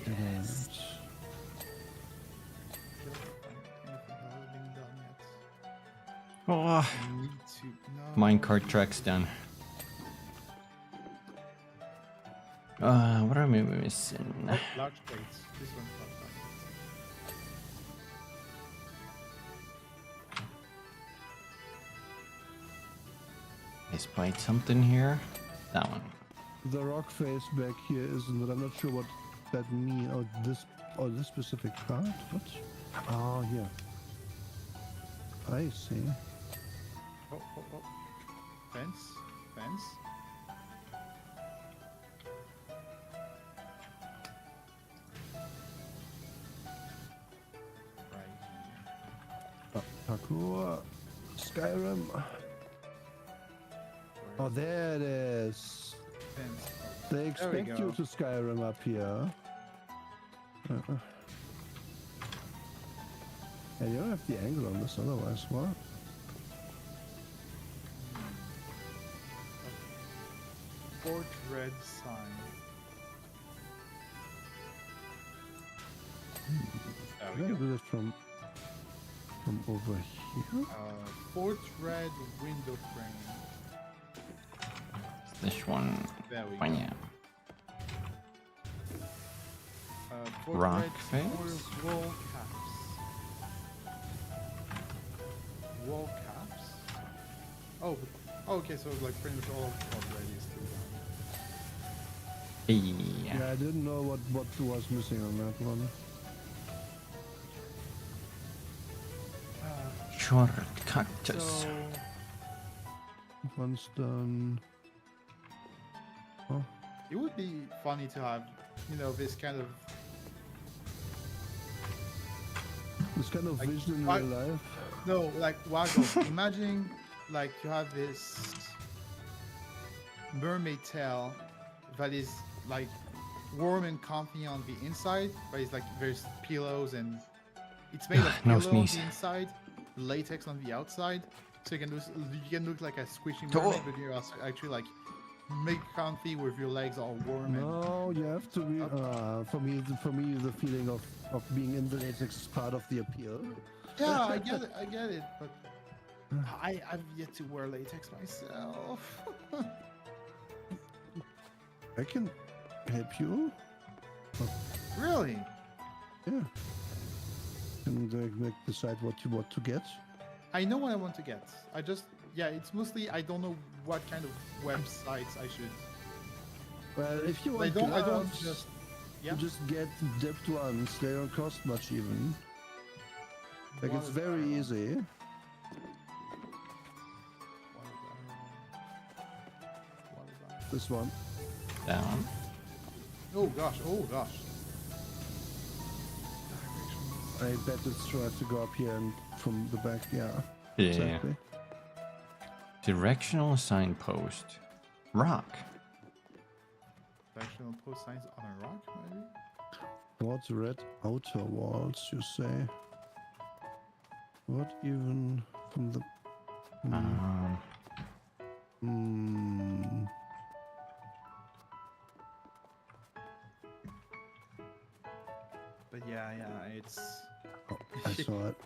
yes. Oh, Need to no. minecart tracks done. What am I missing? Oh, large plates. This one's not large I spied something here. That one. The rock face back here isn't it? I'm not sure what that means. Or this specific part. What? Oh, here. I see. Oh. Fence. Right here. Parkour. Skyrim. Oh, there it is. Fence. They There we expect go. you to Skyrim up here. And you don't have the angle on this otherwise, what? Fort Red sign. There Can we I go. do it from over here? Fort Red window frame. This one. There we Oh, go. yeah. Fort Rock Red face? wall caps. Wall caps? Oh, okay, so like pretty much all Fort Red is too. Yeah. Yeah, I didn't know what was missing on that one. Short cactus. So, One's done. Oh, it would be funny to have, this kind of Like, vision in I- real life. no, like Waggle. Imagine like you have this mermaid tail that is like warm and comfy on the inside, but it's like there's pillows and it's made of No pillow on sneeze. the inside, latex on the outside, so you can look like a squishy mermaid, but you're also actually like make comfy with your legs all warm. No, you have to be. For me, the feeling of being in the latex is part of the appeal. Yeah, I get it, but I've yet to wear latex myself. I can help you. Really? Yeah. And decide what you want to get. I know what I want to get. It's mostly I don't know what kind of websites I should. Well, if you want I don't gloves, just. you Yeah. just get dipped ones. They don't cost much even. Like What it's is very that? easy. What is that? What is that? This one. Down. Oh gosh! Oh gosh! I bet it's true. I have to go up here and from the back. Yeah. Yeah. Exactly. Directional signpost. Rock. Directional post signs on a rock, maybe. What red outer walls? You say? What even from the? Hmm. But yeah, it's. Oh, I saw it.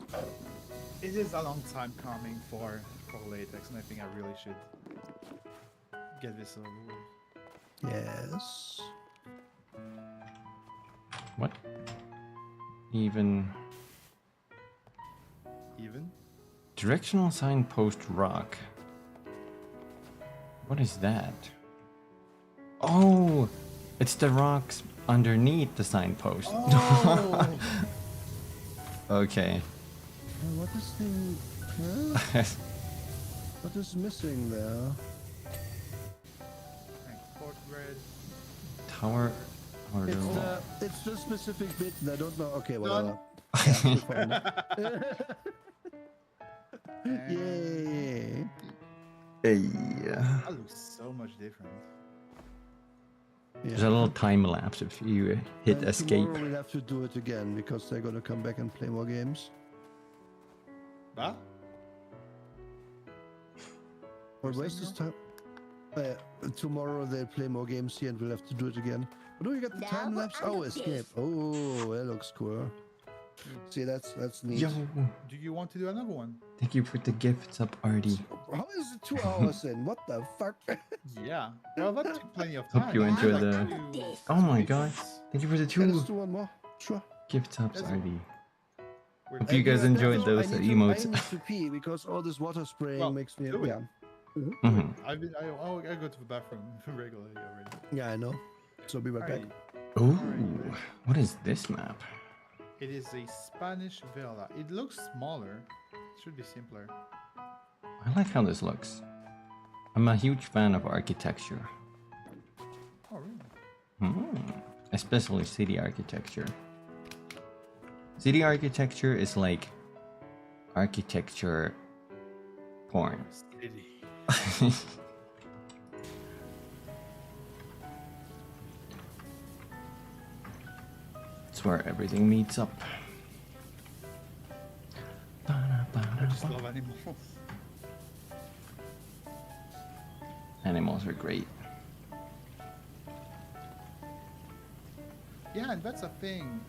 It is a long time coming for latex, and I think I really should get this over with. Yes. What? Even. Directional signpost rock. What is that? Oh! It's the rocks underneath the signpost. Oh! Okay. What is the? Huh? What is missing there? Court red. Tower. Order wall. It's the specific bit. I don't know. Okay, Done. whatever. Yay! Hey. That looks so much different. There's a little time lapse if you hit And escape. Tomorrow we'll have to do it again because they're gonna come back and play more games. Bah? Or where's this time? Tomorrow they'll play more games here and we'll have to do it again. But do we get the Now time lapse? I'm Oh, a escape. diff. Oh, that looks cool. See, that's neat. Yo, Do you want to do another one? thank you for the gifts up, Artie. How is it 2 hours in? What the fuck? Yeah. Well, that took plenty of Hope time. you enjoy Like the. two- Oh my god! Thank you for the Okay, let's 2 do one more. Sure. gift subs, That's- Artie. we're- Hope you guys enjoyed those I emotes. need to pee because all this water spraying Well, makes me. do it. Yeah. Mhm. I go to the bathroom regularly already. Yeah, I know. So be right back. Alright. Ooh, what is this map? It is a Spanish villa. It looks smaller. It should be simpler. I like how this looks. I'm a huge fan of architecture. Oh, really? Especially city architecture. City architecture is like architecture porn. City. It's where everything meets up. I just love animals. Animals are great. Yeah, and that's a thing.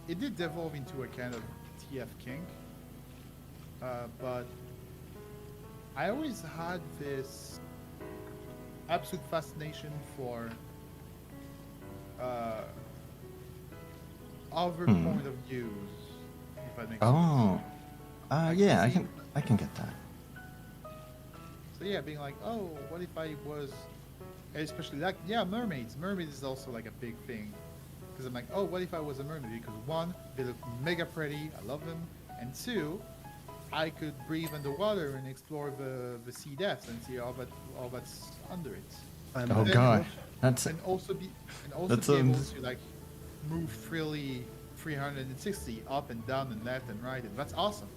It did devolve into a kind of TF kink, but I always had this absolute fascination for other point of views, if that makes sense. Oh, yeah, I can get that. So yeah, being like, oh, what if I was, especially like, yeah, mermaids. Mermaids is also like a big thing. Because I'm like, oh, what if I was a mermaid? Because one, they look mega pretty, I love them. And two, I could breathe underwater and explore the sea depths and see all that's under it. Oh god, that's And also be That able sounds- to like move freely 360 up and down and left and right, and that's awesome.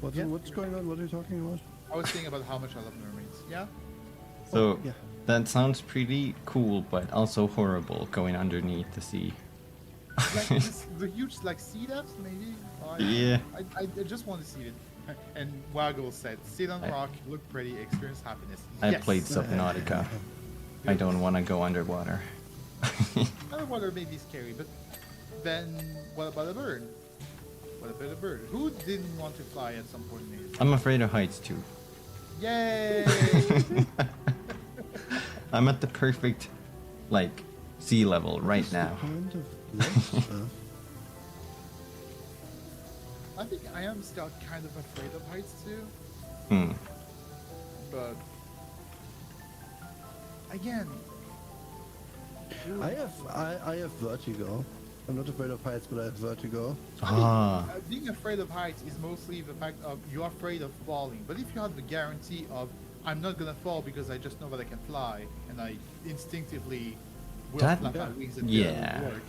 What's going on? What are you talking about? I was saying about how much I love mermaids. Yeah. So yeah. that sounds pretty cool, but also horrible going underneath the sea. Like the huge like sea depths, maybe. Yeah. I just want to see it. And Waggle said, "Sit on rock, look pretty, experience happiness." I Yes. played Subnautica. I don't want to go underwater. Underwater may be scary, but then what about a bird? What about a bird? Who didn't want to fly at some point in his I'm afraid of heights too. Yay! I'm at the perfect, like, sea level right now. Point of this? I think I am still kind of afraid of heights too, Hmm. but again, I have vertigo. I'm not afraid of heights, but I have vertigo. Ah. being afraid of heights is mostly the fact of you're afraid of falling. But if you have the guarantee of I'm not gonna fall because I just know that I can fly and I instinctively will That- flap my wings and yeah. do it work.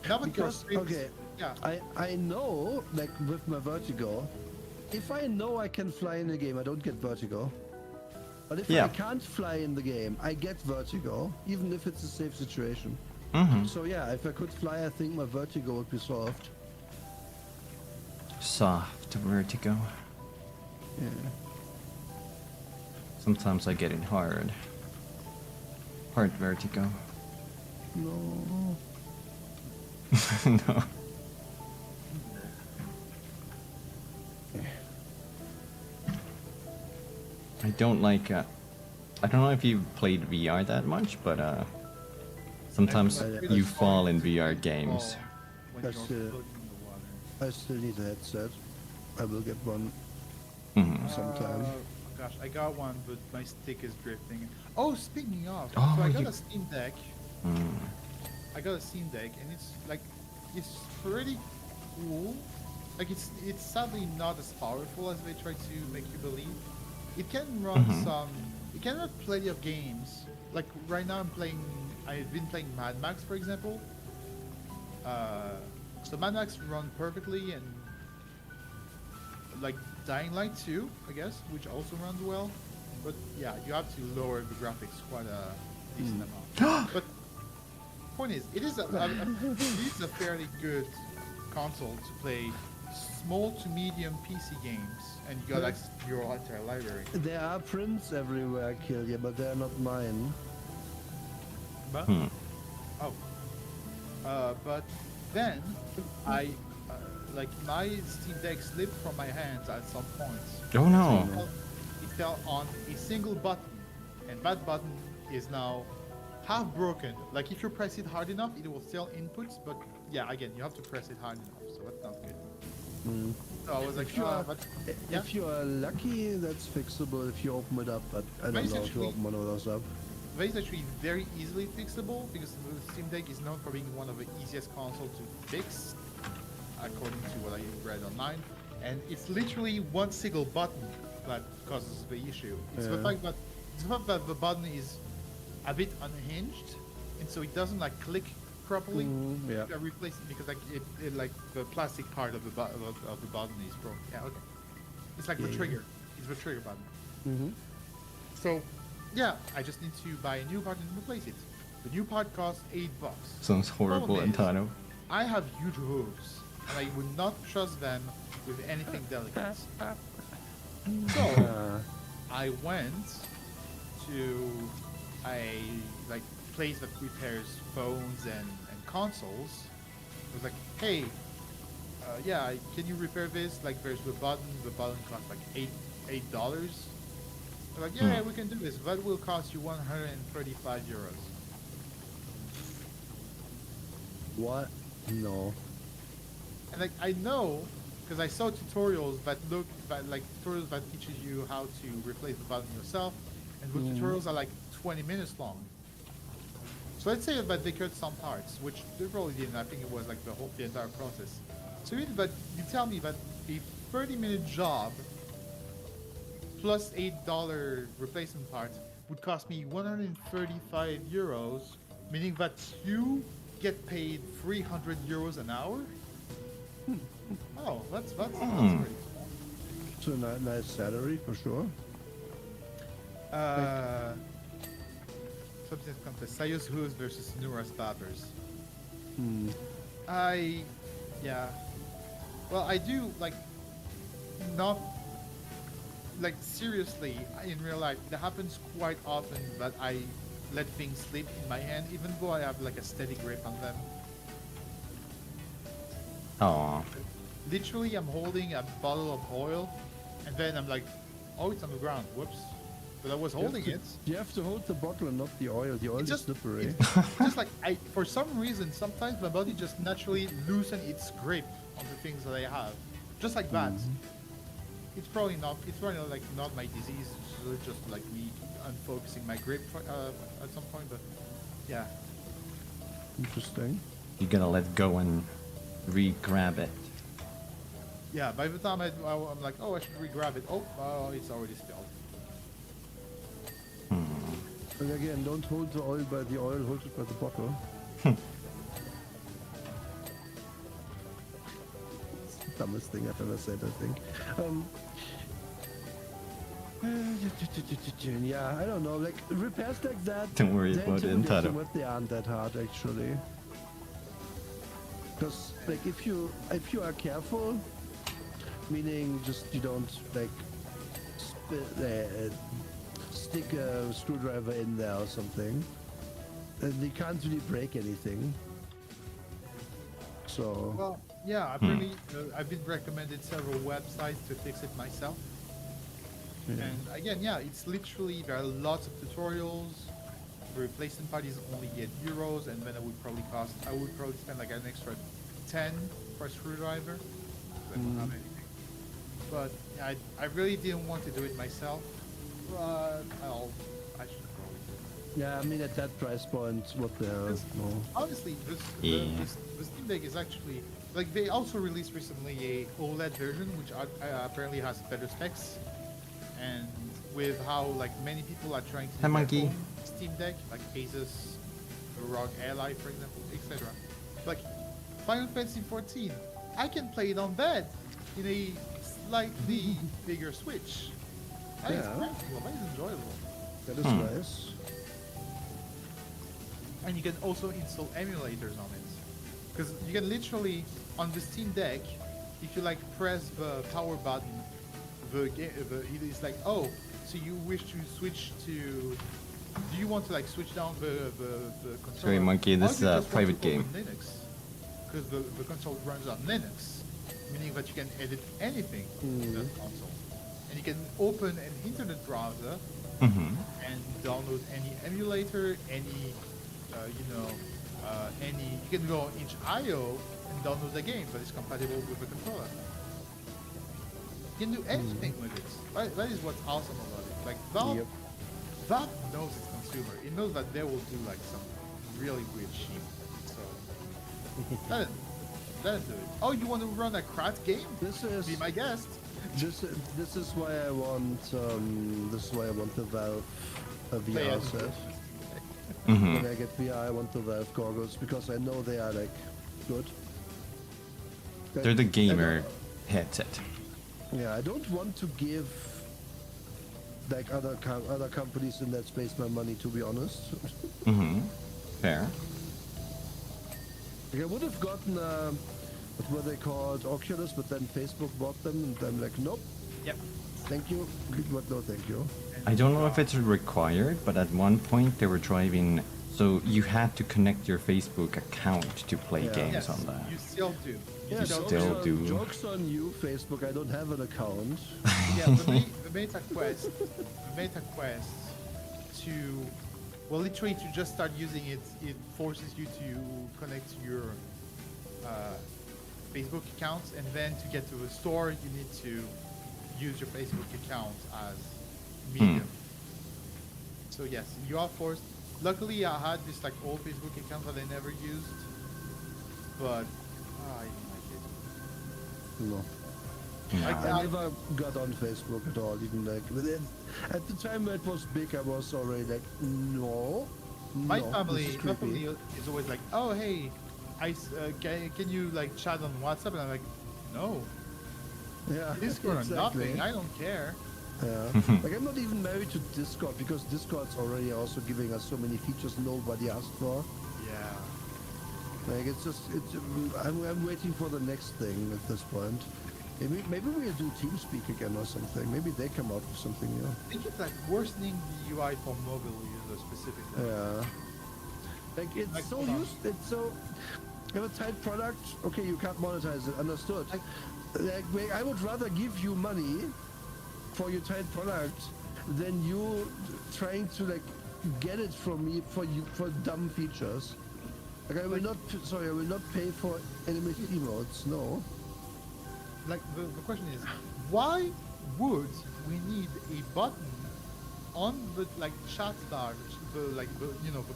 Now that Because, you're okay, yeah, I know, like with my vertigo, if I know I can fly in the game, I don't get vertigo. But if Yeah. I can't fly in the game, I get vertigo, even if it's a safe situation. Mm-hmm. So yeah, if I could fly, I think my vertigo would be solved. Soft vertigo. Yeah. Sometimes I get it hard. Hard vertigo. No. No. I don't like. I don't know if you've played VR that much, but sometimes you fall in VR games. when That's you're it. floating in the water. I still need a headset. I will get one Mhm. sometime. Gosh, I got one, but my stick is drifting. Oh, speaking of, Oh, so I got you- a Steam Deck. Mm. I got a Steam Deck, and it's like, it's pretty cool. Like it's sadly not as powerful as they try to make you believe. It can run it can run plenty of games. Like right now I've been playing Mad Max, for example. So Mad Max run perfectly, and like Dying Light 2, I guess, which also runs well. But yeah, you have to lower the graphics quite a decent amount. But point is, it is a fairly good console to play small to medium PC games, and you got access to your entire library. There are prints everywhere, Killia, but they're not mine. But Hmm. but then I like my Steam Deck slipped from my hands at some points. Oh no. It fell on a single button, and that button is now half broken. Like if you press it hard enough, it will still inputs, but yeah, again, you have to press it hard enough, so that's not good. So I was like, If you are, but yeah. if you are lucky, that's fixable if you open it up, but I don't know how to Basically- open one of those up. That is actually very easily fixable because the Steam Deck is known for being one of the easiest consoles to fix, according to what I read online. And it's literally one single button that causes the issue. It's the fact that the button is a bit unhinged, and so it doesn't like click properly. Yeah. You replace it because like it like the plastic part of the of the button is broken. Yeah, okay. It's like the trigger. It's the trigger button. Mm-hmm. So, yeah, I just need to buy a new part and replace it. The new part costs $8. Sounds horrible, Problem is, Antano. I have huge hooves, and I would not trust them with anything delicate. So, I went to a like place that repairs phones and consoles. I was like, hey, yeah, can you repair this? Like, there's the button. The button costs like $8. They're like, yeah, we can do this. That will cost you 135 euros. What? No. And like, I know, because I saw tutorials that tutorials that teaches you how to replace the button yourself, and the tutorials are like 20 minutes long. So let's say that they cut some parts, which they probably didn't. I think it was like the entire process. So but you tell me that a 30-minute job plus $8 replacement parts would cost me 135 euros, meaning that you get paid 300 euros an hour. Oh, that's pretty cool. It's a nice salary for sure. Substance contest. Sayus Who's versus Nuras Babbers. Hmm. Yeah. Well, I do like not like seriously in real life. That happens quite often that I let things slip in my hand, even though I have like a steady grip on them. Oh, Literally, I'm holding a bottle of oil, and then I'm like, "Oh, it's on the ground. Whoops!" But I was holding it. You have to hold the bottle and not the oil. The oil is slippery. Just like for some reason, sometimes my body just naturally loosen its grip on the things that I have, just like that. It's probably not. It's probably like not my disease. It's really just like me unfocusing my grip at some point. But yeah, Interesting. you gotta let go and re-grab it. yeah. By the time I'm like, oh, I should re-grab it. Oh, it's already spilled. And again, don't hold the oil by the oil, hold it by the bottle. It's the dumbest thing I've ever said, I think. Yeah, I don't know, like repairs like that. Don't worry they're about it, intimidating, Taro. but they aren't that hard actually. Because like if you are careful, meaning just you don't like stick a screwdriver in there or something, and you can't really break anything. So Well, yeah. Apparently, I've been recommended several websites to fix it myself. yeah. And again, yeah, it's literally, there are lots of tutorials. The replacement part is only €8, and then I would probably spend like an extra 10 for a screwdriver. I don't have anything. But yeah, I really didn't want to do it myself. But I should probably do it. Yeah, I mean at that price point, what the hell? No. Honestly, the Steam Deck is actually, like, they also released recently a OLED version, which apparently has better specs. And with how like many people are trying to Hi, do their monkey. own Steam Deck, like Asus, ROG Ally, for example, etc. Like Final Fantasy 14, I can play it on that in a slightly bigger Switch. That is Yeah. practical, that is enjoyable. That is nice. And you can also install emulators on it. Because you can literally, on the Steam Deck, if you like press the power button, it is like, oh, so you wish to switch to, do you want to like switch down the controller? Sorry, monkey, Or this do you is a just want private to open game. Linux, because the console runs on Linux, meaning that you can edit anything in that console. And you can open an internet browser and download any emulator, any, you can go on itch.io and download the game that is compatible with the controller. You can do anything with it. That is what's awesome about it. Like Valve, Yep. Valve knows its consumer. It knows that they will do like some really weird shit. So let it do it. Oh, you want to run a craft game? This is Be my guest. this is why I want the Valve Play VR as set. Mm-hmm. When I get VR, I want the Valve goggles because I know they are like good. They're the gamer headset. Yeah, I don't want to give like other companies in that space my money, to be honest. Fair. Like, I would have gotten what were they called, Oculus, but then Facebook bought them, and I'm like, nope, Yep. thank you, but no, thank you. I don't know if it's required, but at one point they were driving, so you had to connect your Facebook account to play Yeah. games Yes, on that. you still do. Yeah, still do. Jokes on you, Facebook. I don't have an account. Yeah, the Meta Quest to, well, literally to just start using it, it forces you to connect your Facebook account, and then to get to a store, you need to use your Facebook account as medium. So yes, you are forced. Luckily, I had this like old Facebook account that I never used, but I didn't like it. No. I never got on Facebook at all, even like, but then, at the time it was big, I was already like, no. My no, family, this is my creepy. family is always like, oh hey, can you like chat on WhatsApp? And I'm like, no, Yeah, Discord or exactly. nothing. I don't care. Yeah. Like I'm not even married to Discord because Discord's already also giving us so many features nobody asked for. Yeah. Like it's just I'm waiting for the next thing at this point. Maybe we'll do TeamSpeak again or something. Maybe they come out with something new. I think it's like worsening the UI for mobile users specifically. Yeah. Like it's so used. It's so. You have a tight product. Okay, you can't monetize it. Understood. Like I would rather give you money for your tight product than you trying to like get it from me for dumb features. Like I will not. Sorry, I will not pay for animated emotes. No. Like the question is, why would we need a button on the like chat bar, the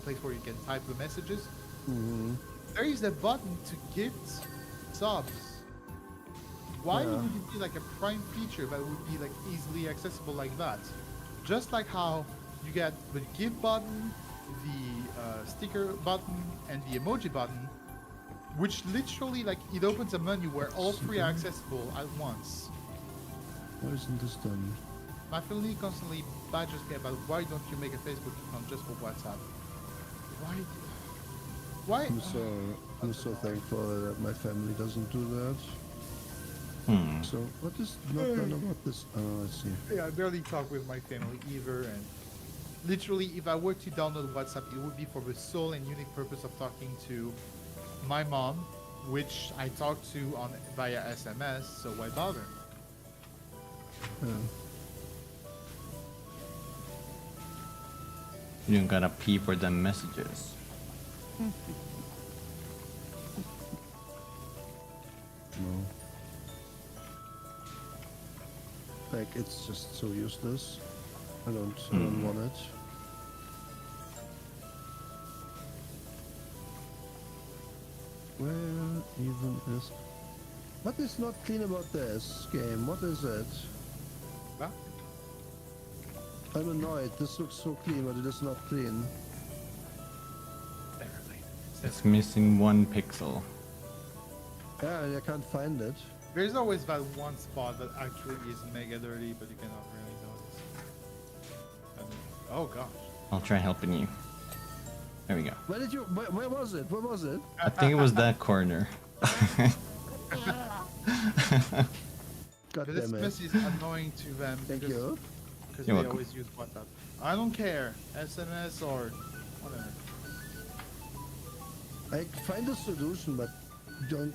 place where you can type the messages? Mm-hmm. There is a button to gift subs. Why would it be like a prime feature that would be like easily accessible like that? Just like how you get the gift button, the sticker button, and the emoji button, which literally like it opens a menu where all three are accessible at once. Why isn't this done? My family constantly badgers me about why don't you make a Facebook account just for WhatsApp? Why? I'm so thankful that my family doesn't do that. So what is not done about this? Oh, I see. Yeah, I barely talk with my family either, and literally, if I were to download WhatsApp, it would be for the sole and unique purpose of talking to my mom, which I talk to via SMS. So why bother? Yeah. You don't gotta pee for them messages. No. Like it's just so useless. I don't want it. Where even is? What is not clean about this game? What is it? Huh? I'm annoyed. This looks so clean, but it is not clean. It's missing 1 pixel. Yeah, I can't find it. There's always that one spot that actually is mega dirty, but you cannot really notice. Oh gosh. I'll try helping you. There we go. Where did you? Where was it? Where was it? I think it was that corner. God This damn it! mess is annoying to them. Thank you. Because You're they welcome. always use WhatsApp. I don't care. SMS or whatever. I find a solution, but don't.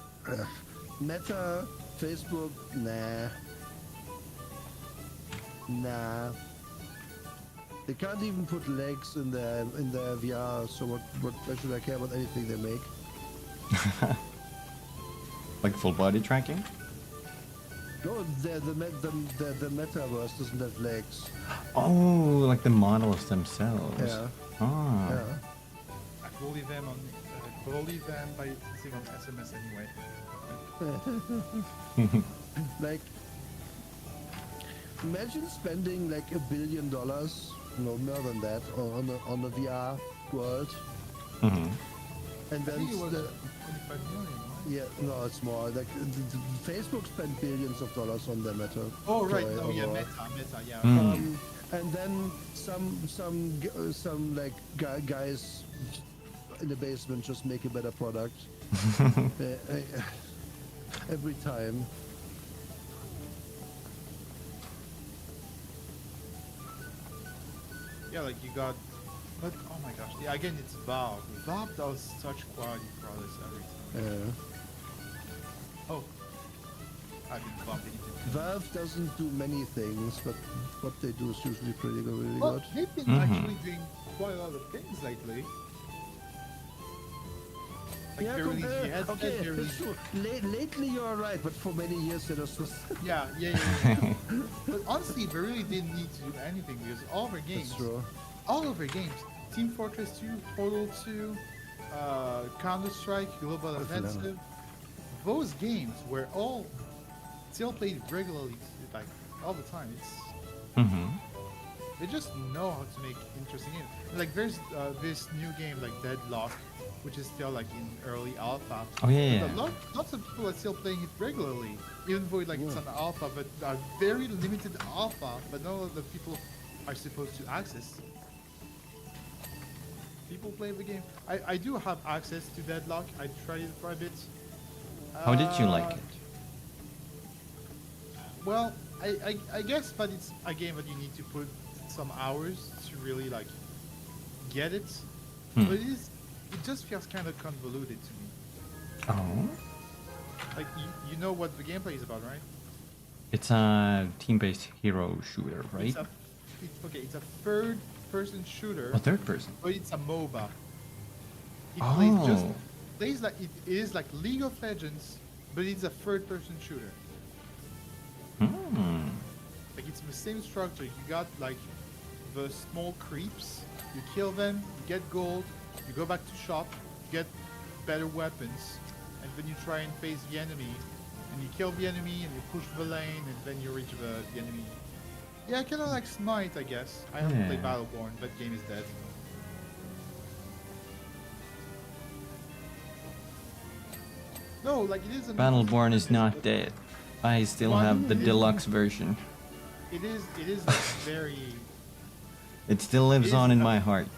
Meta, Facebook, nah. They can't even put legs in their VR. So why should I care about anything they make? Like full body tracking? No, the metaverse doesn't have legs. Oh, like the models themselves. Yeah. Ah. Yeah. I believe them by seeing on SMS anyway. Like, imagine spending like $1 billion, no more than that, on a VR world, Mhm. and I then think it was 25 million, right? yeah, no, it's more. Like Facebook spent billions of dollars on their Meta. Oh right, toy oh yeah, overall. Meta, yeah. Mm. And then some like guys in the basement just make a better product. Every time. Yeah, like you got, but oh my gosh, yeah, again it's Valve. Valve does such quality products every time. Oh, I've been bumping into. Valve doesn't do many things, but what they do is usually really Well, good. they've been Mhm. actually doing quite a lot of things lately. Like they released the headset, okay, they it's released- true. Lately you're right, but for many years it was just... Yeah. But honestly, they really didn't need to do anything because all of their games, That's true. all of their games, Team Fortress 2, Portal 2, Counter-Strike, Global Offensive, those games were all still played regularly, like all the time. It's Mhm. They just know how to make interesting games. Like there's this new game like Deadlock, which is still like in early alpha. Oh yeah, But yeah. lots of people are still playing it regularly, even though like it's an alpha, but a very limited alpha. But not all of the people are supposed to access. People play the game. I do have access to Deadlock. I tried it for a bit. How did you like it? Well, I guess, but it's a game that you need to put some hours to really like get it. But it just feels kind of convoluted to me. Oh. Like you know what the gameplay is about, right? It's a team-based hero shooter, right? It's a third-person shooter. A third person. But it's a MOBA. It Oh. plays like it is like League of Legends, but it's a third-person shooter. Hmm. Like it's the same structure. You got like the small creeps. You kill them, you get gold. You go back to shop, you get better weapons, and then you try and face the enemy. And you kill the enemy, and you push the lane, and then you reach the enemy. Yeah, kind of like Smite, I guess. I haven't played Yeah. Battleborn. That game is dead. No, like it is. Battleborn is not dead. I still have the deluxe version. It is like very. It still lives It is on in a- my heart.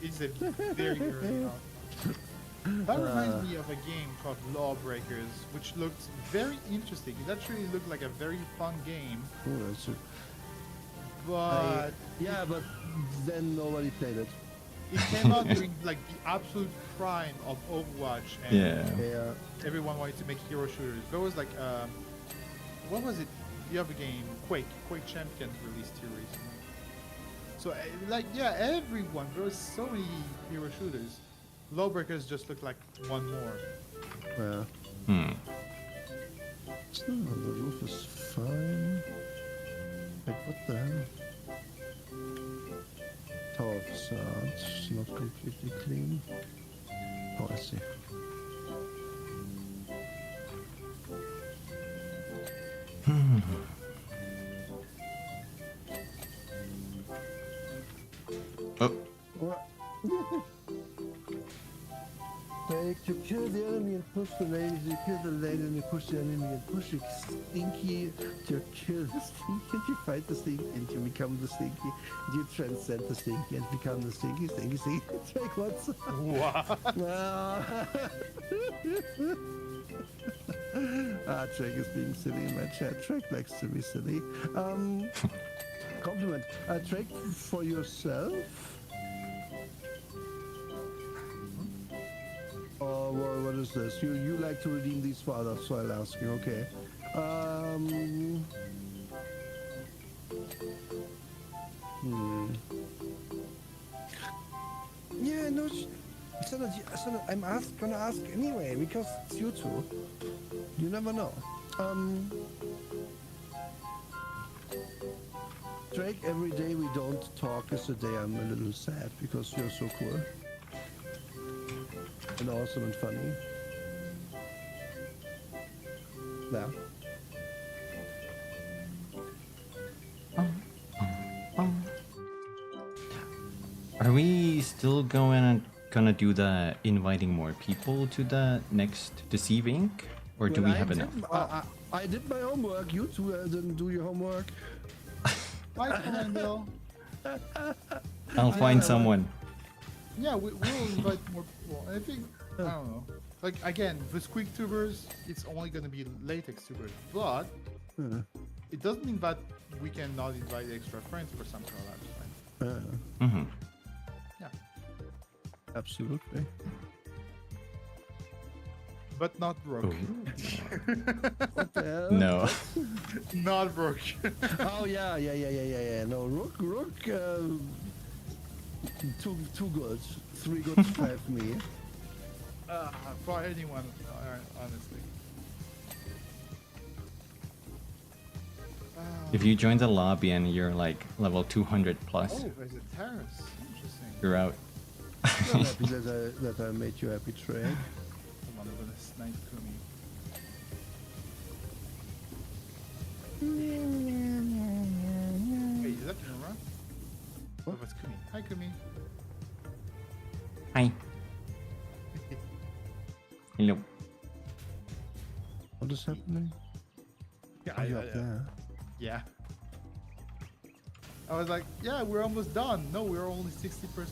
It's a very early alpha. That reminds me of a game called Lawbreakers, which looked very interesting. It actually looked like a very fun game, Oh, that's it. but Yeah, but then nobody played it. it came out during like the absolute prime of Overwatch, and Yeah. Yeah. everyone wanted to make hero shooters. There was like, what was it? The other game, Quake Champions released here recently. So like, yeah, everyone. There was so many hero shooters. Lawbreakers just looked like one more. Yeah. Hmm. So, the roof is fine. Like, what the hell? Tower facades, not completely clean. Oh, I see. Oh. What? Like, you kill the enemy and push the lane, you kill the lane and you push the enemy and push the stinky, you kill the stinky and you fight the stinky and you become the stinky, and you transcend the stinky and become the stinky. It's like, what's What? Drake is being silly in my chat. Drake likes to be silly. Compliment. Drake, for yourself? Oh, well, what is this? You like to redeem these for others, so I'll ask you. Okay. Yeah, no. I'm gonna ask anyway because it's you two. You never know. Drake, every day we don't talk is a day I'm a little sad because you're so cool. And awesome and funny. Yeah. Are we still gonna do the inviting more people to the next deceiving, or do we have enough? I did my homework. You two didn't do your homework. Bye, Fernando. I'll find someone. Yeah, we'll invite more people. And I think, I don't know. Like, again, the Squeaktubers, it's only going to be latex tubers. But it doesn't mean that we cannot invite extra friends for some collabs, right? Mm-hmm. Yeah. Absolutely. But not Rook. What the hell? No. Not Rook. Oh yeah. No, Rook. Two goods, 3 goods, 5 me. For anyone, honestly. If you join the lobby and you're like level 200 plus, Oh, there's a terrace. Interesting. you're out. I'm happy that I made you happy, Trey. Hold on, I'm gonna snipe Kumi. Wait, is that Nora? Oh, that's Kumi. Hi, Kumi. Hi. Hello. What is happening? Yeah, Are you up there? yeah. I was like, yeah, we're almost done. No, we're only 60%.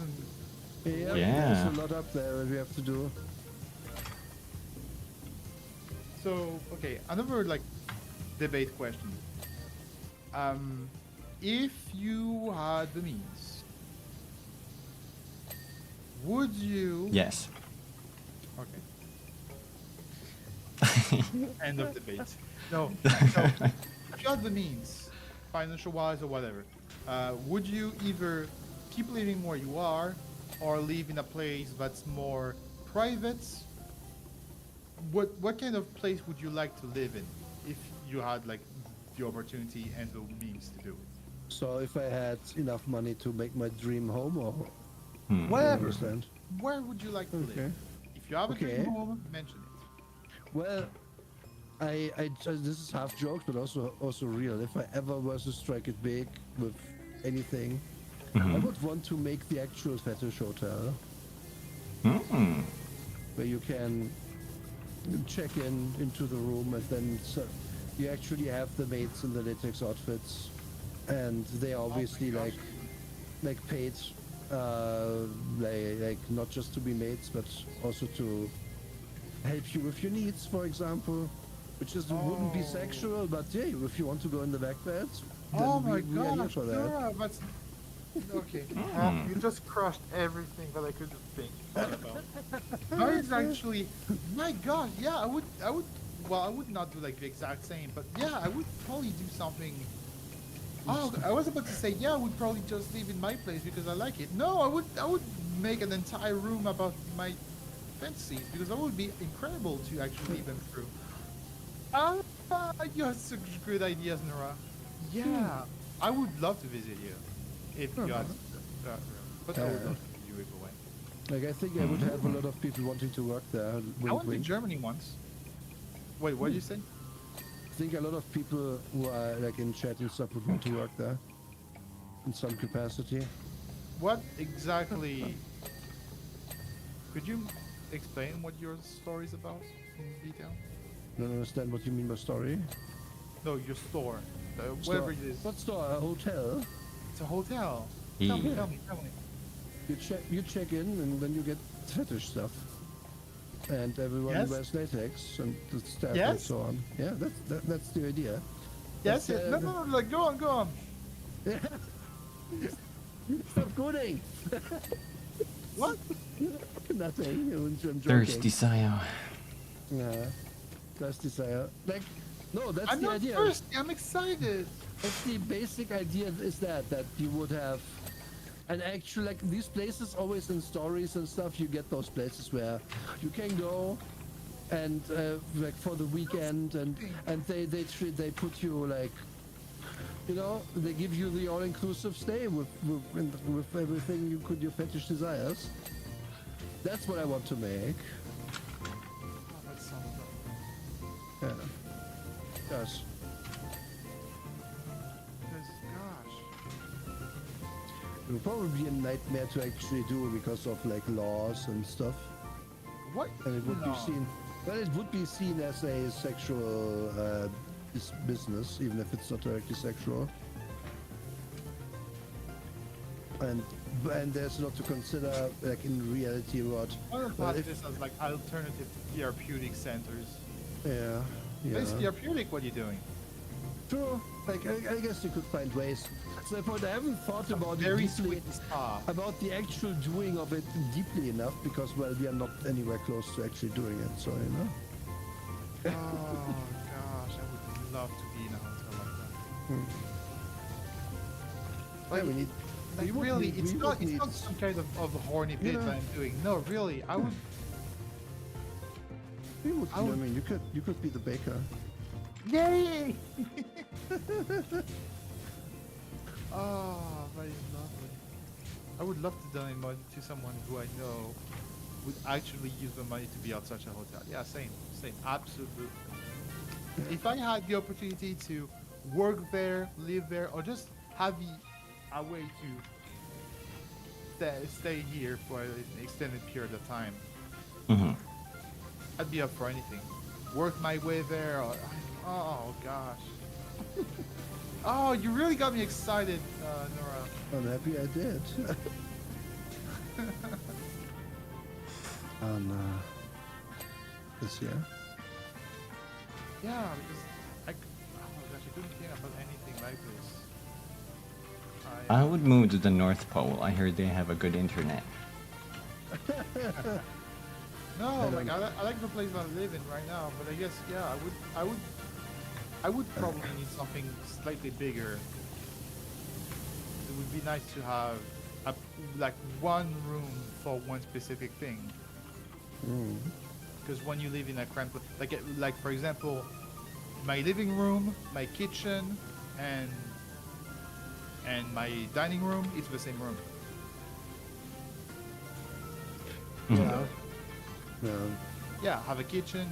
Yeah, Yeah. there's a lot up there that we have to do. So, okay, another like debate question. If you had the means, would you? Yes. Okay. End of debate. No. If you had the means, financial-wise or whatever, would you either keep living where you are, or live in a place that's more private? What kind of place would you like to live in if you had like the opportunity and the means to do it? So if I had enough money to make my dream home, or Whatever. understand? Where would you like to Okay. live? If you have a dream Okay. home, mention it. Well, this is half joke, but also real. If I ever was to strike it big with anything, I would want to make the actual fetish hotel where you can check into the room, and then you actually have the maids in the latex outfits, and they obviously gosh. like paid like not just to be maids, but also to help you with your needs, for example, which is wouldn't be sexual, but yeah, if you want to go in the back bed, then Oh my we are here gosh, for that. yeah, that's okay. You just crushed everything that I could think about. That is actually, my God, yeah, I would, well, I would not do like the exact same, but yeah, I would probably do something. Oh, I was about to say, yeah, I would probably just live in my place because I like it. No, I would make an entire room about my fantasies because that would be incredible to actually live them through. You have such good ideas, Nora. Yeah, I would love to visit you if you had that room, but I would love to visit you either way. Like I think I would have a lot of people wanting to work there. I Wink, went to wink. Germany once. Wait, what did you say? I think a lot of people who are like in chat and stuff would want to work there in some capacity. What exactly? Could you explain what your story is about in detail? Don't understand what you mean by story. No, your store. Whatever it is. What store? A hotel. It's a hotel. Yeah. Tell me. You check in and then you get fetish stuff. And everyone Yes? wears latex and the staff and Yes? so on. Yeah, that's the idea. Yes, But, yes. No, like, go on. Stop coding. What? Nothing. I'm joking. Thirsty Sire. Yeah. Thirsty sire. Like, no, that's I'm the not idea. thirsty. I'm excited. That's the basic idea is that you would have an actual, like these places always in stories and stuff, you get those places where you can go and like for the weekend and they put you like, you know, they give you the all-inclusive stay with everything your fetish desires. That's what I want to make. Oh, that sounds lovely. Yeah. Yes. Because, gosh. It would probably be a nightmare to actually do because of like laws and stuff. What? And it would No. be seen, well, it would be seen as a sexual business, even if it's not directly sexual. And there's a lot to consider, like in reality, what. One of Well, the if- this as like alternative therapeutic centers. Yeah. It's Yeah. therapeutic. What are you doing? True. Like I guess you could find ways. So I haven't thought about it Very deeply, sweet spa. about the actual doing of it deeply enough, because well, we are not anywhere close to actually doing it. So you know. Oh gosh, I would love to be in a hotel like that. Like, Yeah, we need. like we would really, need- it's we not would need- some kind of horny bit Yeah. that I'm doing. No, really, I would. We would, I would- I mean, you could be the baker. Yay! Oh, that is lovely. I would love to donate money to someone who I know would actually use the money to be at such a hotel. Yeah, same, absolutely. If I had the opportunity to work there, live there, or just have a way to stay here for an extended period of time, Mm-hmm. I'd be up for anything. Work my way there. Or, oh gosh. Oh, you really got me excited, Nora. I'm happy I did. And this year. Yeah, because oh gosh, I couldn't think about anything like this. I would move to the North Pole. I heard they have a good internet. No, like I like the place I live in right now, but I guess yeah, I would probably need something slightly bigger. It would be nice to have like one room for one specific thing. Because when you live in a cramped, like for example, my living room, my kitchen, and my dining room, it's the same room. Yeah. Yeah, have a kitchen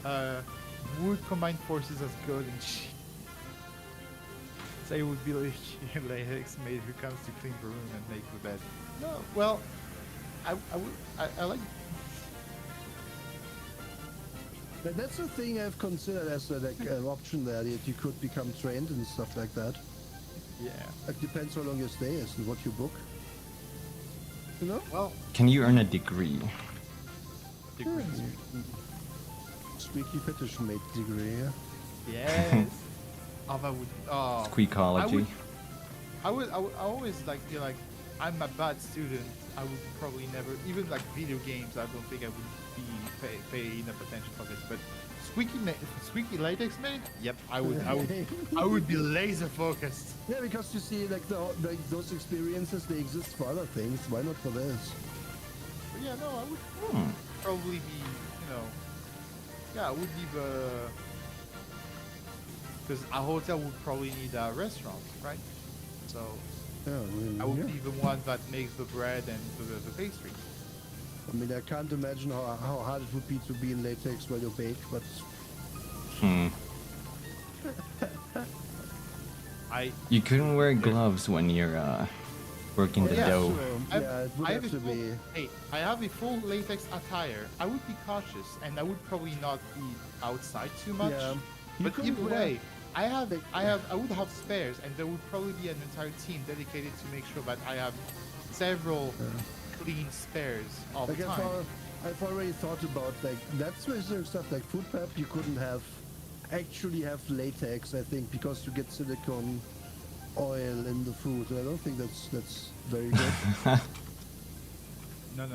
and would combine forces as good and shit. So it would be like a latex mate who comes to clean the room and make the bed. No, well, I like. But that's the thing I've considered as an option there, that you could become trained and stuff like that. Yeah. It depends how long your stay is and what you book. You know? Well, Can you earn a degree? degrees. Squeaky fetish mate degree, yeah. Yes. Oh, that would. Oh. Squeakology. I always feel like I'm a bad student. I would probably never, even like video games. I don't think I would be pay enough attention for this. But Squeaky latex mate. Yep, I would be laser focused. Yeah, because you see, like those experiences, they exist for other things. Why not for this? But yeah, no, I would probably be, yeah, I would be because a hotel would probably need a restaurant, right? So Yeah, I would yeah. be the one that makes the bread and the pastry. I mean, I can't imagine how hard it would be to be in latex while you bake, but You couldn't wear gloves when you're working the yeah, dough. sure. yeah, it would I have to full, be. Hey, I have a full latex attire. I would be cautious, and I would probably not be outside too much. Yeah. You But could either wear- way, I would have spares, and there would probably be an entire team dedicated to make sure that I have several clean spares all the Like time. I've already thought about like that specific stuff like food prep. You couldn't actually have latex, I think, because you get silicone oil in the food. I don't think that's very good. No.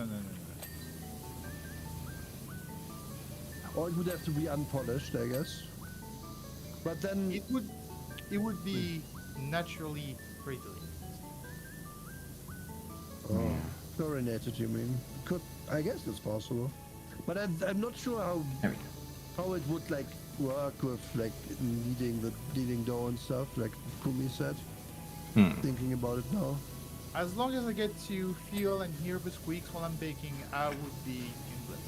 Or it would have to be unpolished, I guess. But then It would be naturally friendly. chlorinated, you mean? I guess it's possible. But I'm not sure There we go. how it would like work with like kneading dough and stuff, like Kumi said. Thinking about it now. As long as I get to feel and hear the squeaks while I'm baking, I would be in bliss.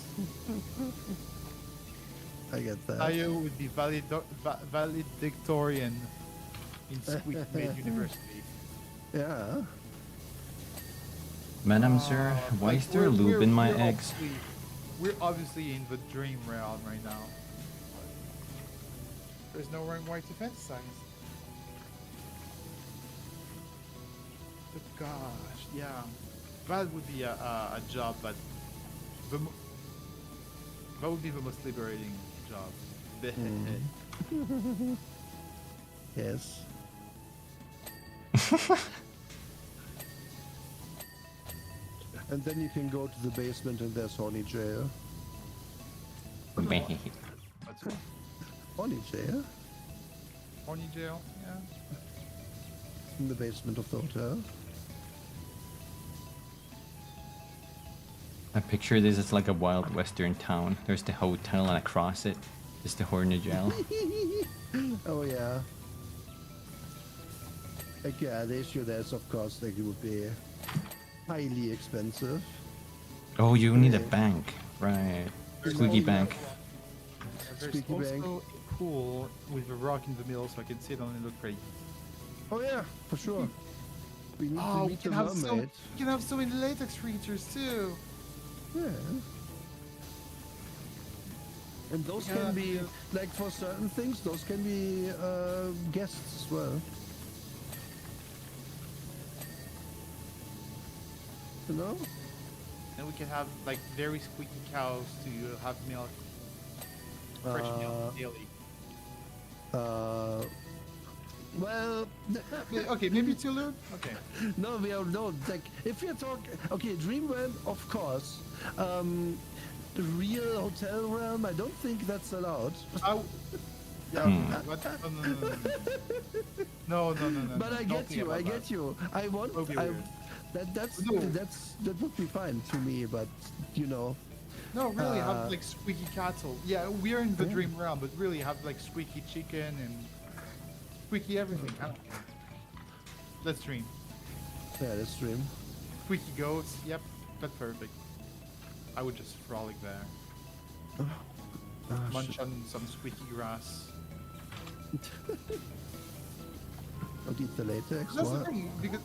I get that. I would be valedictorian in Squeak Made University. Yeah. Madam Sir, why is there lube in my eggs? We're obviously in the dream realm right now. There's no wrong way to fantasize. But gosh, yeah, that would be a job, but that would be the most liberating job. Yes. And then you can go to the basement and there's horny jail. That's one. Horny jail? Horny jail, yeah. In the basement of the hotel. I picture this as like a wild western town. There's the hotel and across it is the horny jail. Oh yeah. Like yeah, the issue there is of course like it would be highly expensive. Oh, you need a Yeah. bank. Right. Squeaky bank. There's Squeaky also bank. a pool with a rock in the middle so I can sit on it and look pretty. Oh yeah, for sure. We need Oh, to we meet can the have mermaid. we can have so many latex creatures too. Yeah. And those Yeah, can be, yeah. like for certain things, those can be guests as well. You know? And we can have like very squeaky cows to have milk, fresh milk daily. Well, Okay, maybe Tulun? Okay. no, we are no like if you're talking. Okay, Dreamland, of course. Real hotel realm, I don't think that's allowed. Yeah, but no. But I Don't get think you. about I that. get you. I want. That would be I, weird. that would be fine to me. But you know, No, really have like squeaky cattle. Yeah, we're in the Yeah. dream realm, but really have like squeaky chicken and squeaky everything. I don't care. Let's dream. yeah, that's Dream. Squeaky goats. Yep, that's perfect. I would just frolic there. Munch Shit. on some squeaky grass. Don't eat the latex. That's the What? thing, because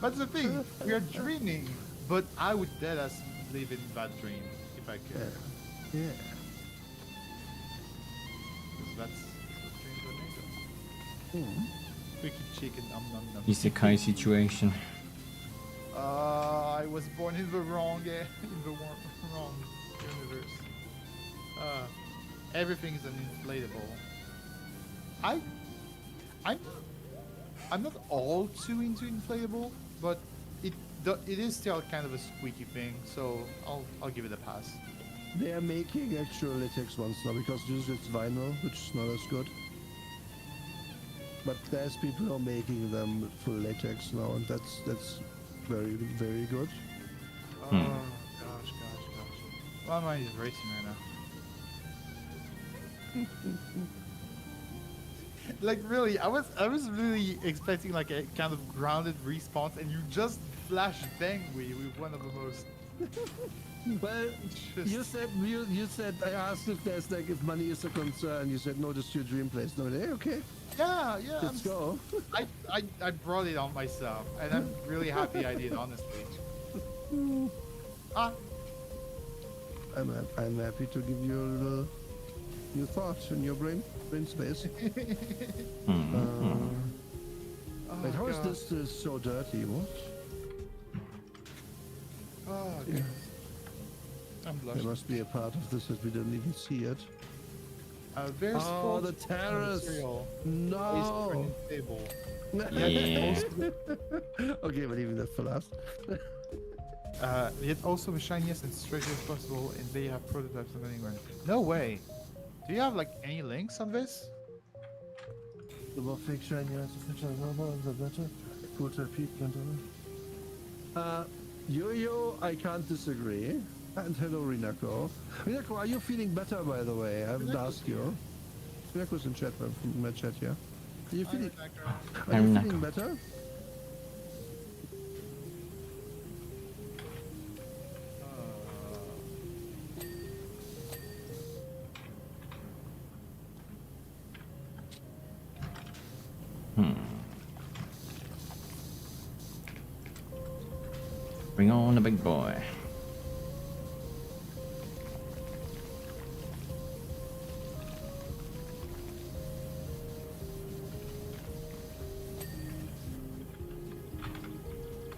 that's the thing. We are dreaming, but I would dead as live in that dream if I Yeah. could. Yeah. Because that's what dreams are made of. Squeaky chicken, nom nom nom. Isekai situation. I was born in the wrong wrong universe. Everything is an inflatable. I'm not all too into inflatable, but it is still kind of a squeaky thing, so I'll give it a pass. They are making actual latex ones now because usually it's vinyl, which is not as good. But there's people who are making them full latex now, and that's very very good. Oh gosh. My mind is racing right now. Like really, I was really expecting like a kind of grounded response, and you just flash bang me with one of the most. Well, Just- you said I asked if there's like if money is a concern. You said no, just your dream place. No, hey, okay, Yeah, let's go. I brought it on myself, and I'm really happy I did, honestly. Ah, I'm happy to give you a little new thoughts in your brain space. Hmm. Wait, how is God. this so dirty? What? Oh, Yeah. God. I'm There blushing. must be a part of this that we don't even see yet. There's Oh, full the terrace. material. No. Table. Yeah. Okay, we're leaving that for last. Yet also the shiniest and strangest possible, and they have prototypes of anywhere. No way. Do you have like any links on this? The more fiction, yes, the better. Cool to people. Yo-Yo, I can't disagree. And hello, Rinako. Rinako, are you feeling better, by the way? I haven't asked you. Rinako's in chat, from my chat, yeah? Are you feeling, are you Rinako. feeling better? Bring on the big boy.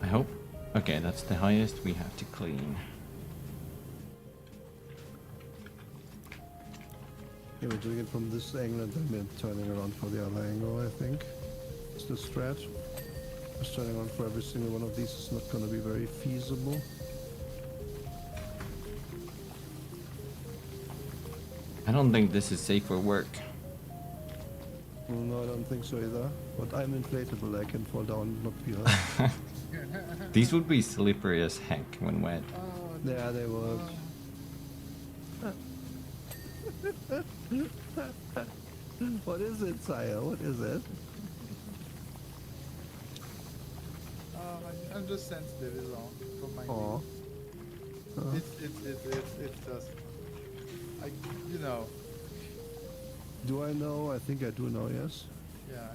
I hope. Okay, that's the highest we have to clean. Yeah, we're doing it from this angle and then we're turning around for the other angle, I think. It's the strat. Just turning around for every single one of these is not going to be very feasible. I don't think this is safe for work. No, I don't think so either. But I'm inflatable, I can fall down and not be hurt. These would be slippery as heck when wet. Yeah, they would. What is it, Sire? What is it? I'm just sensitive, is all. From my Aw. It's just, you know, Do I know? I think I do know, yes. yeah.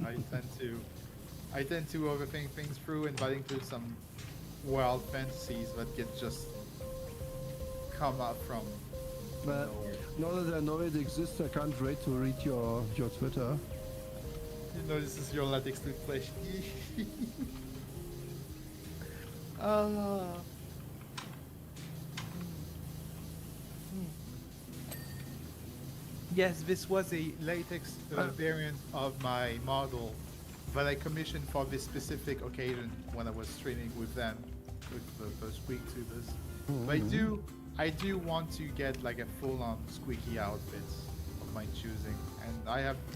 I tend to I tend to overthink things through and buy into some wild fantasies that get just come up from But nowhere. now that I know it exists, I can't wait to read your Twitter. You know this is your latex toothbrush. Yes, this was a latex variant of my model that I commissioned for this specific occasion when I was training with them, with the Squeaktubers. But I do want to get like a full-on Squeaky outfit of my choosing, and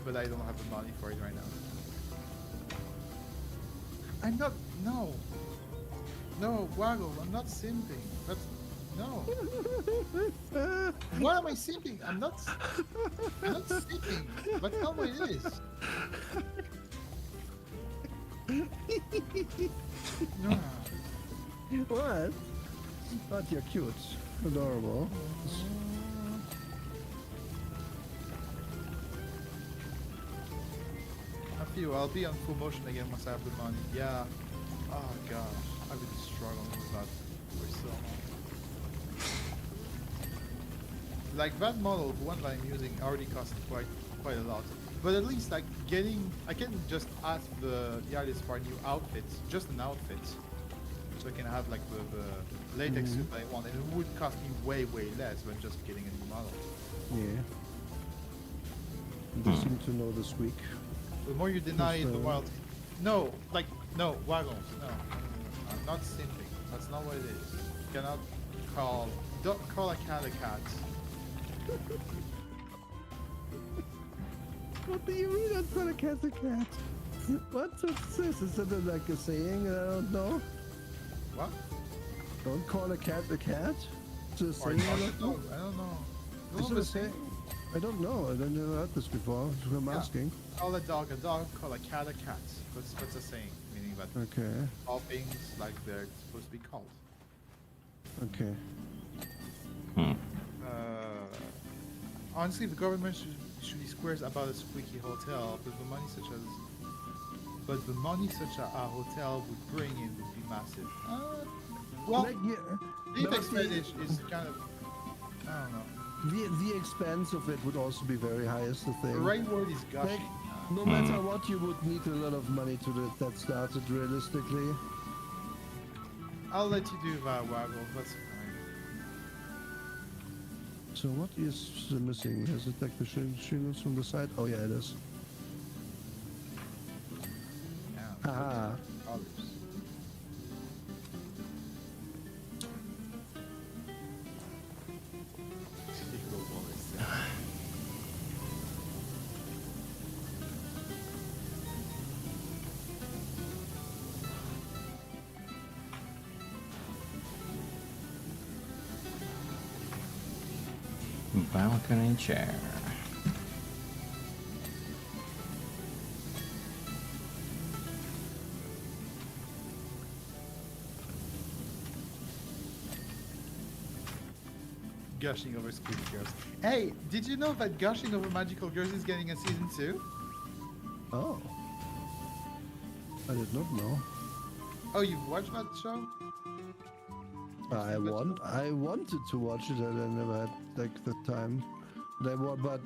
but I don't have the money for it right now. I'm not. No, Waggle. I'm not simping. No. Why am I simping? I'm not simping. That's not what it is. No. What? But you're cute. Adorable. I'll be on full motion again once I have the money. Yeah. Oh gosh. I've been struggling with that for so long. Like that model, the one that I'm using, already costs quite a lot. But at least like I can just ask the artist for a new outfit, just an outfit. So I can have like the latex suit I want, and it would cost me way less than just getting a new model. Yeah. You seem to know the squeak. The more you deny the wild, no, Waggles, no, I'm not simping. That's not what it is. You cannot don't call a cat a cat. What do you mean that's not a cat's a cat? What's this? Is it like a saying? I don't know. What? Don't call a cat a cat? It's a Or saying? I don't know. Is it a saying? I don't know. I've never heard this before. So I'm asking. Call a dog, call a cat a cat. That's a saying, meaning that Okay. all things like they're supposed to be called. Okay. Honestly, the government should be squares about a Squeaky hotel, but the money such a hotel would bring in would be massive. Well, Like, yeah, the but expenditure is kind of, I don't know. the expense of it would also be very high, is the thing. The right word is Like, gushing. no matter what, you would need a lot of money to get that started realistically. I'll let you do that, Waggle. That's fine. So what is missing? Is it like the shingles from the side? Oh yeah, it is. Yeah. Haha. Others. Balcony chair. Gushing over Squeaky Girls. Hey, did you know that Gushing over Magical Girls is getting a season 2? Oh. I did not know. Oh, you've watched that show? I wanted to watch it, and I never had like the time. But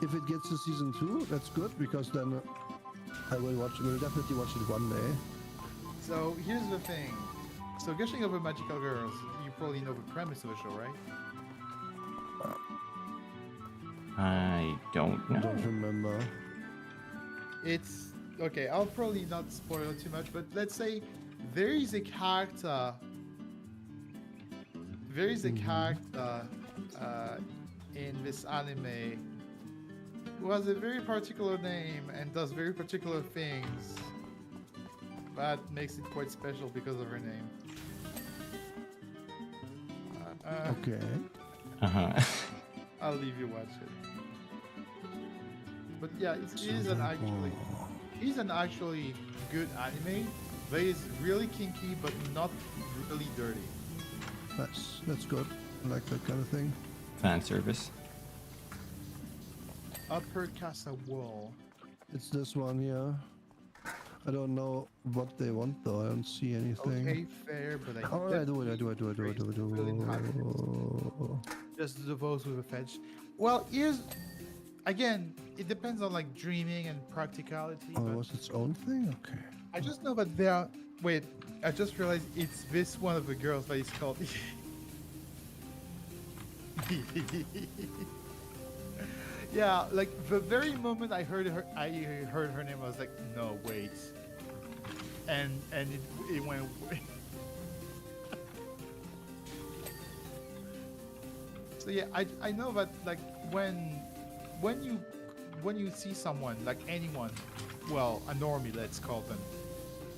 if it gets to season 2, that's good, because then I will definitely watch it one day. So here's the thing. So Gushing over Magical Girls, you probably know the premise of the show, right? I don't I know. don't remember. It's okay. I'll probably not spoil too much, but let's say there is a character. There is a character in this anime who has a very particular name and does very particular things. That makes it quite special because of her name. Okay. I'll leave you watch it. But yeah, it is an actually good anime. That is really kinky, but not really dirty. That's good. I like that kind of thing. Fan service. Upper Casa Wall. It's this one here. I don't know what they want though. I don't see anything. Okay, fair, but I Oh, I do it. I do it. Really hard. Just the votes with a fetch. Well, here's again. It depends on like dreaming and practicality. Oh, it But was its own thing. Okay. I just know that there are. Wait, I just realized it's this one of the girls that is called. Yeah, like the very moment I heard her name, I was like, no, wait. And it went. So yeah, I know that like when you see someone like anyone, well, a normie, let's call them,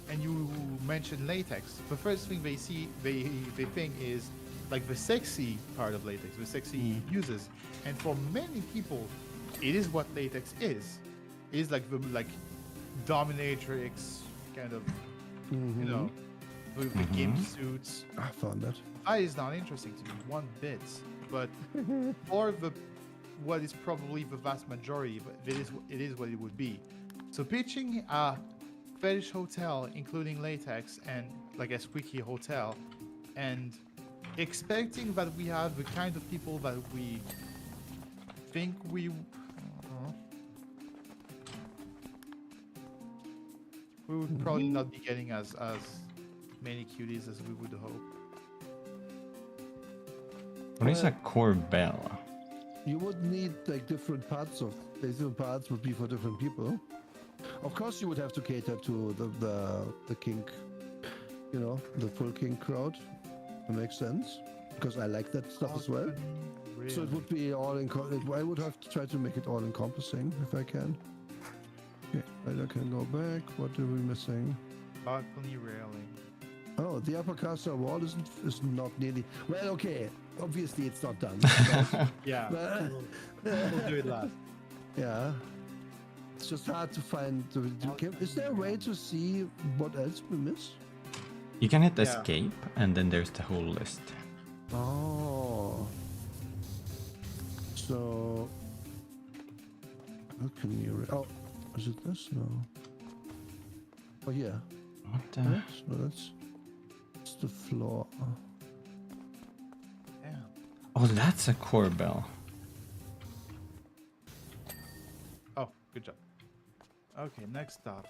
and you mention latex, the first thing they think is like the sexy part of latex, the sexy uses, and for many people, it is what latex is. It is like the dominatrix kind of, you know, with the gimp suits. I found that. That is not interesting to me one bit, but for what is probably the vast majority, but it is what it would be. So pitching a fetish hotel, including latex, and like a Squeaky hotel, and expecting that we have the kind of people that we think we would probably not be getting as many cuties as we would hope. What is a Corbell? You would need like different parts would be for different people. Of course, you would have to cater to the kink, you know, the full kink crowd. That makes sense because I like that stuff as well. Really? So it would be all I would have to try to make it all encompassing if I can. Okay, right, I can go back. What are we missing? Balcony railing. Oh, the upper castle wall is not nearly. Well, okay. Obviously, it's not done. Yeah, But- we'll do it last. Yeah. It's just hard to find. Is there a way to see what else we miss? You can hit Yeah. escape, and then there's the whole list. Oh. So. How can you? Oh, is it this? No. Oh yeah. What the? Yes, no, that's the floor. Damn. Oh, that's a Corbell. Oh, good job. Okay, next stop.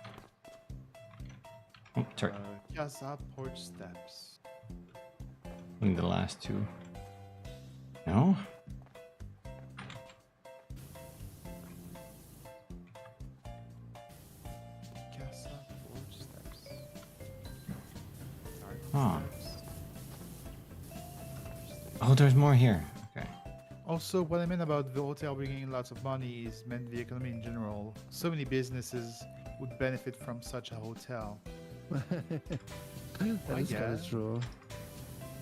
Oh, sorry. Casa porch steps. In the last two. No? Casa porch steps. Sorry. Huh. Steps. Oh, there's more here. Okay. Also, what I meant about the hotel bringing in lots of money is meant the economy in general. So many businesses would benefit from such a hotel. That is kind guess. of true.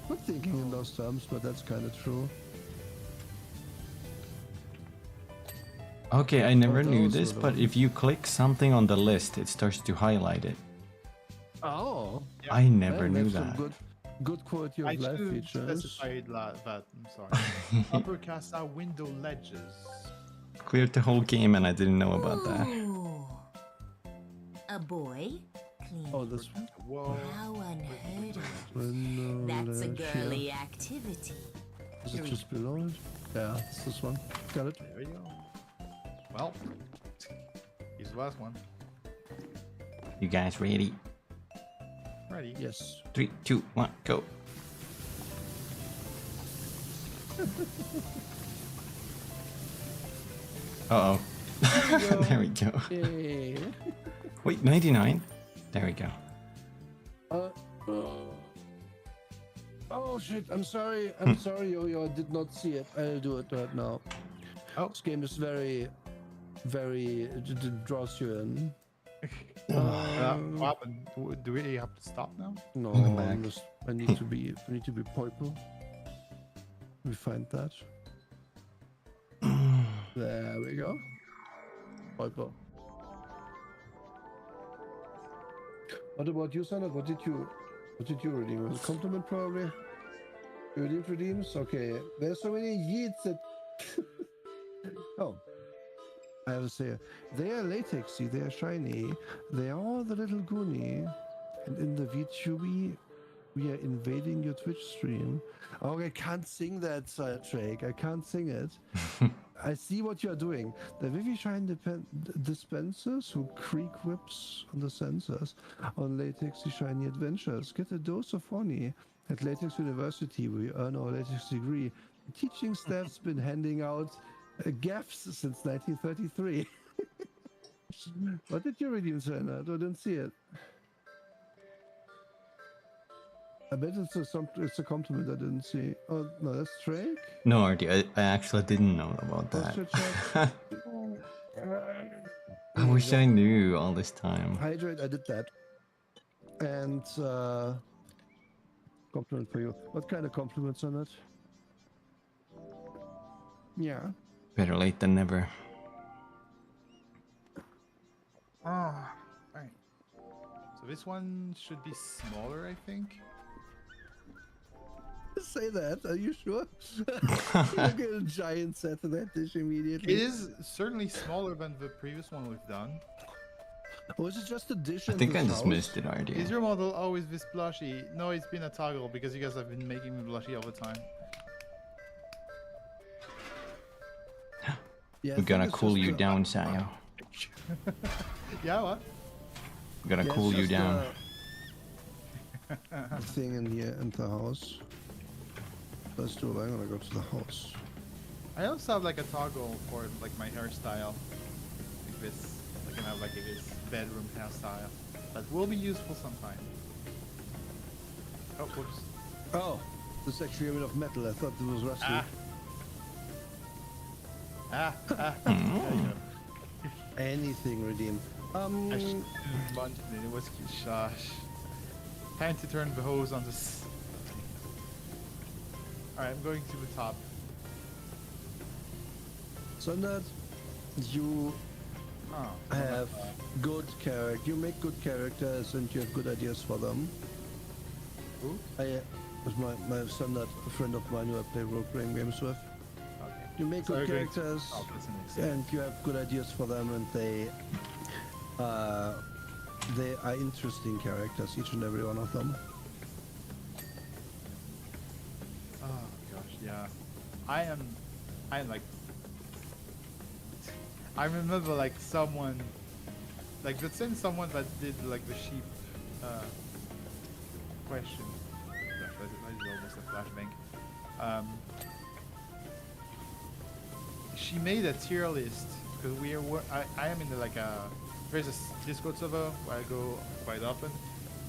Not thinking in those terms, but that's kind of true. Okay, I never Oh, knew those this, were the but if you click something on the list, it starts to highlight it. Oh. I never Man, knew that's some that. good quality of I life should features. specify that. I'm sorry. Upper casa window ledges. Cleared the whole game and I didn't know about that. Ooh. A boy? Clean. Oh, this one. Whoa. How unheard of. Window That's a ledge here. girly activity. Is it just below it? Yeah, it's this one. Got it. There you go. Well, here's the last one. You guys ready? Ready? Yes. 3, 2, 1, go. Uh oh. There we go. Yay. Wait, 99? There we go. Oh shit! I'm sorry. I'm sorry, Yo-Yo. I did not see it. I'll do it right now. Oh. This game is very. It draws you in. What happened? Do we have to stop now? No, Welcome back. I need to be. I need to be purple. We find that. There we go. Purple. What about you, Sana? What did you redeem? Was it compliment probably? You redeemed redeems? Okay. There's so many yeets that. Oh. I have to say, they are latexy, they are shiny, they are the little goonie. And in the VTuber, we are invading your Twitch stream. Oh, I can't sing that, Drake. I can't sing it. I see what you're doing. The Vivi Shine dispensers who creak whips on the sensors on latexy shiny adventures. Get a dose of honey at Latex University. We earn our latex degree. The teaching staff's been handing out gaffs since 1933. What did you read, Insana? I didn't see it. I bet it's a compliment I didn't see. Oh, no, that's Drake? No, Artie, I actually didn't know about that. I wish I knew all this time. Hydrate, I did that. And, compliment for you. What kind of compliments on it? Yeah. Better late than never. Alright. So this one should be smaller, I think. Say that, are you sure? Look at a giant set of that dish immediately. It is certainly smaller than the previous one we've done. Or is it just a dish? I think I just missed it, Artie. Is your model always this blushy? No, it's been a toggle because you guys have been making me blushy all the time. Yeah, We're gonna cool you down, Sayo. Yeah, what? We're gonna cool you down. The thing in here in the house. Let's do it. I'm gonna go to the house. I also have like a toggle for like my hairstyle. Like this. I can have like this bedroom hairstyle. That will be useful sometime. Oh, whoops. Oh, this is actually a bit of metal. I thought this was rusty. There you go. Anything redeem. I should have bunched it. It was shush. Time to turn the hose on this. Alright, I'm going to the top. So that you have good character. You make good characters and you have good ideas for them. Who? With my son, that a friend of mine who I play role-playing games with. Okay. You make good characters And and you have good ideas for them, and they are interesting characters, each and every one of them. oh gosh, yeah. I am like I remember like someone like the same someone that did like the sheep question. That is almost a flashbang. She made a tier list because I am in there's a Discord server where I go quite often,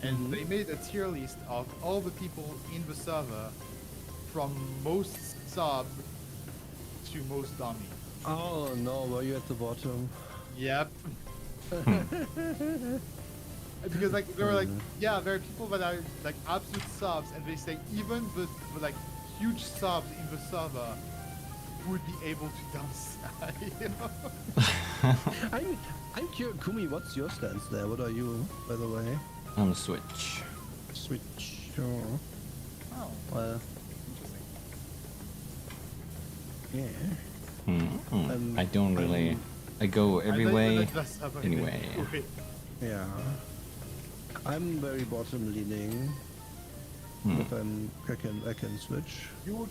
and they made a tier list of all the people in the server from most sub to most dummy. Oh no, were you at the bottom? Yep. Because like they were like, yeah, there are people that are like absolute subs, and they say even the like huge subs in the server would be able to dump you know? I'm curious, Kumi, what's your stance there? What are you, by the way? On Switch. Switch. Oh. Oh, Well, interesting. yeah. I don't really. I go every way. Anyway. Yeah. I'm very bottom leaning. But I can switch. You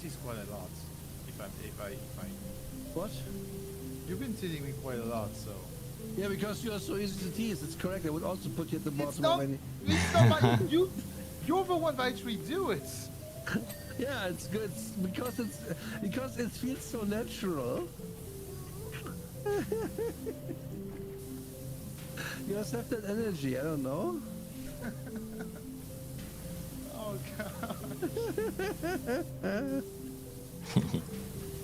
tease quite a lot. If I What? you've been teasing me quite a lot, so. Yeah, because you are so easy to tease. It's correct. I would also put you at the bottom It's not. of any. It's not like you're the one that actually do it. Yeah, it's good because it feels so natural. You just have that energy. I don't know. Oh god.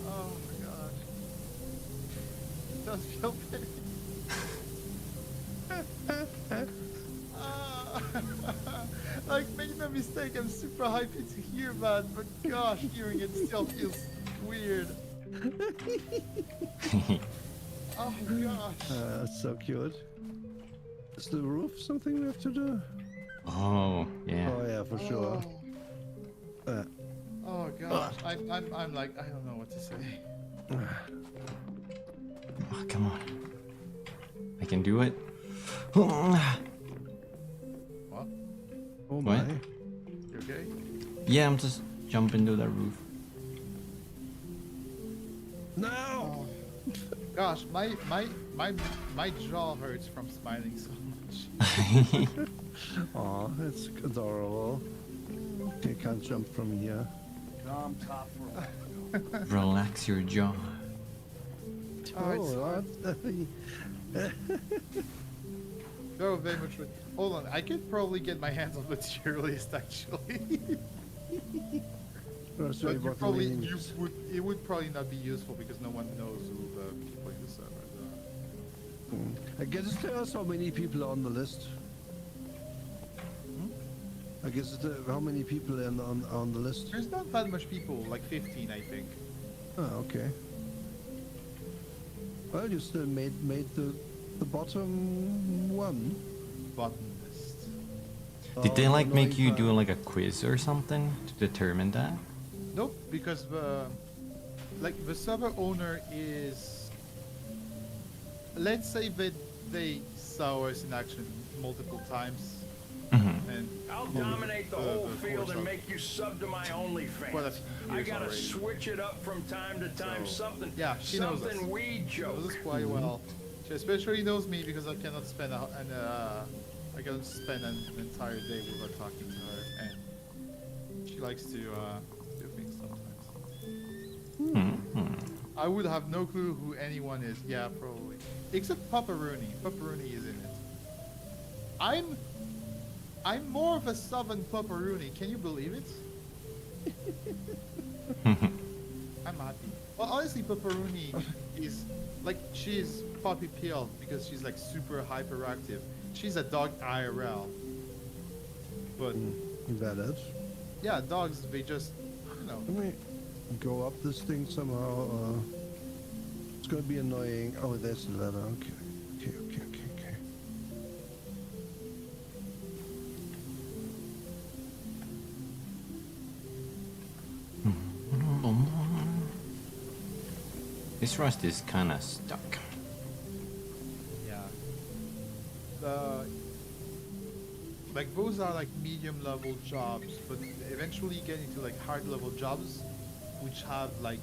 Oh my gosh. It does feel very. Like, make no mistake, I'm super happy to hear that, but gosh, hearing it still feels weird. Oh gosh. That's so cute. Is the roof something we have to do? Oh yeah. Oh yeah, for sure. Oh gosh, I'm like, I don't know what to say. come on. I can do it. What? Oh What? my. You okay? Yeah, I'm just jumping to the roof. No! Gosh, my jaw hurts from smiling so much. Aw, it's adorable. You can't jump from here. Calm top row. Relax your jaw. Oh, No, very much. Hold on, I could probably get my hands on materialist actually. First But we you bought the probably wings. it would probably not be useful because no one knows who the people in the server are. I guess it tells us how many people are on the list. I guess it, how many people are on the list. There's not that much people, like 15 I think. Oh, okay. Well, you still made the bottom one. Button list. Did they Oh, like no, make you can't. do like a quiz or something to determine that? Nope, because the server owner is, let's say that they saw us in action multiple times, and I'll dominate the whole field and make you sub to my quite a OnlyFans. few I years gotta already. switch it up from time to time. So, Something, yeah, she knows us. something weed She knows us joke. quite well. She especially knows me because I cannot spend an entire day without talking to her, and she likes to do things sometimes. I would have no clue who anyone is. Yeah, probably. Except Pepperoni. Pepperoni is in it. I'm more of a southern Pepperoni. Can you believe it? I'm happy. Well, honestly, Pepperoni is like, she's poppy pilled because she's like super hyperactive. She's a dog IRL. But Valid. yeah, dogs, they just, you know. Let me go up this thing somehow. It's gonna be annoying. Oh, there's the ladder. Okay. Okay. This rust is kind of stuck. Yeah. Like those are like medium level jobs, but eventually you get into like hard level jobs, which have like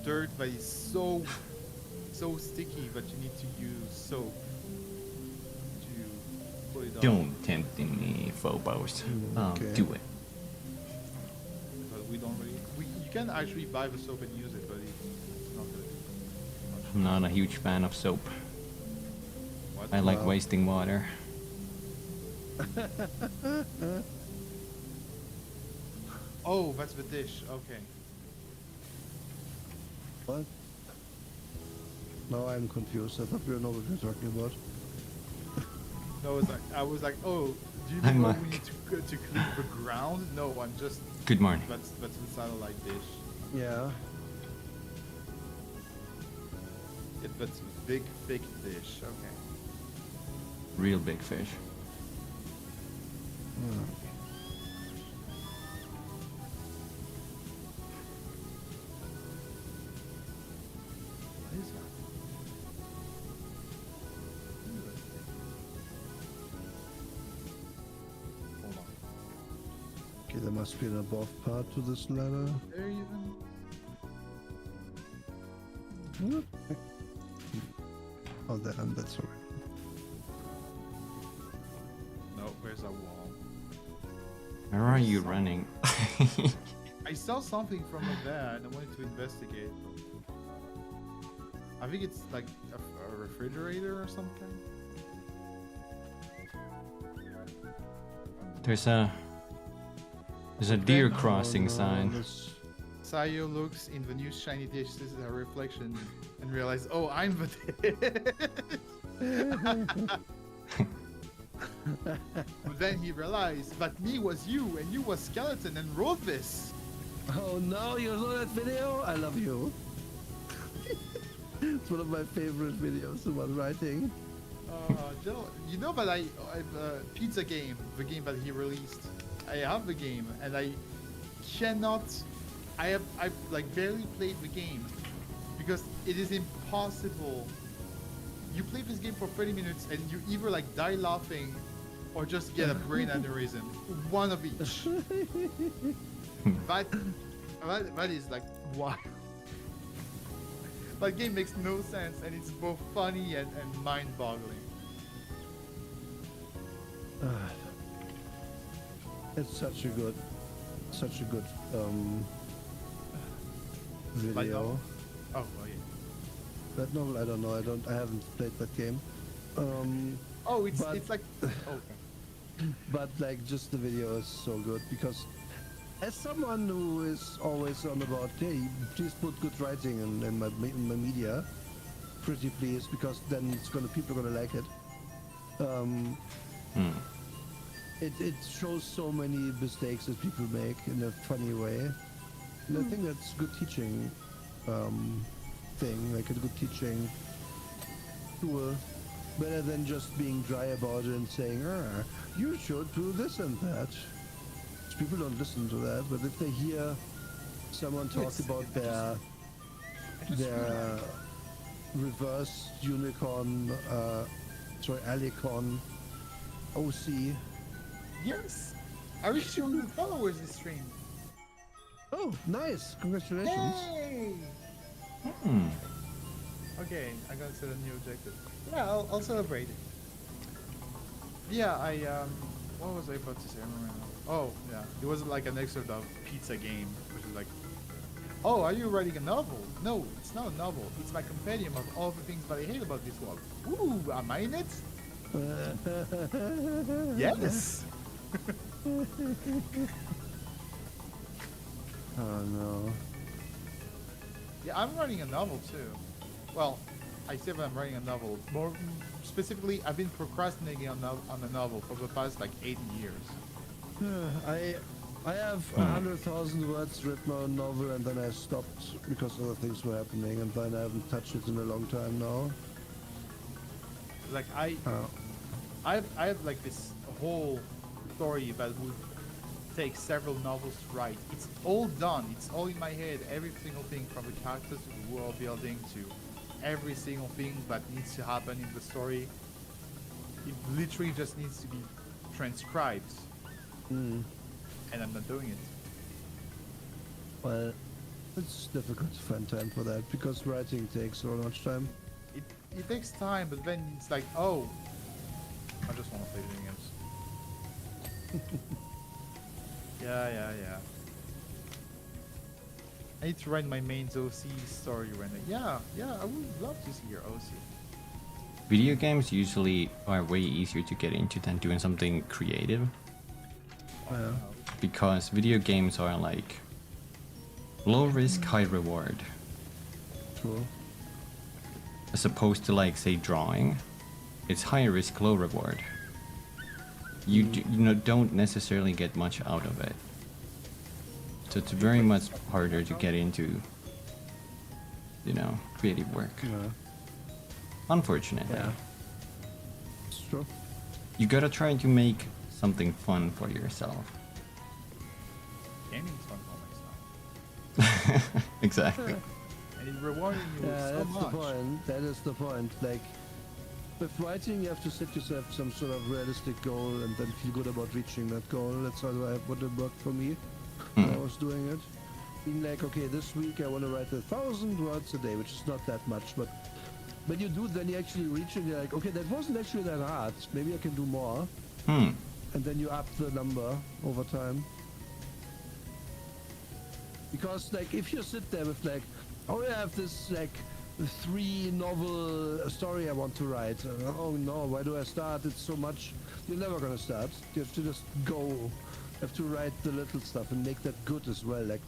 dirt that is so sticky that you need to use soap to put it on. Don't tempt me, Phobos. Okay. Do it. But we don't really. You can actually buy the soap and use it, but it's not good. I'm not a huge fan of soap. What? I like Wow. wasting water. Oh, that's the dish. Okay. What? Now I'm confused. I thought we know what we're talking about. No, it's like I was like, oh, do you I'm know like- we need to clean the ground? No, I'm just. Good morning. That's the satellite dish. Yeah. That's big, thick dish. Okay. Real big fish. What is that? Hold on. Okay, there must be an above part to this ladder. There even. What? Oh, that's alright. No, where's that wall? Where are you running? I saw something from up there and I wanted to investigate. I think it's like a refrigerator or something. There's a deer crossing Oh, no, sign. this- Sayo looks in the new shiny dish, this is her reflection, and realizes, oh, I'm the dish. But then he realized that me was you, and you was skeleton, and wrote this. Oh no, you saw that video? I love you. It's one of my favorite videos about writing. Jill, you know that I've Pizza Game, the game that he released. I have the game, and I cannot. I've like barely played the game because it is impossible. You play this game for 30 minutes and you either like die laughing or just get a brain aneurysm. One of each. that is like wild. That game makes no sense and it's both funny and mind-boggling. It's such a good Light video. novel? Oh, well, yeah. That novel, I don't know. I haven't played that game. Oh, it's But- it's like. Oh, okay. But like, just the video is so good because, as someone who is always on about, hey, please put good writing in my media, pretty please, because then people are gonna like it. It shows so many mistakes that people make in a funny way, and I think that's good teaching thing, like a good teaching tool, better than just being dry about it and saying, you should do this and that. People don't listen to that, but if they hear someone talk about their reverse unicorn, alicorn OC. Yes! I reached 200 followers this stream. Oh, nice! Congratulations! Yay! Hmm. Okay, I gotta set a new objective. Yeah, I'll celebrate it. Yeah, what was I about to say? I don't remember. Oh, yeah, it was like an excerpt of Pizza Game, which is like, oh, are you writing a novel? No, it's not a novel. It's my compendium of all the things that I hate about this world. Ooh, am I in it? Yes! Oh no. Yeah, I'm writing a novel too. Well, I say that I'm writing a novel. More specifically, I've been procrastinating on a novel for the past like 8 years. I have 100,000 words written on a novel, and then I stopped because other things were happening, and then I haven't touched it in a long time now. Like I have like this whole story that would take several novels to write. It's all done. It's all in my head. Every single thing, from the characters to the world building to every single thing that needs to happen in the story. It literally just needs to be transcribed. And I'm not doing it. Well, it's difficult to find time for that because writing takes so much time. It takes time, but then it's like, oh, I just want to play video games. Yeah. I need to write my main OC story right now. Yeah, I would love to see your OC. Video games usually are way easier to get into than doing something creative. Yeah. Because video games are like low risk, high reward. True. As opposed to like say drawing, it's high risk, low reward. You don't necessarily get much out of it. So it's very much harder to get into, creative work. Yeah. Unfortunately. Yeah. It's true. You gotta try to make something fun for yourself. Gaming's fun for myself. Exactly. And it's rewarding you Yeah, so that's much. the point. That is the point. Like, with writing, you have to set yourself some sort of realistic goal and then feel good about reaching that goal. That's how what it worked for me when I was doing it. Being like, okay, this week I want to write 1,000 words a day, which is not that much, but when you do, then you actually reach it. You're like, okay, that wasn't actually that hard. Maybe I can do more. And then you up the number over time. Because like, if you sit there with like, oh, I have this like 3 novel story I want to write. Oh no, where do I start? It's so much. You're never gonna start. You have to just go. You have to write the little stuff and make that good as well. Like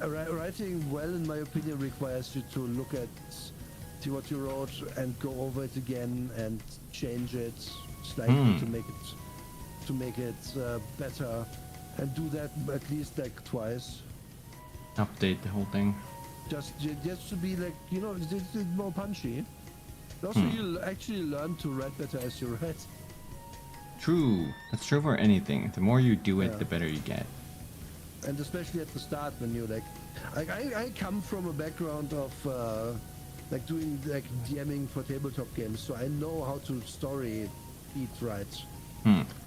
writing well, in my opinion, requires you to look at what you wrote and go over it again and change it slightly to make it better, and do that at least like twice. Update the whole thing. Just to be like, it's more punchy. Also, you'll actually learn to write better as you write. True. That's true for anything. The more you do it, Yeah. the better you get. And especially at the start when you like Like I come from a background of like doing like DMing for tabletop games, so I know how to story beat right.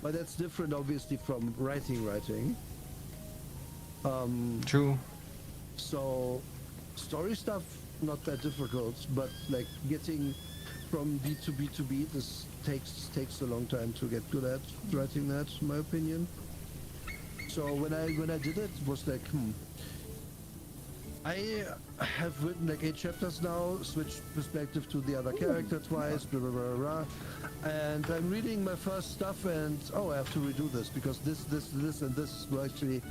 But that's different, obviously, from writing. True. So story stuff not that difficult, but like getting from beat to beat to beat takes a long time to get good at writing that, in my opinion. So when I did it, it was like, I have written like 8 chapters now, switched perspective to the other character twice, blah blah blah blah, and I'm reading my first stuff and I have to redo this because this and this were actually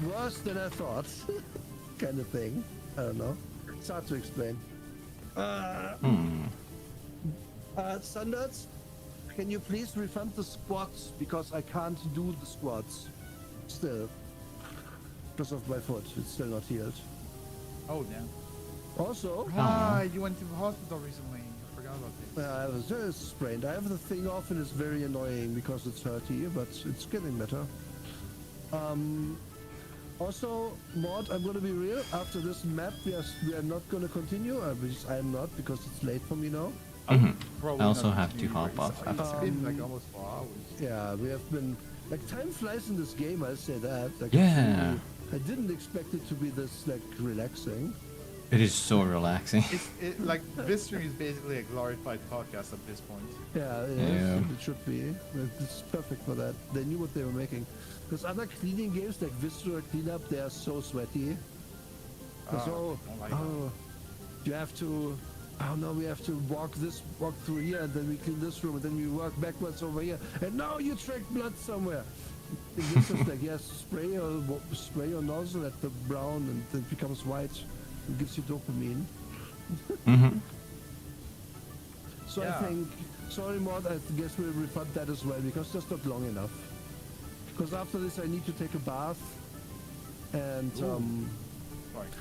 worse than I thought, kind of thing. I don't know. It's hard to explain. Standards, can you please refund the squats because I can't do the squats still because of my foot. It's still not healed. Oh, damn. Also, You went to the hospital recently. I forgot about this. I was just sprained. I have the thing off and it's very annoying because it's hurty, but it's getting better. Also, Maud, I'm gonna be real. After this map, we are not gonna continue. I am not because it's late for me now. I Probably also not have to continue hop very off soon. It's after. been like almost 4 hours. Yeah, we have been like time flies in this game. I'll say that. Like, Yeah. I didn't expect it to be this like relaxing. It is so relaxing. Like this stream is basically a glorified podcast at this point. Yeah, Yeah. it should be. It's perfect for that. They knew what they were making. Because other cleaning games like Vtuber Cleanup, they are so sweaty. So, you have to. Oh no, we have to walk through here, and then we clean this room, and then we walk backwards over here, and now you track blood somewhere. It's just like spray your nozzle at the brown, and it becomes white. It gives you dopamine. So Yeah. I think, sorry Maud, I guess we'll refund that as well because that's not long enough. Because after this I need to take a bath, and Right.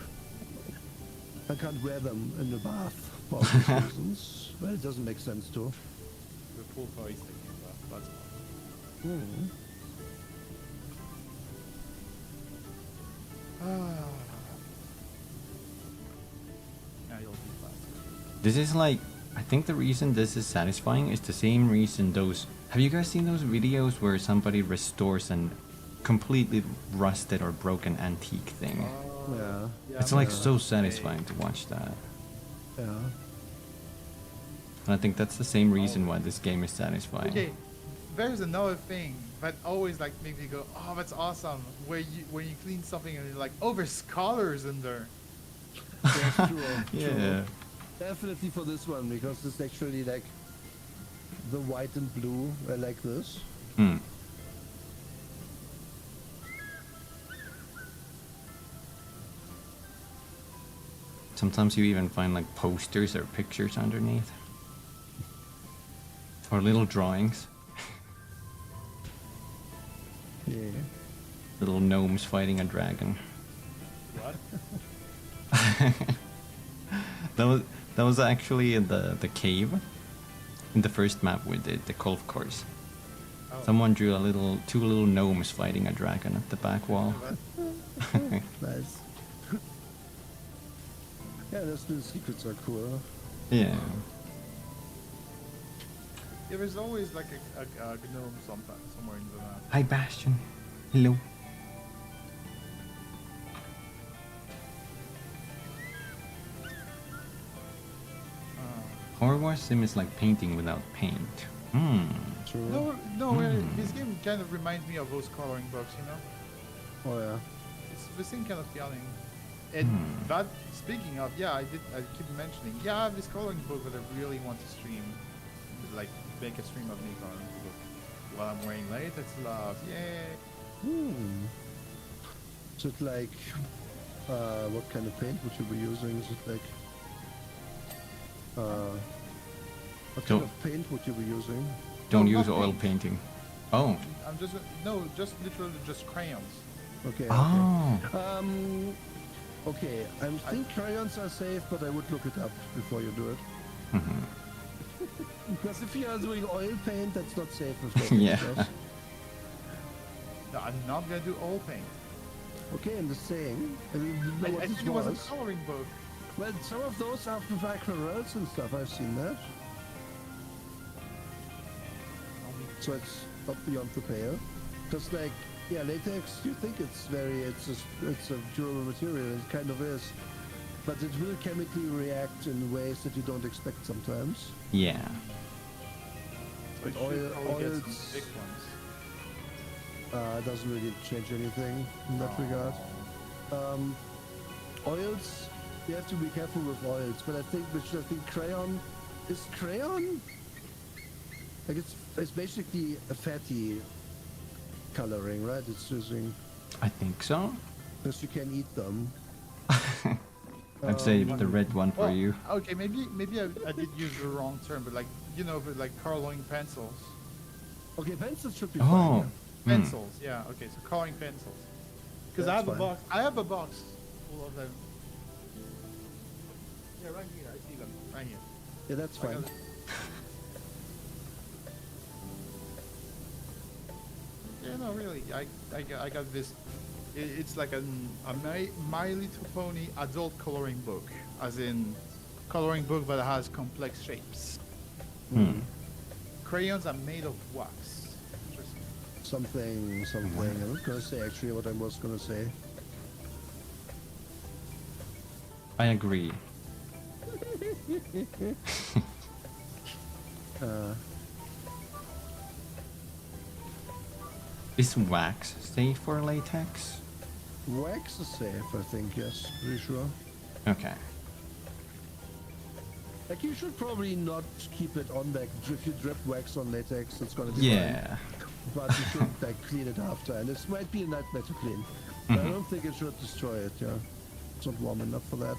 I can't wear them in the bath for obvious reasons. Well, it doesn't make sense to. The full toys taking that's Yeah, you'll be fast. This is like, I think the reason this is satisfying is the same reason those. Have you guys seen those videos where somebody restores an completely rusted or broken antique thing? Yeah. It's like so satisfying to watch that. Yeah. And I think that's the same reason why this game is satisfying. Okay, there's another thing that always like makes me go, oh, that's awesome. When you clean something and you're like, oh, there's colors in there. Yeah, true, Yeah. true. Definitely for this one because it's actually like the white and blue. I like this. Sometimes you even find like posters or pictures underneath. Or little drawings. Yeah. Little gnomes fighting a dragon. What? That was actually in the cave. In the first map we did, the golf course. Oh. Someone drew two little gnomes fighting a dragon at the back wall. Nice. Yeah, those little secrets are cool. Yeah. Yeah, there's always like a gnome somewhere in the map. Hi Bastion. Hello. POWERWASH sim is like painting without paint. True. This game kind of reminds me of those coloring books, you know? Oh yeah. It's the same kind of feeling. And that, speaking of, I keep mentioning, this coloring book that I really want to stream, like make a stream of me coloring book while I'm wearing latex gloves. Yay! Is it like, what kind of paint would you be using? Is it like, what kind of paint would you be using? Don't No, use not oil paint. painting. Oh. I'm just literally just crayons. Okay. Oh. Okay. Okay, I think crayons are safe, but I would look it up before you do it. Because if you are doing oil paint, that's not safe. With Yeah. stuff. No, I'm not gonna do oil paint. Okay, I'm just saying. I didn't know I what think this it was a coloring book. Well, some of those have aquarelles and stuff. I've seen that. So it's not beyond the pale. Just like, yeah, latex. You think it's a durable material. It kind of is, but it will chemically react in ways that you don't expect sometimes. Yeah. We should Oil- probably get some oils- big ones. It doesn't really change anything in that regard. Oils, you have to be careful with oils, but I think crayon is crayon. Like it's basically a fatty coloring, right? It's using I think so. because you can eat them. I've saved the red one for Well, you. Okay, maybe I did use the wrong term, but like but like coloring pencils. Okay, pencils should be Oh. fine. Pencils, yeah. Okay, so coloring pencils. Because I That's have a fine. box. I have a box full of them. Yeah, right here. I see them. Right here. Yeah, that's I fine. got it. Yeah, no, really. I got this. It's like a My Little Pony adult coloring book, as in coloring book that has complex shapes. Crayons are made of wax. Interesting. Something. I was gonna say actually what I was gonna say. I agree. Is wax safe for latex? Wax is safe, I think. Yes, pretty sure. Okay. Like you should probably not keep it on like if you drip wax on latex, it's gonna be Yeah. fine. But you should like clean it after, and this might be a nightmare to clean. But I don't think it should destroy it. Yeah, it's not warm enough for that.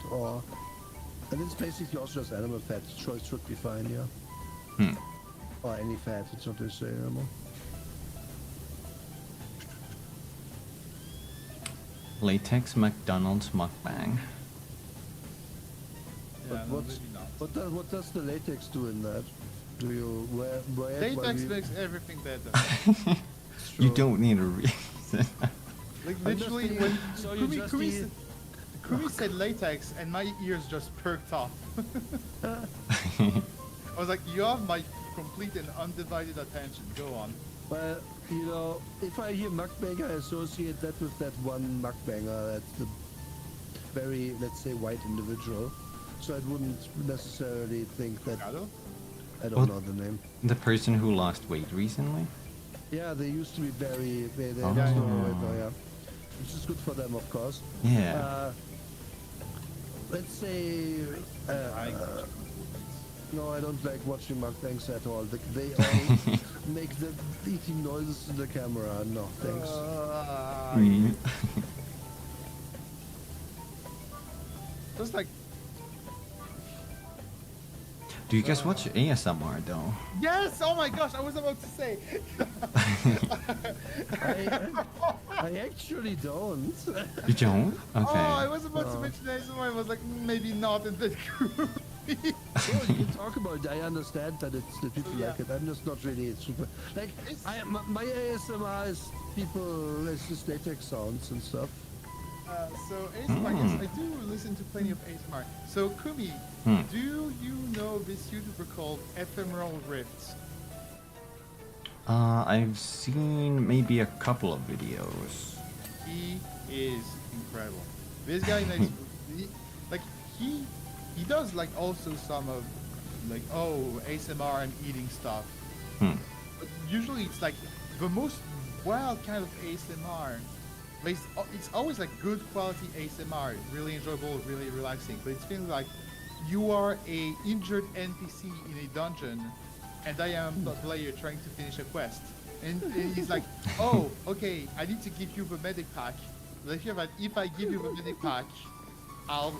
And it's basically also just animal fat. So it should be fine. Yeah. Or any fat. It's not they say anymore. Latex McDonald's mukbang. Yeah, no, maybe not. What does the latex do in that? Do you wear it while Latex you- makes everything better. You Sure. don't need a reason. Like I'm just literally, thinking, when so you just eat- Kumi said latex, and my ears just perked up. I was like, "You have my complete and undivided attention. Go on." Well, you know, if I hear mukbang, I associate that with that one mukbanger. That's the very, let's say, white individual. So I wouldn't necessarily think that. Ricardo? I don't Well- know the name. The person who lost weight recently? Yeah, they used to be very. They Oh. lost overweight now, yeah. Which is good for them, of course. Yeah. Let's say. No, I don't like watching mukbangs at all. They all make the eating noises to the camera. No, thanks. Mm. Just like, Do you guys watch ASMR though? yes! Oh my gosh, I was about to say. I actually don't. You don't? Okay. Oh, I was about to mention ASMR. I was like, maybe not in that group. Well, you can talk about it. I understand that people Yeah. like it. I'm just not really super. Like, my ASMR is people. It's just latex sounds and stuff. So ASMR, yes, I do listen to plenty of ASMR. So Kumi, do you know this YouTuber called Ephemeral Rift? I've seen maybe a couple of videos. He is incredible. This guy makes he does like also some of like ASMR and eating stuff. But usually it's like the most wild kind of ASMR. Like, it's always like good quality ASMR, really enjoyable, really relaxing. But it's feeling like you are a injured NPC in a dungeon, and I am the player trying to finish a quest. And he's like, "Oh, okay, I need to give you the medic pack. But if I give you the medic pack, I'll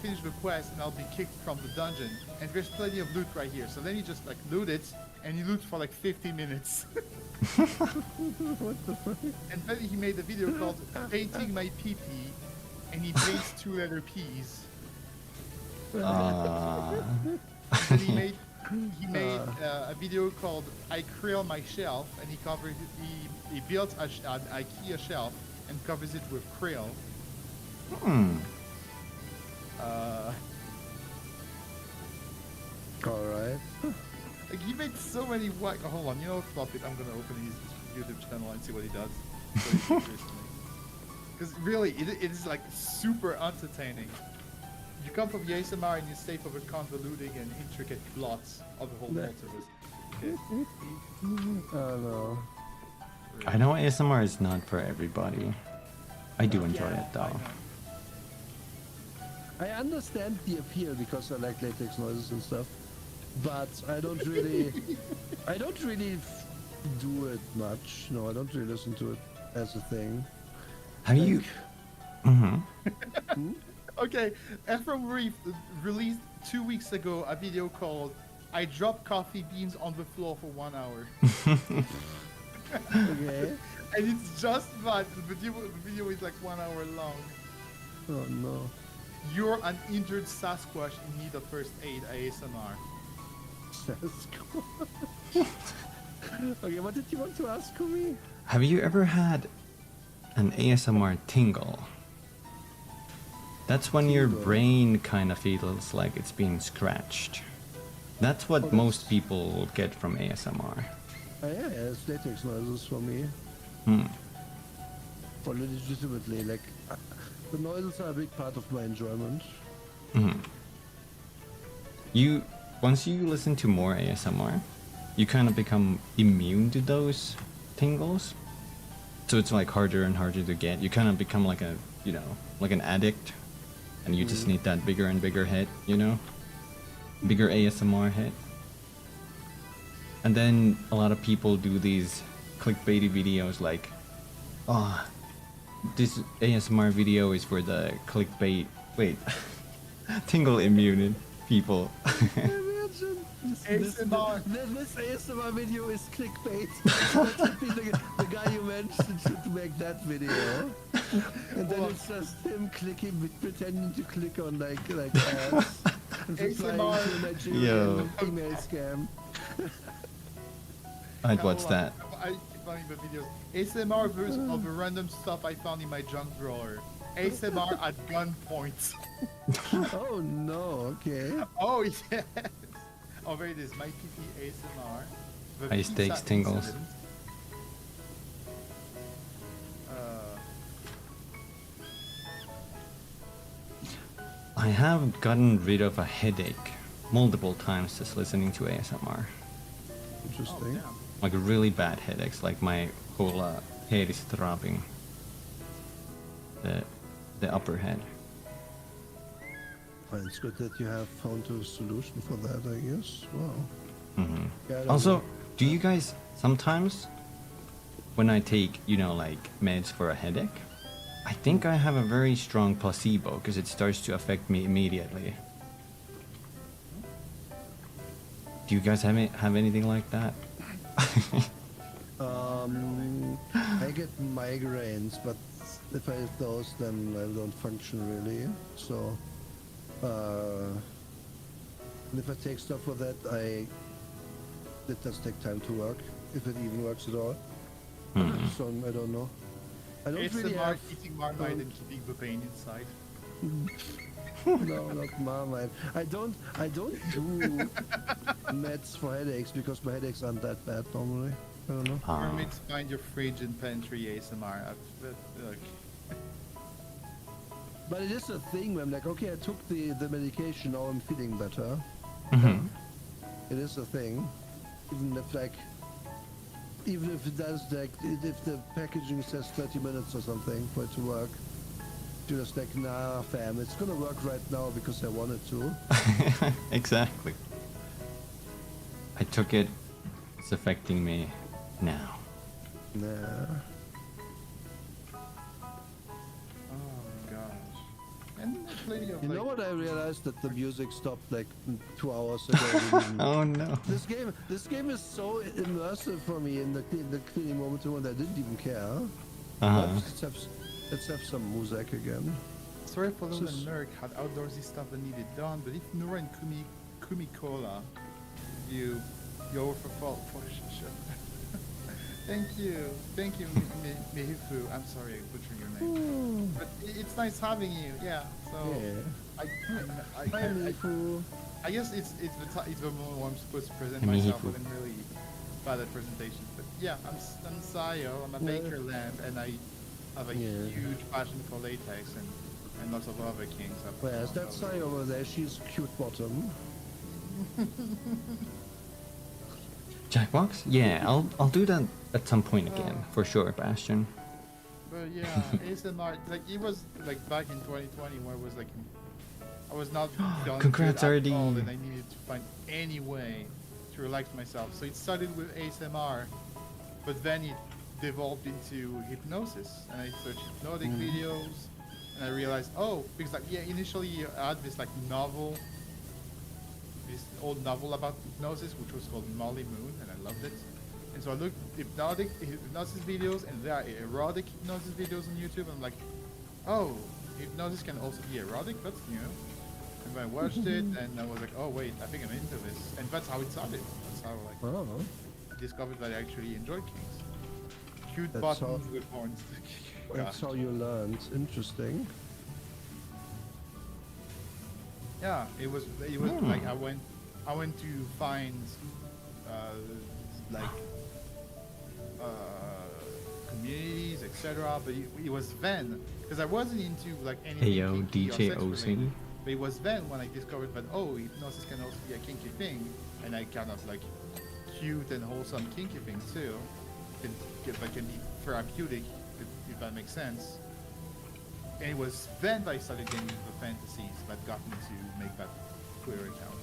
finish the quest and I'll be kicked from the dungeon. And there's plenty of loot right here." So then he just like loot it, and he loot for like 50 minutes. And then he made a video called "Painting My Pee Pee," and he paints 2 letter P's. And then he made a video called "I Krill My Shelf," and he built an IKEA shelf, and covers it with krill. All right. Like he made so many whack. Oh, hold on, you know, stop it. I'm gonna open his YouTube channel and see what he does. Because really, it is like super entertaining. You come from the ASMR and you stay for the convoluting and intricate plots of the whole multiverse. Okay. Oh no. I know ASMR is not for everybody. I do enjoy it though. I understand the appeal because I like latex noises and stuff, but I don't really do it much. No, I don't really listen to it as a thing. Have you? Okay, Ephraim Reef released 2 weeks ago a video called "I dropped coffee beans on the floor for 1 hour." Okay. And it's just that the video is like 1 hour long. Oh no. You're an injured Sasquatch in need of first aid ASMR. Okay, what did you want to ask me? Have you ever had an ASMR tingle? That's when your Tingle. brain kind of feels like it's being scratched. That's what most people get from ASMR. Oh, yeah, it's latex noises for me. Or legitimately, like, the noises are a big part of my enjoyment. Once you listen to more ASMR, you kind of become immune to those tingles. So it's like harder and harder to get. You kind of become like a, like an addict, and you just need that bigger and bigger hit, bigger ASMR hit. And then a lot of people do these clickbaity videos like, oh, this ASMR video is for the clickbait, tingle immune people. Imagine this ASMR video is clickbait. the guy you mentioned should make that video, and then it's just him clicking, pretending to click on like ads, and replying to a Nigerian email scam. I'd watch that. I keep finding the videos. ASMR version of the random stuff I found in my junk drawer. ASMR at gunpoint. Oh no, okay. Oh yes. Oh, there it is. My PP ASMR. The High pizza stakes tingles. incident. I have gotten rid of a headache multiple times just listening to ASMR. Interesting. Damn. Like really bad headaches, like my whole head is throbbing. The upper head. Well, it's good that you have found a solution for that, I guess. Wow. Yeah, I don't Also, know. do you guys sometimes, when I take, like meds for a headache, I think I have a very strong placebo because it starts to affect me immediately. Do you guys have anything like that? I get migraines, but if I have those, then I don't function really. So, and if I take stuff for that, it does take time to work, if it even works at all. So I don't know. I don't really ASMR have. eating Marmite and keeping the pain inside. No, not Marmite. I don't do meds for headaches because my headaches aren't that bad normally. I don't know. Mermaids find your fridge and pantry ASMR. Look. But it is a thing where I'm like, okay, I took the medication, now I'm feeling better. It is a thing. Even if it does, like, if the packaging says 30 minutes or something for it to work, you're just like, nah, fam, it's gonna work right now because I want it to. Exactly. I took it. It's affecting me now. Nah. Oh gosh. And plenty of You know like, what I realized? That the music stopped like 2 hours ago. Oh no. This game is so immersive for me in the cleaning moment when I didn't even care. Let's have some music again. sorry for Lil Just- and Nurk had outdoorsy stuff that needed done, but if Nura and Kumi Cola, you over for shit. Thank you, Mihifu. I'm sorry I butchered your name, but it's nice having you. Yeah. So I guess it's the moment I'm supposed to present myself. I've been really bad at presentations, but yeah, I'm Sayo. I'm a baker lamb, and I have a huge passion for latex and lots of other kinks. Where's that Sayo over there? She's cute bottom. Jackbox? Yeah, I'll do that at some point again, for sure, Bastion. But yeah, ASMR, like it was like back in 2020 where it was like I was not feeling Congrats, good at all, RD. and I needed to find any way to relax myself. So it started with ASMR, but then it devolved into hypnosis, and I searched hypnotic videos, and I realized, oh, because like initially I had this like novel. This old novel about hypnosis, which was called Molly Moon, and I loved it. And so I looked hypnosis videos, and there are erotic hypnosis videos on YouTube. I'm like, oh, hypnosis can also be erotic. That's new. And I watched it, and I was like, oh wait, I think I'm into this. And that's how it started. That's how I discovered that I actually enjoyed kinks. Cute buttons with horns. That's how you learned. Interesting. Yeah, it was like I went to find like communities, etc. But it was then because I wasn't into like anything. Hey yo, kinky or DJ sex OC. related. But it was then when I discovered that hypnosis can also be a kinky thing, and I kind of like cute and wholesome kinky thing too. That can be therapeutic if that makes sense. And it was then that I started getting into the fantasies that got me to make that Twitter account.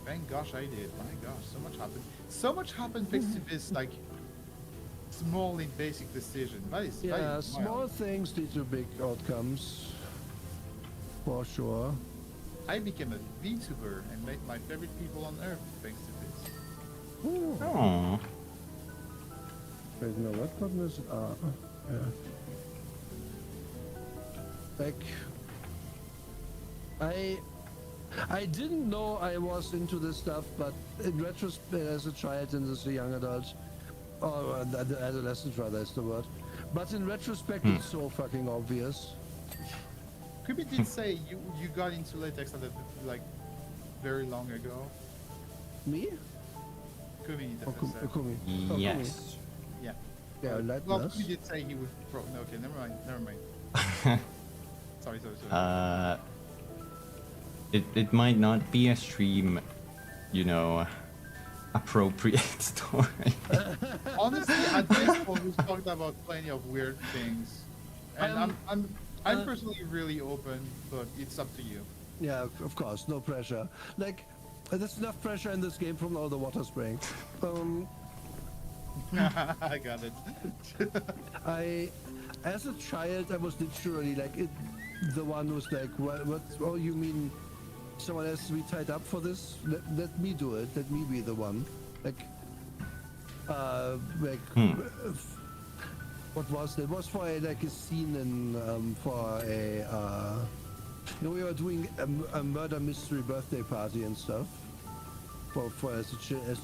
Thank gosh I did. My gosh, so much happened. So much happened thanks to this like small and basic decision. That is small things lead to big outcomes. For sure. I became a Vtuber and met my favorite people on earth thanks to this. Aww. Wait, no, what button is yeah. Like, I didn't know I was into this stuff, but in retrospect, as a child and as a young adult, or adolescent rather is the word, but in retrospect, it's so fucking obvious. Creepy did say you got into latex like very long ago. Me? Kumi Kumi. Yes. Yeah. Yeah, well, Kumi did say he would. No, okay, never mind. Sorry. It might not be a stream, you know, appropriate story. Honestly, at this point, we've talked about plenty of weird things, and I'm personally really open, but it's up to you. Yeah, of course, no pressure. Like, there's enough pressure in this game from all the water spraying. I got it. As a child, I was literally like the one who's like, what? Oh, you mean someone has to be tied up for this? Let me do it. Let me be the one. What was it? It was for a scene in we were doing a murder mystery birthday party and stuff for as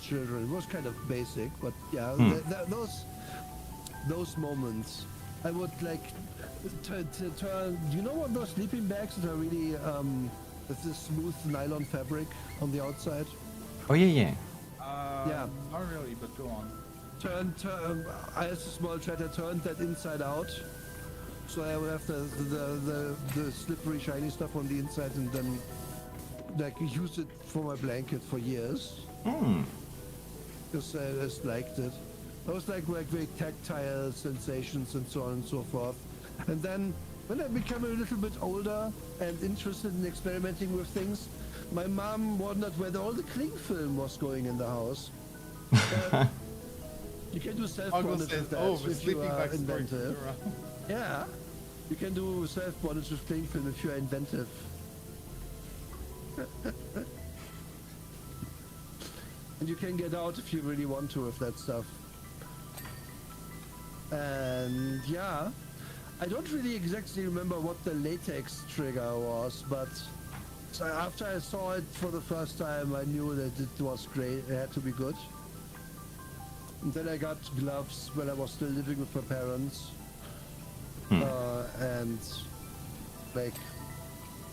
children. It was kind of basic, but yeah, those moments. I would like turn. Do you know what those sleeping bags that are really with this smooth nylon fabric on the outside? Oh yeah. Yeah. Not really, but go on. Turn. I as a small child, I turned that inside out, so I would have the slippery, shiny stuff on the inside, and then like use it for my blanket for years. Because I just liked it. I was like very tactile sensations and so on and so forth. And then when I became a little bit older and interested in experimenting with things, my mom wondered whether all the cling film was going in the house. You can do self-bondage with that if you are inventive. Yeah, you can do self-bondage with cling film if you are inventive. And you can get out if you really want to with that stuff. And yeah, I don't really exactly remember what the latex trigger was, but after I saw it for the first time, I knew that it was great. It had to be good. And then I got gloves when I was still living with my parents. And like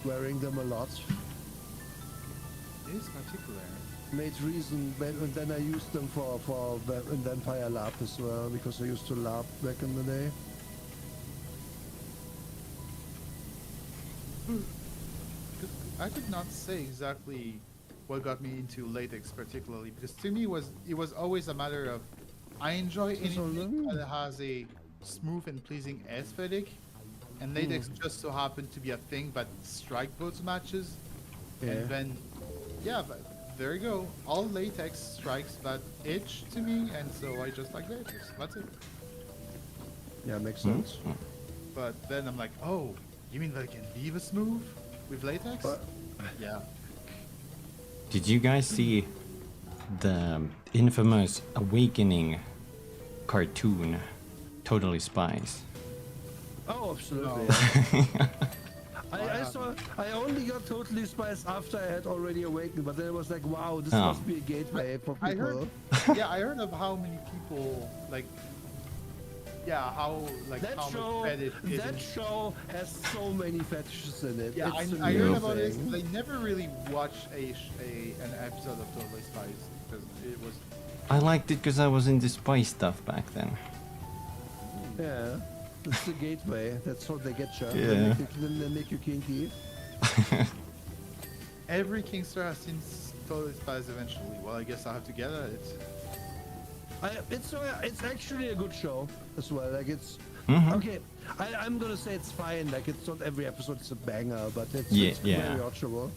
wearing them a lot. It is particular. Made reason, and then I used them for Vampire Lab as well, because I used to lab back in the day. I could not say exactly what got me into latex particularly, because to me it was always a matter of I enjoy anything that has a smooth and pleasing aesthetic, and latex just so happened to be a thing that strike those matches. And then but there you go, all latex strikes that itch to me, and so I just like latex. That's it. Yeah, makes sense. But then I'm like, oh, you mean that it can be the smooth with latex? Yeah. Did you guys see the infamous Awakening cartoon, Totally Spies? Oh, absolutely. I only got Totally Spies after I had already awakened, but then it was like, wow, this must be a gateway for people. I heard of how many people how much fetish is that show has so many fetishes in it. Yeah, it's I heard about this. I never really watched an episode of Totally Spies because it was. I liked it because I was into spy stuff back then. Yeah, it's the gateway. That's how they get you. Yeah. They make you kinky. Every Kingster has seen Totally Spies eventually. Well, I guess I have to get at it. It's actually a good show as well. Like it's okay. I'm gonna say it's fine. Like it's not every episode is a banger, but it's very watchable.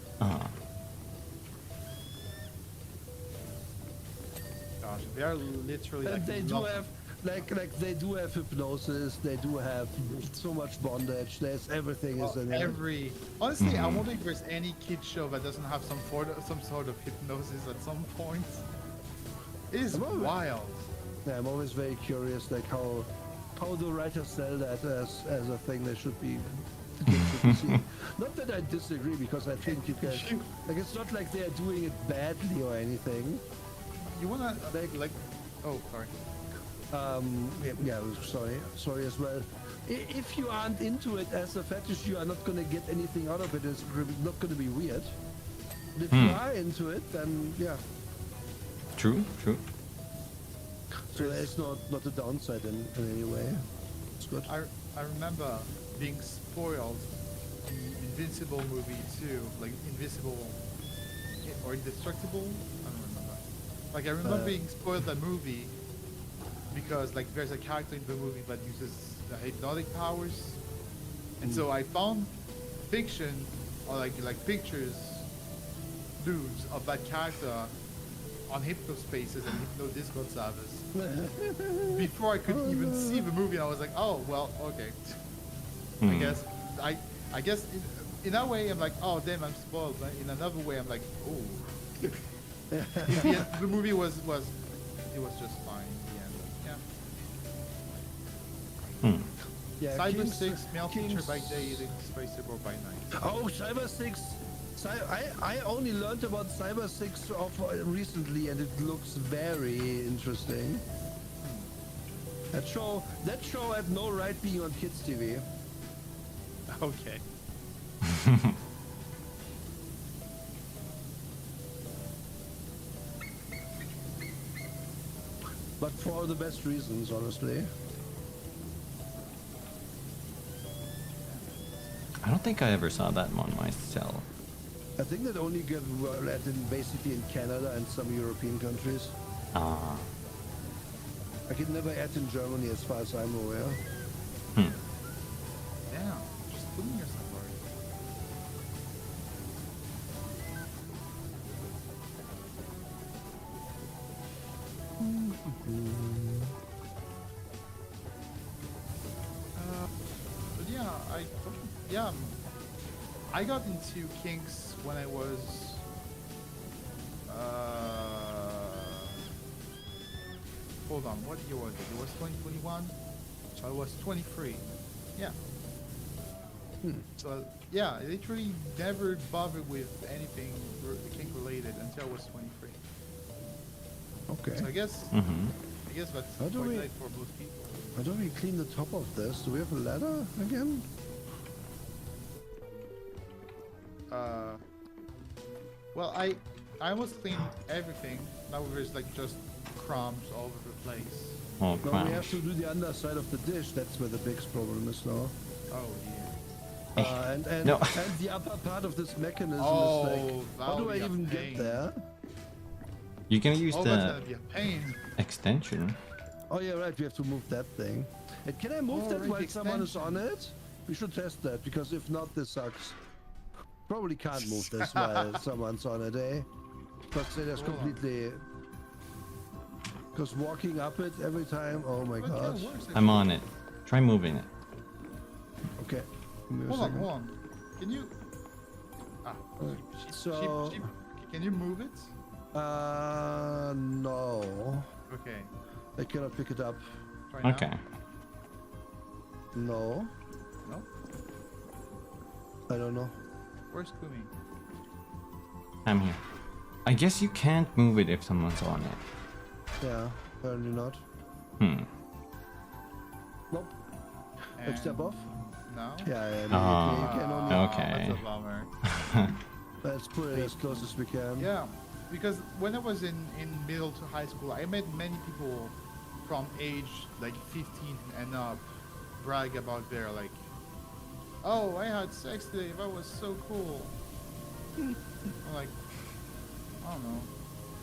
Gosh, they are literally. And like they do have they do have hypnosis. They do have so much bondage. There's everything is in it. Honestly, I wonder if there's any kid show that doesn't have some sort of hypnosis at some point. It is wild. Yeah, I'm always very curious, like how the writers sell that as a thing they should be. Not that I disagree, because I think you can. Like it's not like they are doing it badly or anything. You wanna like? Oh, sorry. Sorry as well. If you aren't into it as a fetish, you are not gonna get anything out of it. It's not gonna be weird. But if you are into it, then yeah. True. So there's not a downside in any way. It's good. I remember being spoiled the Invincible movie too, like Invisible or Indestructible. I don't remember. Like I remember being spoiled that movie because like there's a character in the movie that uses hypnotic powers, and so I found fiction or like pictures, nudes of that character on hypnospaces and hypno-discord servers before I could even see the movie, and I was like, oh well, okay. I guess in that way I'm like, oh damn, I'm spoiled. But in another way I'm like, oh. The movie was just fine in the end. Yeah. Cyber 6 male feature by day, Space Cyber by night. Oh, Cyber 6. I only learned about Cyber 6 recently, and it looks very interesting. That show had no right being on kids TV. Okay. But for the best reasons, honestly. I don't think I ever saw that one myself. I think that only got let in basically in Canada and some European countries. I can never add in Germany as far as I'm aware. Yeah, just putting yourself I got into kinks when I was hold on, what year was it? It was 2021? So I was 23. Yeah. So yeah, I literally never bothered with anything kink related until I was 23. Okay. So I guess guess that's How do quite we- late for most people. How do we clean the top of this? Do we have a ladder again? Well, I almost cleaned everything. Now there's like just crumbs all over the place. Oh, No, crap. we have to do the underside of the dish. That's where the biggest problem is now. Oh yeah. And No. and the upper part of this mechanism Oh, is like, how that'll do I be a even pain. get there? You can use Oh, that's the gonna be a pain. extension. Oh yeah, right. We have to move that thing. And can I move Oh, that right, while the someone is on extension. it? We should test that because if not, this sucks. Probably can't move this while someone's on it, eh? Because there's Hold on. completely. Because walking up it every time. Oh my But yeah, gosh. it works, I'm actually. on it. Try moving it. Okay. Give me a Hold on, second. hold on. Can you? Ah. So- sheep, can you move it? No. Okay. I cannot pick it up. Try now. Okay. No. No. I don't know. Where's Kumi? I'm here. I guess you can't move it if someone's on it. Yeah, apparently not. Hmm. Nope. Like step off? No. Yeah, yeah. Ah, You can only, okay. That's a bummer. let's put it as close as we can. Yeah, because when I was in middle to high school, I met many people from age like 15 and up brag about their like, oh, I had sex today. That was so cool. I'm like, I don't know.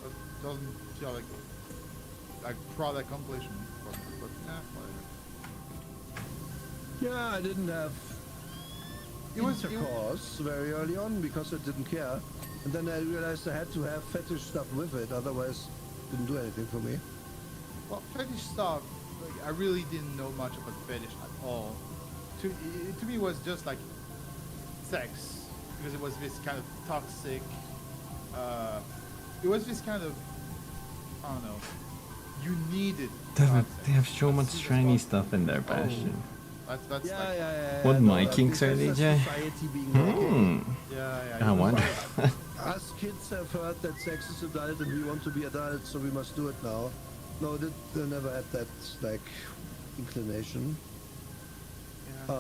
That doesn't feel like proud accomplishment. But yeah, whatever. Yeah, I didn't have It was intercourse very early on because I didn't care. And then I realized I had to have fetish stuff with it, otherwise it didn't do anything for me. Well, fetish stuff, like, I really didn't know much about fetish at all. To me, it was just like sex, because it was this kind of toxic. It was this kind of, I don't know. You needed. to have They have sex. so much That's shiny what- stuff in there, Bastion. That's Yeah, like, yeah. What no, my kinks are, that's DJ? society being Hmm. naked. yeah. I it was wonder. like- Us kids have heard that sex is adult and we want to be adults, so we must do it now. No, they never had that like inclination. yeah.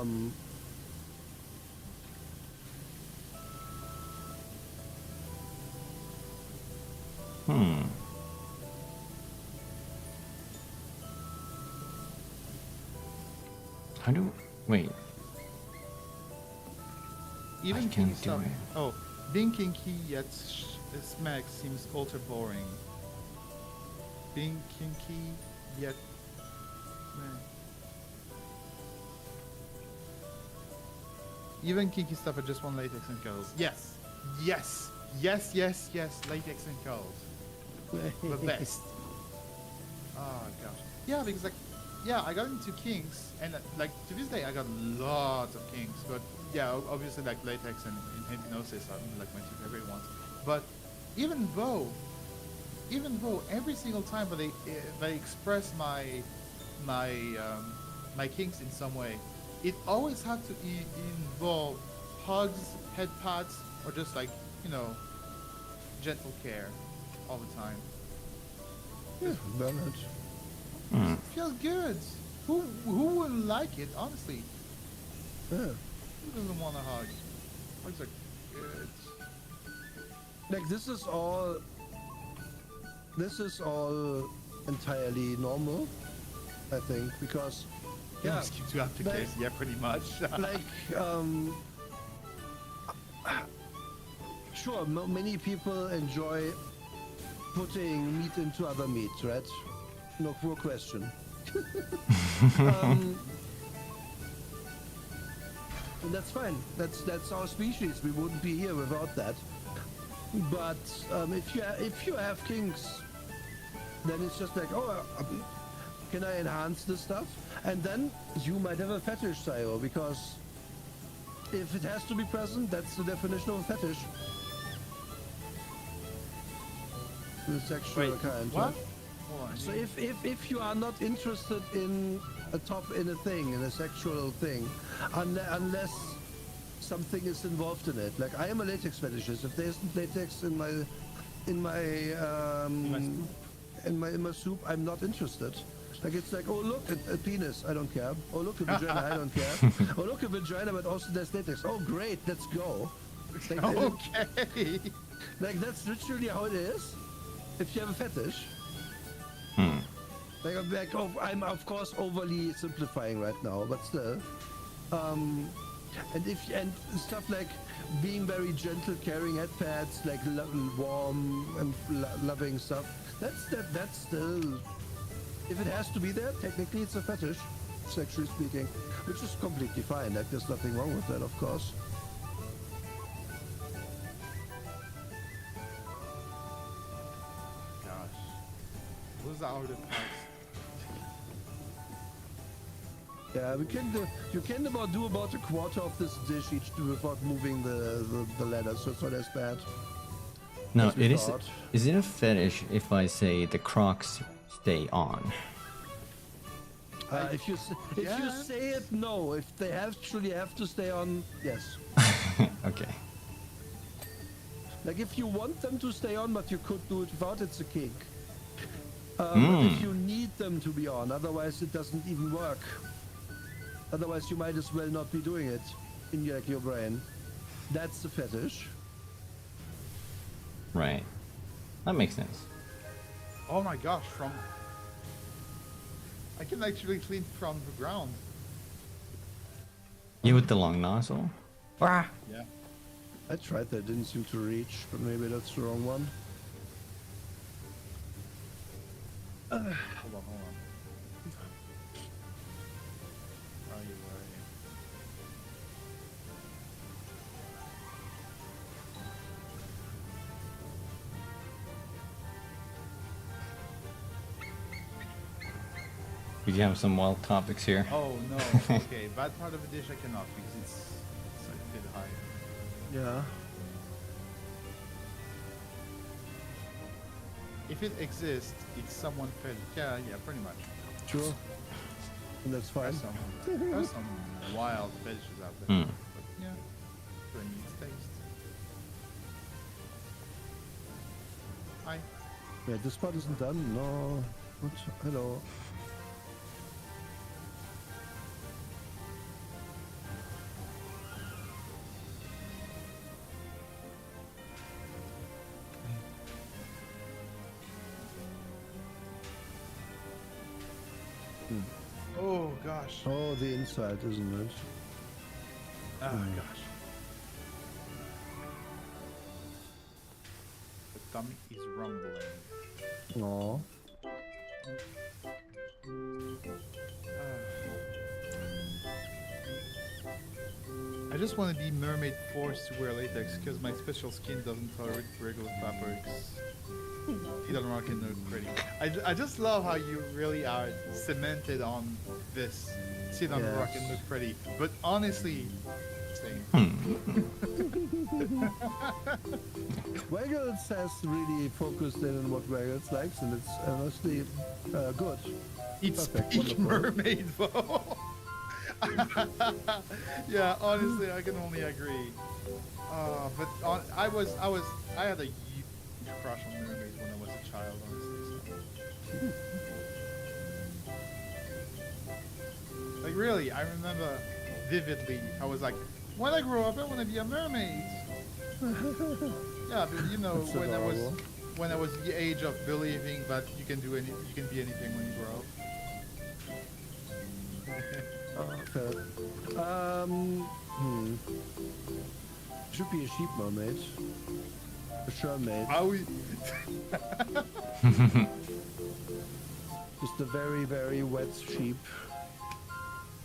Hmm. How do... Wait. Even I can't kinky do stuff. it. Oh, being kinky yet smack seems ultra boring. Being kinky yet. Man. Even kinky stuff, I just want latex and curls. Yes, latex and curls. The best. Oh gosh. Yeah, because like, yeah, I got into kinks, and like to this day, I got lots of kinks. But yeah, obviously like latex and hypnosis are like my two favorite ones. But even though every single time that they express my kinks in some way, it always had to involve hugs, head pats, or just like, you know, gentle care all the time. Yeah, valid. Hmm. It feels good. Who wouldn't like it, honestly? Yeah. Who doesn't want a hug? Hugs are good. Like this is all entirely normal, I think, because Yeah, skip to aftercare. Yeah, pretty much. like sure, many people enjoy putting meat into other meat, right? No question. And that's fine. That's our species. We wouldn't be here without that. But if you have kinks, then it's just like, oh, can I enhance this stuff? And then you might have a fetish, Sayo, because if it has to be present, that's the definition of a fetish. The sexual kind. What? right? Hold on. So if you are not interested in a sexual thing, unless something is involved in it, like I am a latex fetishist. If there isn't latex in my in my soup, I'm not interested. Like it's like, oh look, a penis, I don't care. Oh look, a vagina, I don't care. Oh look, a vagina, but also there's aesthetics. Oh great, let's go. Like, Okay. like that's literally how it is. If you have a fetish. Like oh, I'm of course overly simplifying right now, but still. And stuff like being very gentle, carrying head pats, like warm and loving stuff. That's still. If it has to be there, technically it's a fetish, sexually speaking, which is completely fine. Like there's nothing wrong with that, of course. Gosh. Those are the parts. Yeah, we can do. You can do about a quarter of this dish each without moving the ladder, so it's not as bad. No, as we it is. thought. Is it a fetish if I say the Crocs stay on? If you say it, no. If they actually have to stay on, yes. Okay. Like if you want them to stay on, but you could do it without, it's a kink. But if you need them to be on, otherwise it doesn't even work. Otherwise you might as well not be doing it in your brain. That's the fetish. Right. That makes sense. Oh my gosh, I can actually clean from the ground. You with the long nozzle? Ah. Yeah. I tried that, didn't seem to reach, but maybe that's the wrong one. Hold on. Where are you? We have some wild topics here. Oh no, okay. Bad part of the dish I cannot because it's like a bit higher. Yeah. If it exists, it's someone fed. Yeah, pretty much. Sure. And that's fine. There's some wild fetishes out there. Hmm. But yeah, for needs taste. Hi. Yeah, this part isn't done. No. What? Hello. Oh gosh. Oh, the inside, isn't it? Oh gosh. The tummy is rumbling. No. I just want to be mermaid forced to wear latex because my special skin doesn't tolerate regular fabrics. Sit on rock and look pretty. I just love how you really are cemented on this. Sit on rock and look pretty. But honestly, same. Waggles has really focused in on what Waggles likes, and it's honestly good. It's Perfect, peak wonderful. mermaid though. Yeah, honestly, I can only agree. But I had a huge crush on mermaids when I was a child, honestly. So. Like really, I remember vividly. I was like, when I grow up, I want to be a mermaid. Yeah, but you know, That's when I was the age of believing that you can be anything when you grow up. Okay. Should be a sheep mermaid. A shermaid. How we? Just a very, very wet sheep.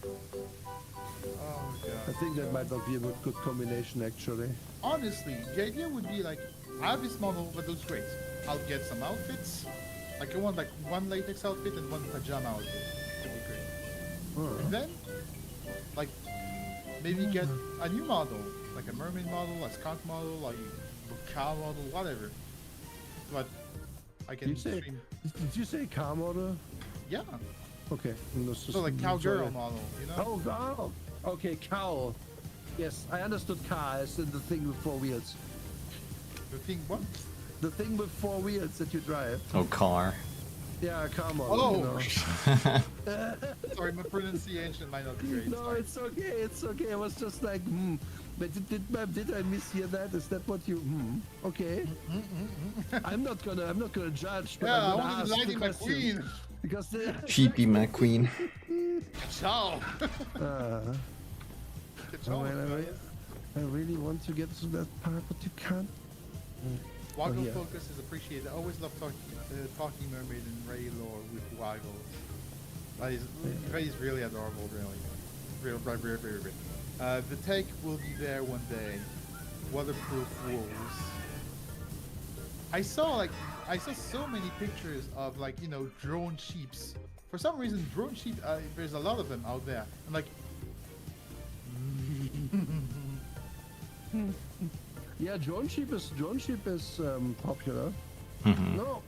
Oh god. I think that might not be a good combination, actually. Honestly, the idea would be like, I have this model that looks great. I'll get some outfits. Like I want like one latex outfit and one pajama outfit. That'd be great. And then, like, maybe get a new model, like a mermaid model, a skunk model, like a cow model, whatever. But I can stream. Did you say car model? Yeah. Okay. So like cowgirl model, you know? Oh, wow. Okay, cow. Yes, I understood car as in the thing with 4 wheels. The thing what? The thing with 4 wheels that you drive. Oh, car. Yeah, come on. Oh! You know. Sorry, my pronunciation might not be great. No, sorry. it's okay. It's okay. I was just like, But did I mishear that? Is that what you? Okay. I'm not gonna judge. But Yeah, I I'm gonna wanted ask to Lightning the question. McQueen. Because the, Sheepy McQueen. Ciao. oh, man, I really want to get to that part, but you can't. Waggle yeah. focus is appreciated. I always love talking mermaid and Ray lore with Waggles. That is really adorable, really. Real. The take will be there one day. Waterproof wolves. I saw so many pictures of drone sheeps. For some reason, drone sheep. There's a lot of them out there. I'm like. Yeah, drone sheep is popular. No,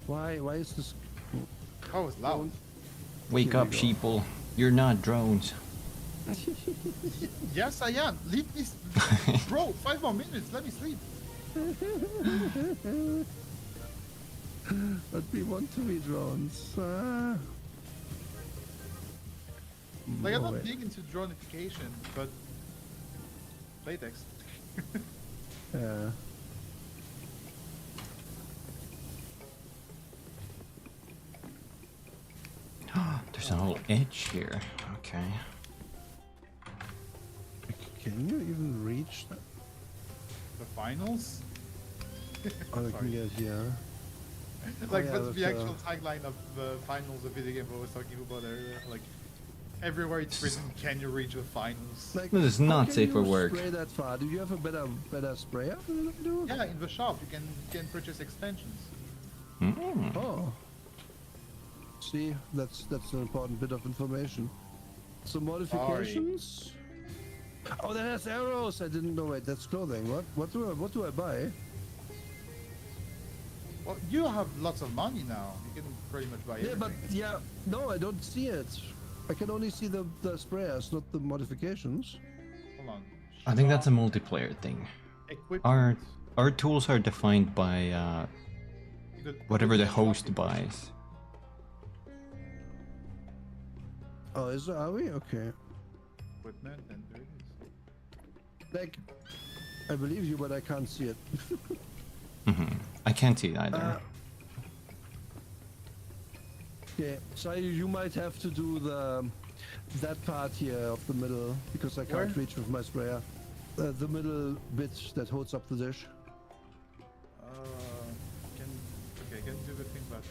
why is this? Oh, it's loud. Wake Here we up, go. sheeple. You're not drones. Yes, I am. Leave me, bro. 5 more minutes. Let me sleep. But we want to be drones. Like I'm no not way. big into dronification, but latex. Yeah. There's a whole edge here. Okay. Can you even reach that? The finals? Oh, I Sorry. can get here. Like yeah, that's the that's, actual tagline of the finals of video game I was talking about earlier. Like everywhere it's written, can you reach the finals? Like, This is how not can safe for you work. Spray that far? Do you have a better sprayer than I do? Yeah, in the shop you can purchase extensions. Mm. Oh. See, that's an important bit of information. Some modifications. Oh, that has arrows. I didn't know. Wait, that's clothing. What do I buy? Well, you have lots of money now. You can pretty much buy Yeah, everything. but yeah, no, I don't see it. I can only see the sprayers, not the modifications. Hold on. I think that's a multiplayer thing. Equipment. Our tools are defined by whatever the host buys. buys. Oh, are we? Okay. Equipment, and there it is. Like, I believe you, but I can't see it. I can't see it either. Okay, so you might have to do that part here of the middle because I can't Where? reach with my sprayer. The middle bit that holds up the dish. Can do the thing, but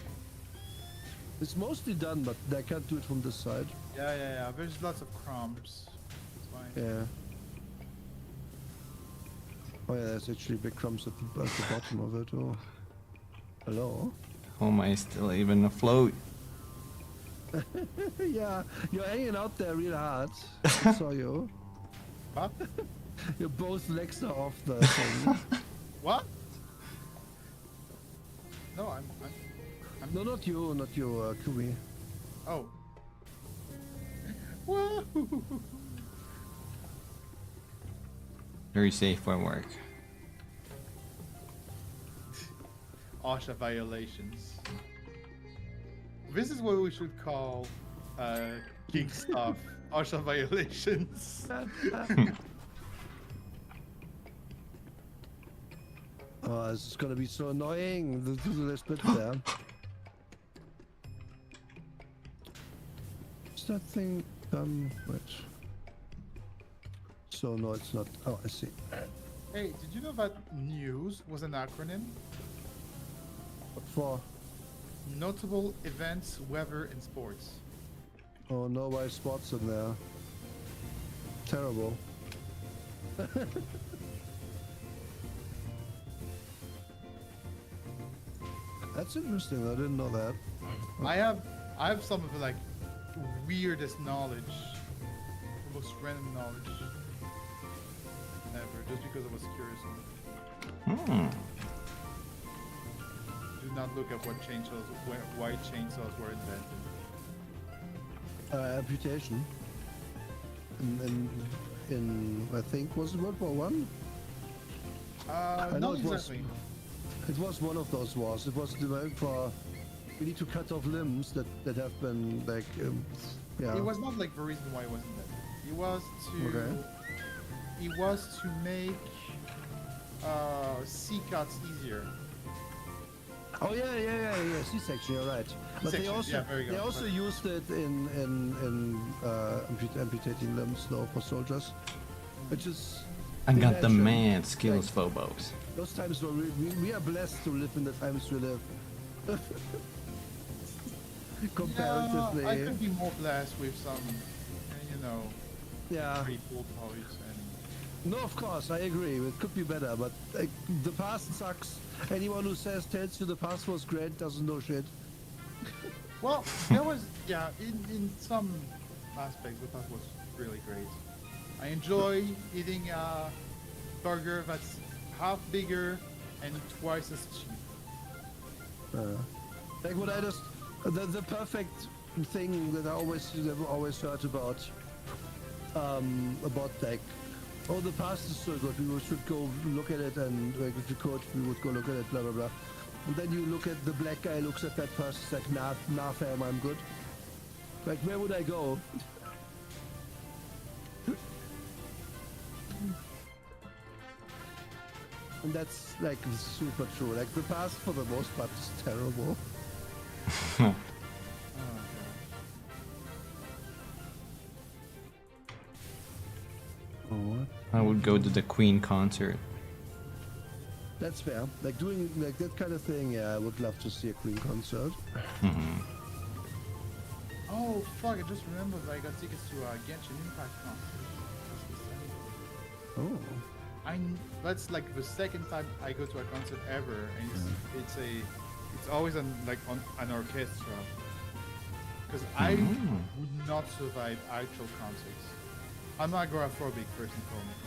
It's mostly done, but I can't do it from this side. yeah. There's lots of crumbs. It's fine. Yeah. Oh yeah, there's actually big crumbs at the bottom of it. Oh. Hello. How am I still even afloat? Yeah, you're hanging out there real hard. I saw you. What? Your both legs are off the thing. What? No, I'm No, not you, Kumi. Oh. Whoa! Very safe for work. OSHA violations. This is what we should call geek stuff. OSHA violations. Oh, this is gonna be so annoying. The split there. Is that thing done? Wait. So no, it's not. Oh, I see. Hey, did you know that NEWS was an acronym? What for? Notable events, weather, and sports. Oh no, why spots in there? Terrible. That's interesting. I didn't know that. I have some of the like weirdest knowledge, the most random knowledge ever, just because I was curious. Do not look at what chainsaws, why chainsaws were invented. Amputation. In I think was it World War One? Not know it was- exactly. It was one of those wars. It was developed for We need to cut off limbs that have been like, yeah. It was not like the reason why it wasn't dead. It was to. Okay. It was to make C cuts easier. Oh yeah. C-section, you're right. But they C-section, also yeah, there you go. they also used it in amputating limbs though for soldiers, which is. I got the imagine, mad skills, like, phobos. Those times where we are blessed to live in the times we live. Comparatively. Yeah, I could be more blessed with some, Yeah. pretty cool toys and. No, of course, I agree. It could be better, but like, the past sucks. Anyone who tells you the past was great doesn't know shit. Well, there was, yeah, in some aspects, the past was really great. I enjoy eating a burger that's half bigger and twice as cheap. Like what I just, the perfect thing that I always heard about like, oh, the past is so good, we should go look at it, and like, if you could, we would go look at it, blah blah blah. And then you look at the black guy, looks at that person, it's like, nah fam, I'm good. Like, where would I go? And that's like super true. Like, the past for the most part is terrible. Oh, Oh, I would go to the Queen concert. that's fair. Like, doing like that kind of thing, yeah, I would love to see a Queen concert. Hmm. Oh fuck! I just remembered that I got tickets to a Genshin Impact concert. Oh. That's like the second time I go to a concert ever, and it's always on an orchestra. Because I would not survive actual concerts. I'm not agoraphobic first and foremost.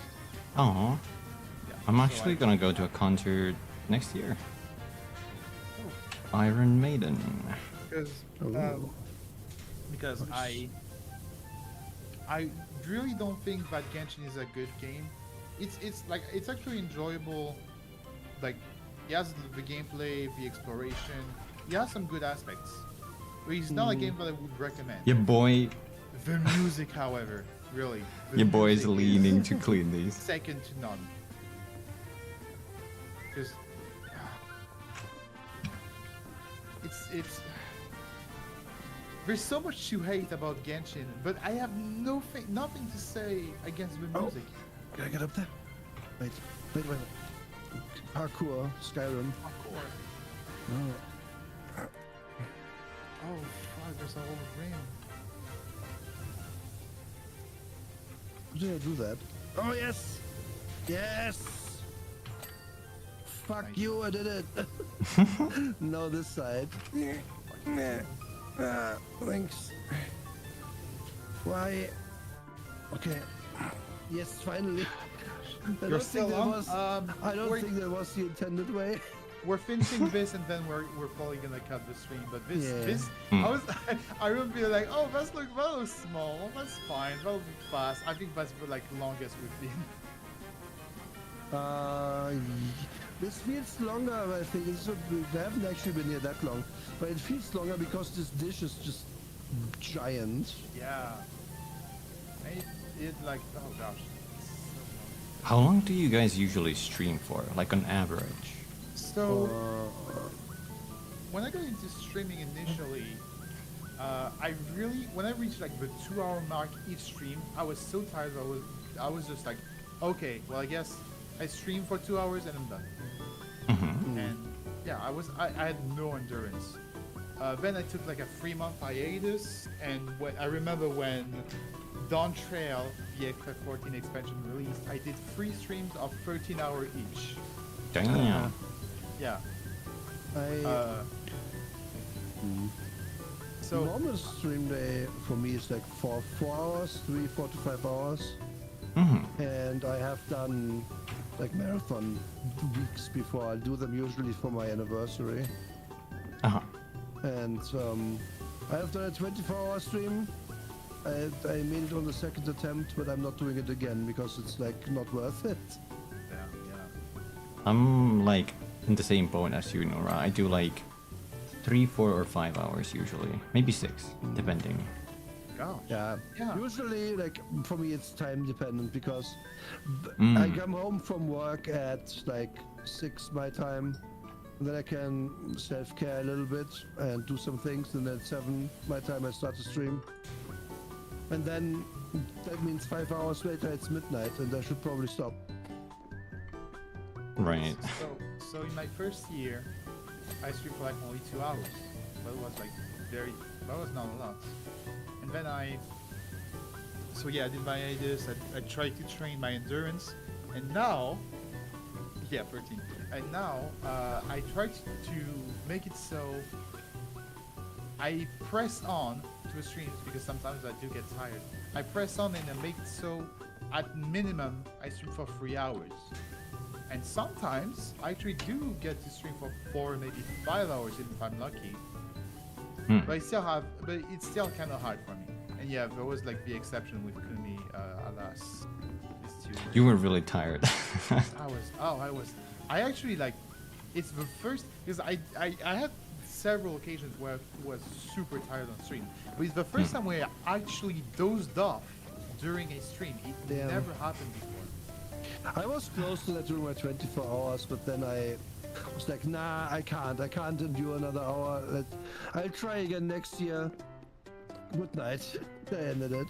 Oh, Yeah, I'm so actually gonna go to a concert next year. Iron Maiden. Because I really don't think that Genshin is a good game. It's actually enjoyable. Like, it has the gameplay, the exploration. It has some good aspects. But it's not a game that I would recommend. Your boy, The music, however, really. the your boy is music leaning to clean these. second to none. Because it's there's so much to hate about Genshin, but I have nothing to say against the music. Can I get up there? Wait. Parkour, Skyrim. Hardcore. Oh. Oh fuck, there's a whole ring. How did I do that? Oh, yes! Yes! Fuck Nice. you, I did it! No, this side. Thanks. Why? Okay. Yes, finally. You're still on? I don't think that was the intended way. We're finishing this and then we're probably gonna cut the stream. But this Hmm. I would be like, oh, that was small. That's fine. That'll be fast. I think that's the longest we've been. This feels longer. I think we haven't actually been here that long, but it feels longer because this dish is just giant. Yeah. It like, oh gosh. How long do you guys usually stream for, like on average? So when I got into streaming initially, when I reached like the 2-hour mark each stream, I was so tired. I was just like, okay, well, I guess I stream for 2 hours and I'm done. And yeah, I had no endurance. Then I took like a 3-month hiatus, and I remember when Dawn Trail, the FF14 expansion released, I did 3 streams of 13 hours each. Damn. Yeah. So Normal stream day for me is like 4 hours, 4 to 5 hours. And I have done like marathon weeks before. I'll do them usually for my anniversary. And I have done a 24-hour stream. I made it on the second attempt, but I'm not doing it again because it's like not worth it. yeah. I'm like in the same boat as you, Nora. I do like 3, 4, or 5 hours usually. Maybe 6, depending. Gosh. Yeah. Yeah. Usually, like for me, it's time dependent because Mm. I come home from work at like 6 my time. And then I can self-care a little bit and do some things. And then at 7 my time, I start to stream. And then that means 5 hours later, it's midnight, and I should probably stop. Right. So in my first year, I streamed for like only 2 hours. That was like that was not a lot. And then I did my ideas. I tried to train my endurance, and now, 13. And now I tried to make it so I press on to streams because sometimes I do get tired. I press on and I make it so at minimum I stream for 3 hours. And sometimes I actually do get to stream for 4, maybe 5 hours if I'm lucky. But it's still kind of hard for me. And yeah, there was like the exception with Kumi, alas. You were really tired. I actually like, it's the first, because I had several occasions where I was super tired on stream. But it's the first time where I actually dozed off during a stream. It never happened before. I was close to that during my 24 hours, but then I was like, nah, I can't endure another hour. I'll try again next year. Good night. I ended it.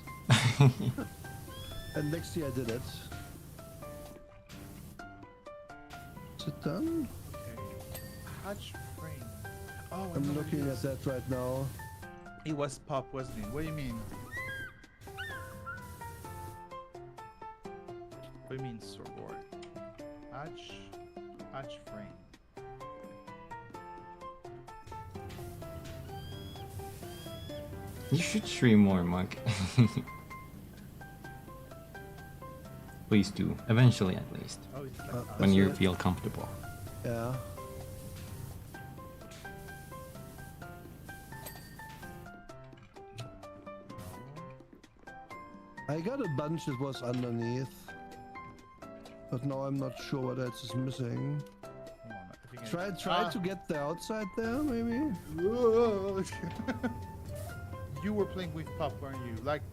And next year I did it. Is it done? Okay. Hatch frame. Oh, I'm looking at that right now. It was pop, wasn't it? What do you mean? What do you mean, Soror? Hatch frame. You should stream more, Monk. Please do. Eventually, at least. Oh, it's like When That's you it. feel comfortable. Yeah. I got a bunch that was underneath. But now I'm not sure what else is missing. Hold on, I think Try to get the outside there, maybe? You were playing with Pup, weren't you? Like,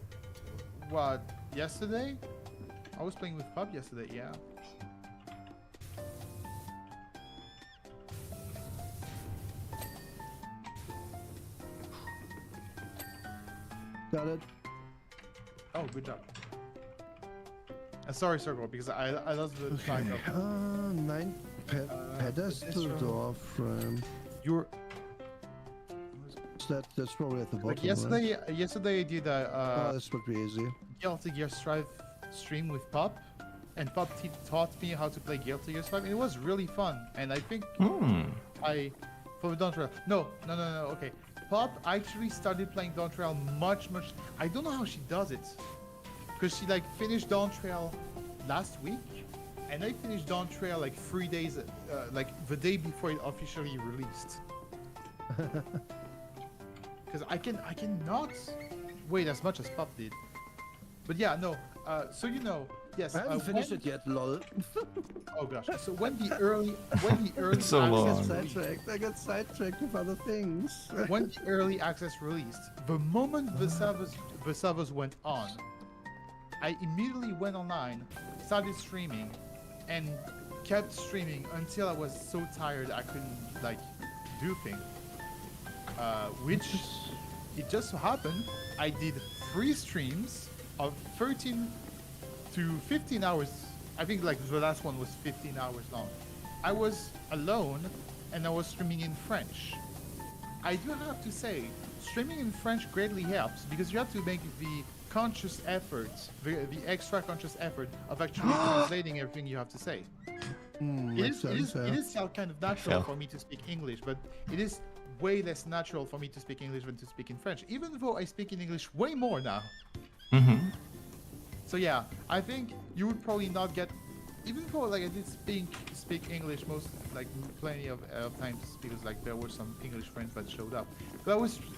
what, yesterday? I was playing with Pup yesterday, yeah. Got it. Oh, good job. Sorry, Circle, because I lost the track of 9 pedestal door frame. your. That's probably at the bottom. Like yesterday I did Oh, a this would be easy. Guilty Gear Strive stream with Pup, and Pup taught me how to play Guilty Gear Strive, and it was really fun. And I think for the Dawn Trail. No. Okay, Pup actually started playing Dawn Trail much. I don't know how she does it, because she like finished Dawn Trail last week, and I finished Dawn Trail like 3 days, like the day before it officially released. Because I cannot wait as much as Pup did. But yeah, no. So you know, yes. I haven't finished it yet, lol. Oh gosh. So when the early It's so long. I got sidetracked with other things. when the early access released, the moment the servers went on, I immediately went online, started streaming, and kept streaming until I was so tired I couldn't like do things. Which it just so happened I did 3 streams of 13 to 15 hours. I think like the last one was 15 hours long. I was alone and I was streaming in French. I do have to say, streaming in French greatly helps because you have to make the conscious effort, the extra conscious effort of actually translating everything you have to say. It is still kind of natural for me to speak English, but it is way less natural for me to speak English than to speak in French, even though I speak in English way more now. So yeah, I think you would probably not get, even though like I did speak English plenty of times because like there were some English friends that showed up. But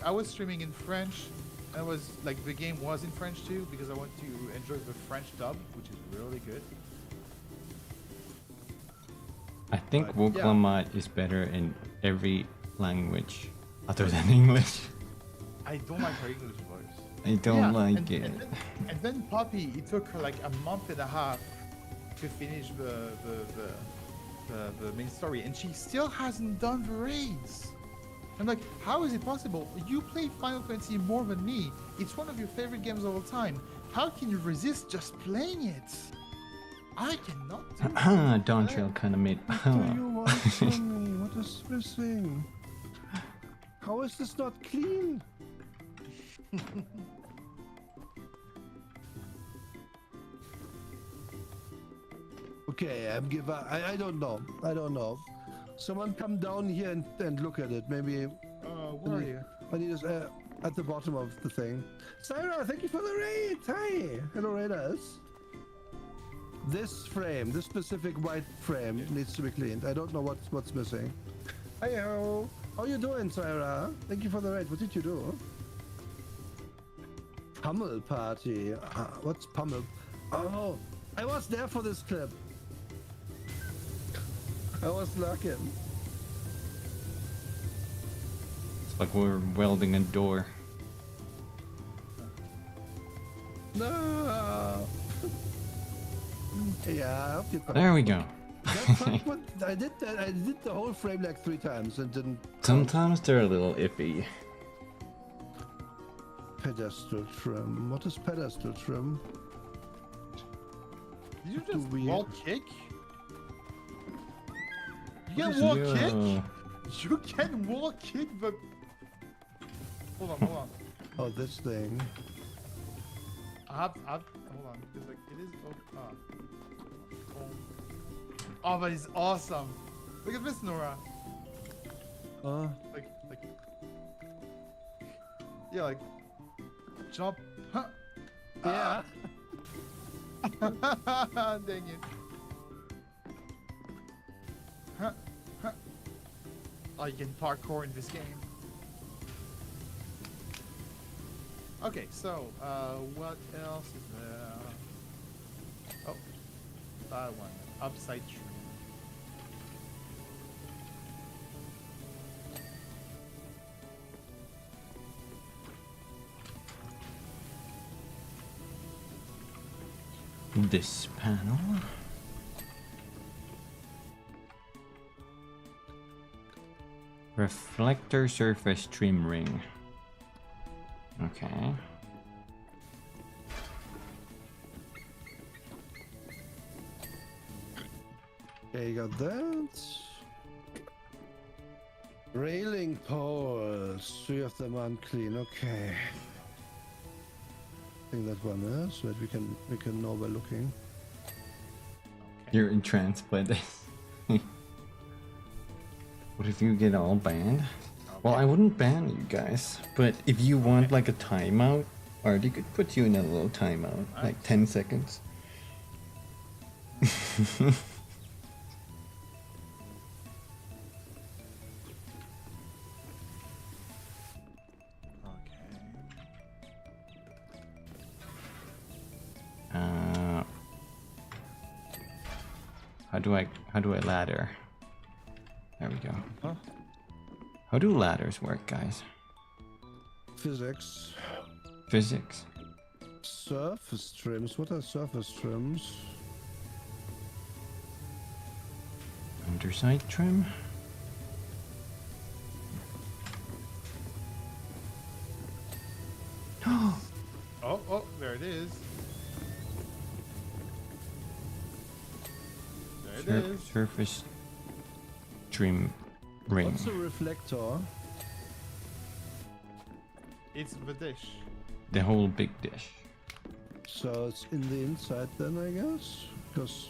I was streaming in French, and I was like the game was in French too because I want to enjoy the French dub, which is really good. I think Woklamat is better in every language Other than English. I don't like her English voice. I don't like it. And then Poppy, it took her like a month and a half to finish the main story, and she still hasn't done the raids. I'm like, how is it possible? You play Final Fantasy more than me. It's one of your favorite games of all time. How can you resist just playing it? I cannot do that. Dontrell kind of made. What do you want from me? What is missing? How is this not clean? Okay, I'm give up. I don't know. I don't know. Someone come down here and look at it. Maybe. Where are you? I need us at the bottom of the thing. Syra, thank you for the raid. Hi, hello raiders. This frame, this specific white frame, needs to be cleaned. I don't know what's missing. Hi, how you doing, Syra? Thank you for the raid. What did you do? Pummel party. What's pummel? Oh, I was there for this clip. I was lurking. It's like we're welding a door. No. Yeah, I hope you. There we go. I did that. I did the whole frame like 3 times and didn't. Sometimes they're a little iffy. Pedestal trim. What is pedestal trim? Did you Do just we- wall kick? You What can is wall Yo. kick? You can wall kick the... Hold on. Oh, this thing. Hold on. It's like, it is... Oh, but it's awesome. Look at this, Nora. Like... Yeah, like... Jump. Huh. Yeah. Dang it. Huh. Oh, you can parkour in this game. Okay, so, what else is there? Oh, that one. Upside tree. This panel. Reflector surface trim ring. Okay. Okay, you got that. Railing poles. 3 of them unclean. Okay. I think that one is. So that we can know by looking. You're entranced by this. What if you get all banned? Well, I wouldn't ban you guys, but if you want like a timeout, Artie could put you in a little timeout, like 10 seconds. How do I ladder? There we go. Huh? How do ladders work, guys? Physics. Physics. Surface trims. What are surface trims? Underside trim. Oh, there it is. There it is. Surface trim ring. What's a reflector? It's the dish. The whole big dish. So it's in the inside then, I guess? Because...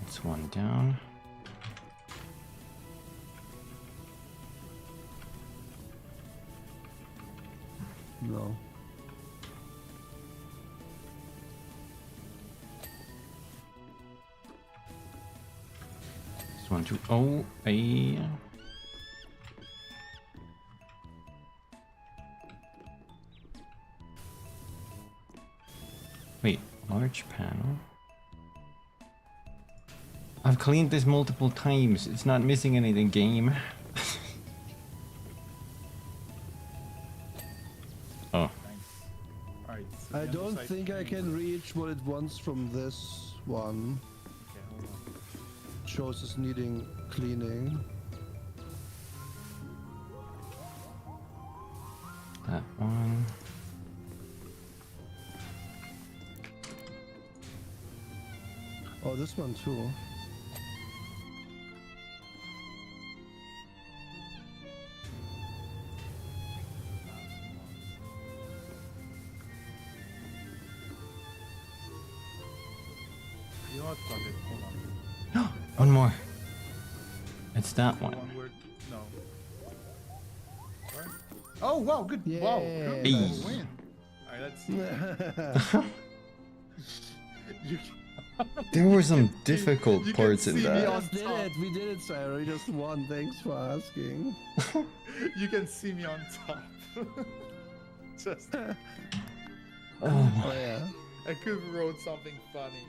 That's one down. No. This one too. Oh, a. Wait, large panel. I've cleaned this multiple times. It's not missing anything, game. Oh. Thanks. Alright. So I the don't underside think I clean. can reach what it wants from this one. Okay, hold on. Shows us needing cleaning. That one. Oh, this one too. You know what? Fuck it. Hold on. One more. It's that one. One word. No. Where? Oh wow! Good. Wow. Good. Yeah. Nice win. Alright, let's see. You There were some difficult you can parts in see me that. on We did it, Syra. We just won. Thanks for asking. You can see me on top. Just. Oh Oh my. yeah. I could have wrote something funny.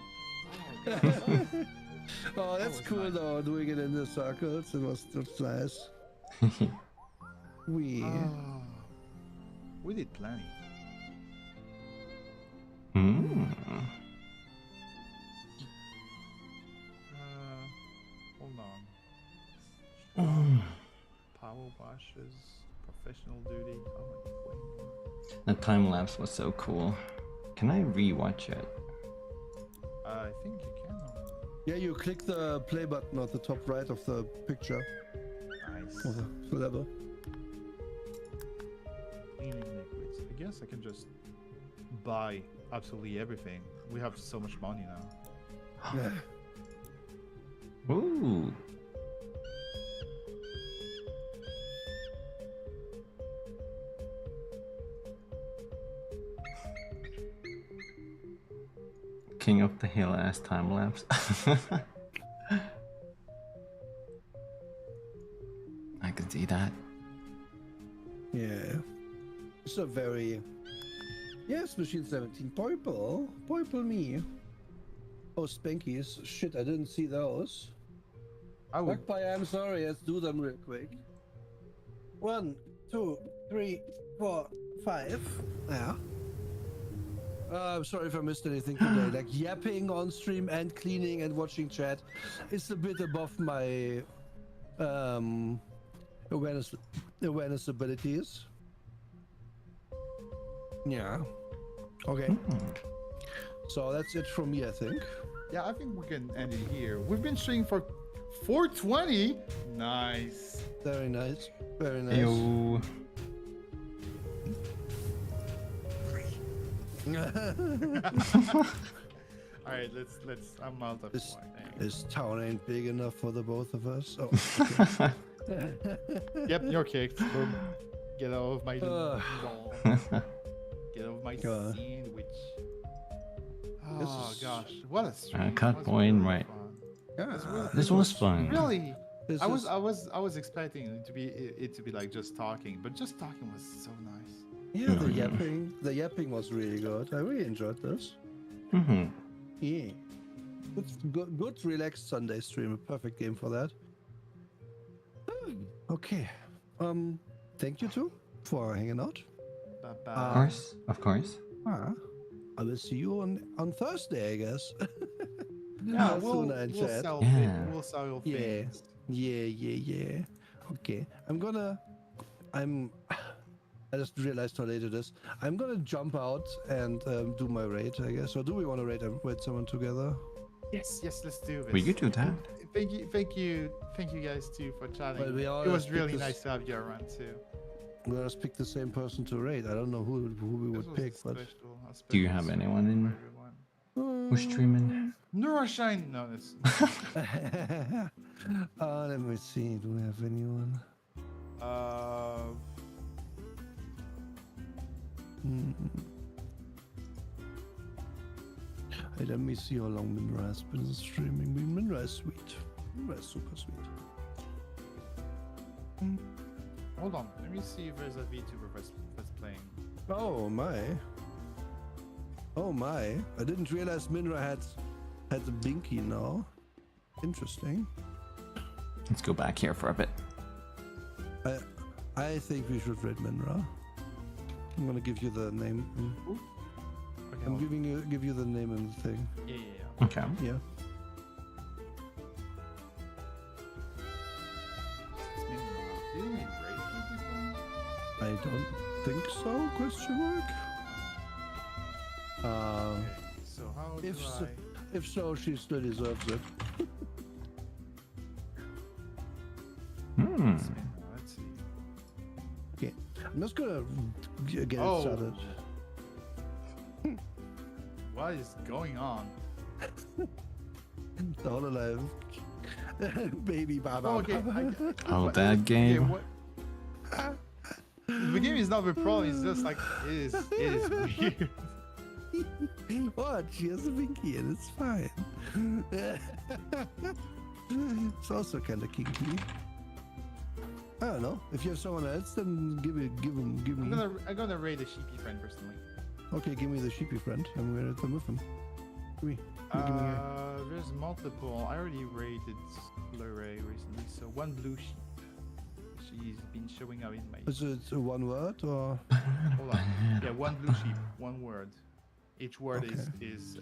Oh, that's was cool nice. though. Doing it in the circles. It was nice. We. We did plenty. Hmm. Hold on. Mm. Power washes, professional duty. Oh my god. That time lapse was so cool. Can I rewatch it? I think you can. Yeah, you click the play button at the top right of the picture Nice. of the level. Cleaning liquids. I guess I can just buy absolutely everything. We have so much money now. Yeah. Ooh. King of the Hill ass time lapse. I can see that. Yeah. It's a very. Yes, Machine 17. Purple. Purple me. Oh, Spankies. Shit, I didn't see those. I would. Backby, I'm sorry. Let's do them real quick. 1, 2, 3, 4, 5. Yeah. I'm sorry if I missed anything today. Like yapping on stream and cleaning and watching chat is a bit above my awareness abilities. Yeah. Okay. So that's it from me, I think. Yeah, I think we can end it here. We've been streaming for 420. Nice. Very nice. Very nice. Yo. All right, let's. I'm out of This- point. This town ain't big enough for the both of us. Oh. Yep, you're kicked. Boom. Get out of my Ugh. ball. Get out of my God. sandwich. This Oh is- gosh, what a stream. Catboy and right. Yeah. This was fun. Really? This I is- was expecting it to be like just talking, but just talking was so nice. Yeah, the yapping was really good. I really enjoyed this. Mm-hmm. Yeah. Good relaxed Sunday stream. A perfect game for that. Okay. Thank you two for hanging out. Bye Of bye. course. Of course. I will see you on Thursday, I guess. Yeah, How we'll soon I chat. sell Yeah. we'll sell your Yeah. things. Yeah. Okay. I just realized how late it is. I'm gonna jump out and do my raid, I guess. Or do we want to raid someone together? Yes, let's do this. We could do that. Thank you guys too for chatting. Well, we all it was picked really this- nice to have you around too. Let us pick the same person to raid. I don't know who we This would was a pick, but Do you special have stream anyone in for everyone. who's streaming? Neuroshine. No, it's let me see. Do we have anyone? Hey, let me see how long Minra has been streaming. Minra is sweet. Minra is super sweet. hold on. Let me see if there's a VTuber that's playing. Oh my. Oh my. I didn't realize Minra had a binky now. Interesting. Let's go back here for a bit. I think we should raid Minra. I'm gonna give you the name. Okay, I'm give you the name and the thing. yeah. Okay. Yeah. It's been, do we raid people? I don't think so? Question mark. Okay, so how do If so, she still deserves it. Hmm. Let's see. Okay. I'm just gonna get it Oh. started. What is going on? The Hololive. Baby Baba. Oh, okay. Oh, that Okay, game. what? The game is not the problem. It's just like it is weird. What? She has a binky and it's fine. It's also kind of kinky. I don't know. If you have someone else, then give me. I'm gonna raid a sheepy friend personally. Okay, give me the sheepy friend. I'm gonna remove him. Give me. Give me here. There's multiple. I already raided Luray recently, so one blue sheep. She's been showing up in my. Is it one word or? Hold on. Yeah, one blue sheep, one word. Each word is.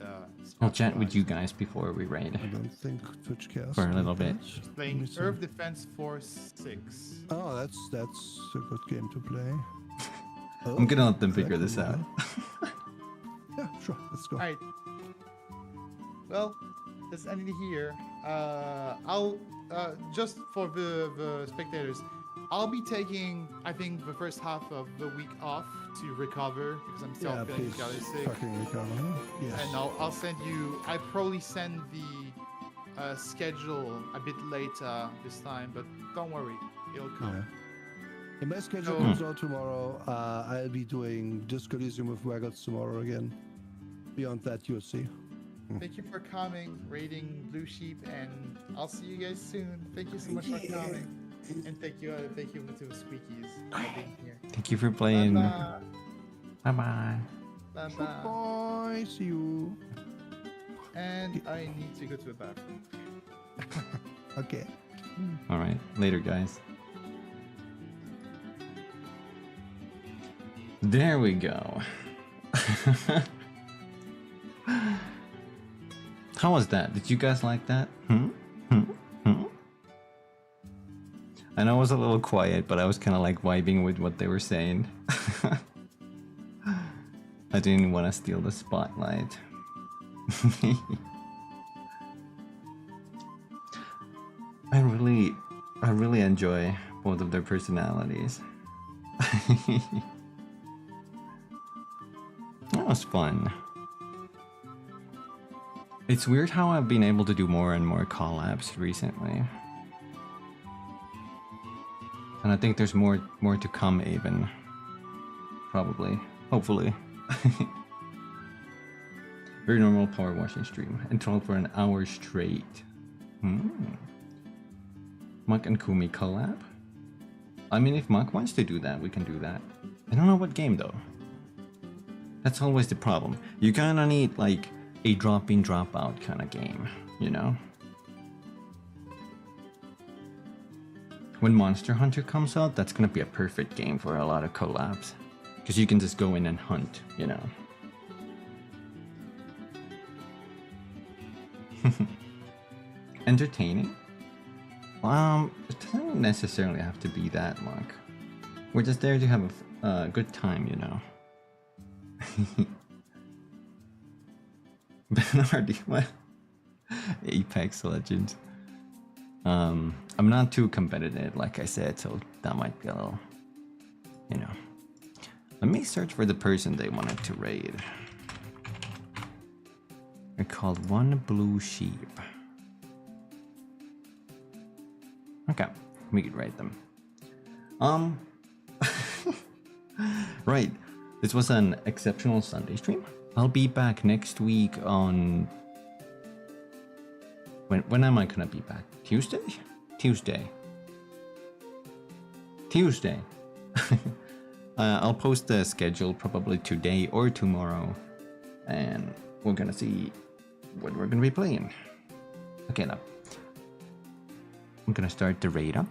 I'll chat with you specialized. guys before we raid I don't think Twitch cares. for a little bit. She's playing Earth Defense Force 6. Oh, that's a good game to play. Oh, I'm gonna let them figure this out. Yeah, sure. Let's go. Alright. Well, let's end it here. I'll just for the spectators, I'll be taking I think the first half of the week off to recover because I'm still feeling please fairly sick. fucking recover. Yes. And I'll send you. I probably send the schedule a bit later this time, but don't worry, it'll come. Yeah. In my schedule So- comes out tomorrow. I'll be doing Disco Elysium with Waggots tomorrow again. Beyond that, you'll see. Thank you for coming, raiding Blue Sheep, and I'll see you guys soon. Thank you so much for coming, and thank you to the Squeakies for being here. Thank you for playing. Bye Bye bye. bye. Bye. See you. And I need to go to the bathroom. Okay. All right. Later, guys. There we go. How was that? Did you guys like that? I know I was a little quiet, but I was kind of like vibing with what they were saying. I didn't want to steal the spotlight. I really enjoy both of their personalities. That was fun. It's weird how I've been able to do more and more collabs recently. And I think there's more to come even. Probably. Hopefully. Very normal power washing stream. Enthralled for an hour straight. Muck and Kumi collab? I mean, if Muck wants to do that, we can do that. I don't know what game though. That's always the problem. You kinda need like a drop-in, drop-out kind of game, you know? When Monster Hunter comes out, that's gonna be a perfect game for a lot of collabs. Because you can just go in and hunt, you know? Entertaining? It doesn't necessarily have to be that, Mark. We're just there to have a good time, you know? Bernardi, what? Apex Legends. I'm not too competitive, like I said, so that might be a little, you know. Let me search for the person they wanted to raid. They're called One Blue Sheep. Okay, we could raid them. Right. This was an exceptional Sunday stream. I'll be back next week on... When am I gonna be back? Tuesday? Tuesday. I'll post the schedule probably today or tomorrow. And we're gonna see what we're gonna be playing. Okay, now. I'm gonna start the raid up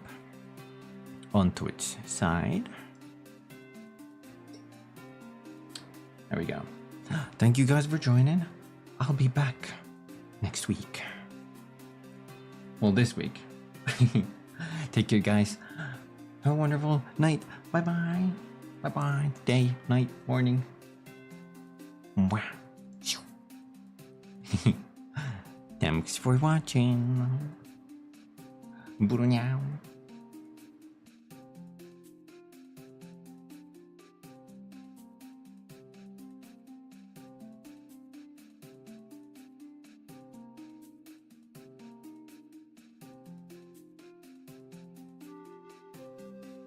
on Twitch side. There we go. Thank you guys for joining. I'll be back next week. Well, this week. Take care, guys. Have a wonderful night. Bye-bye. Bye-bye. Day, night, morning. Mwah. Thanks for watching. Buru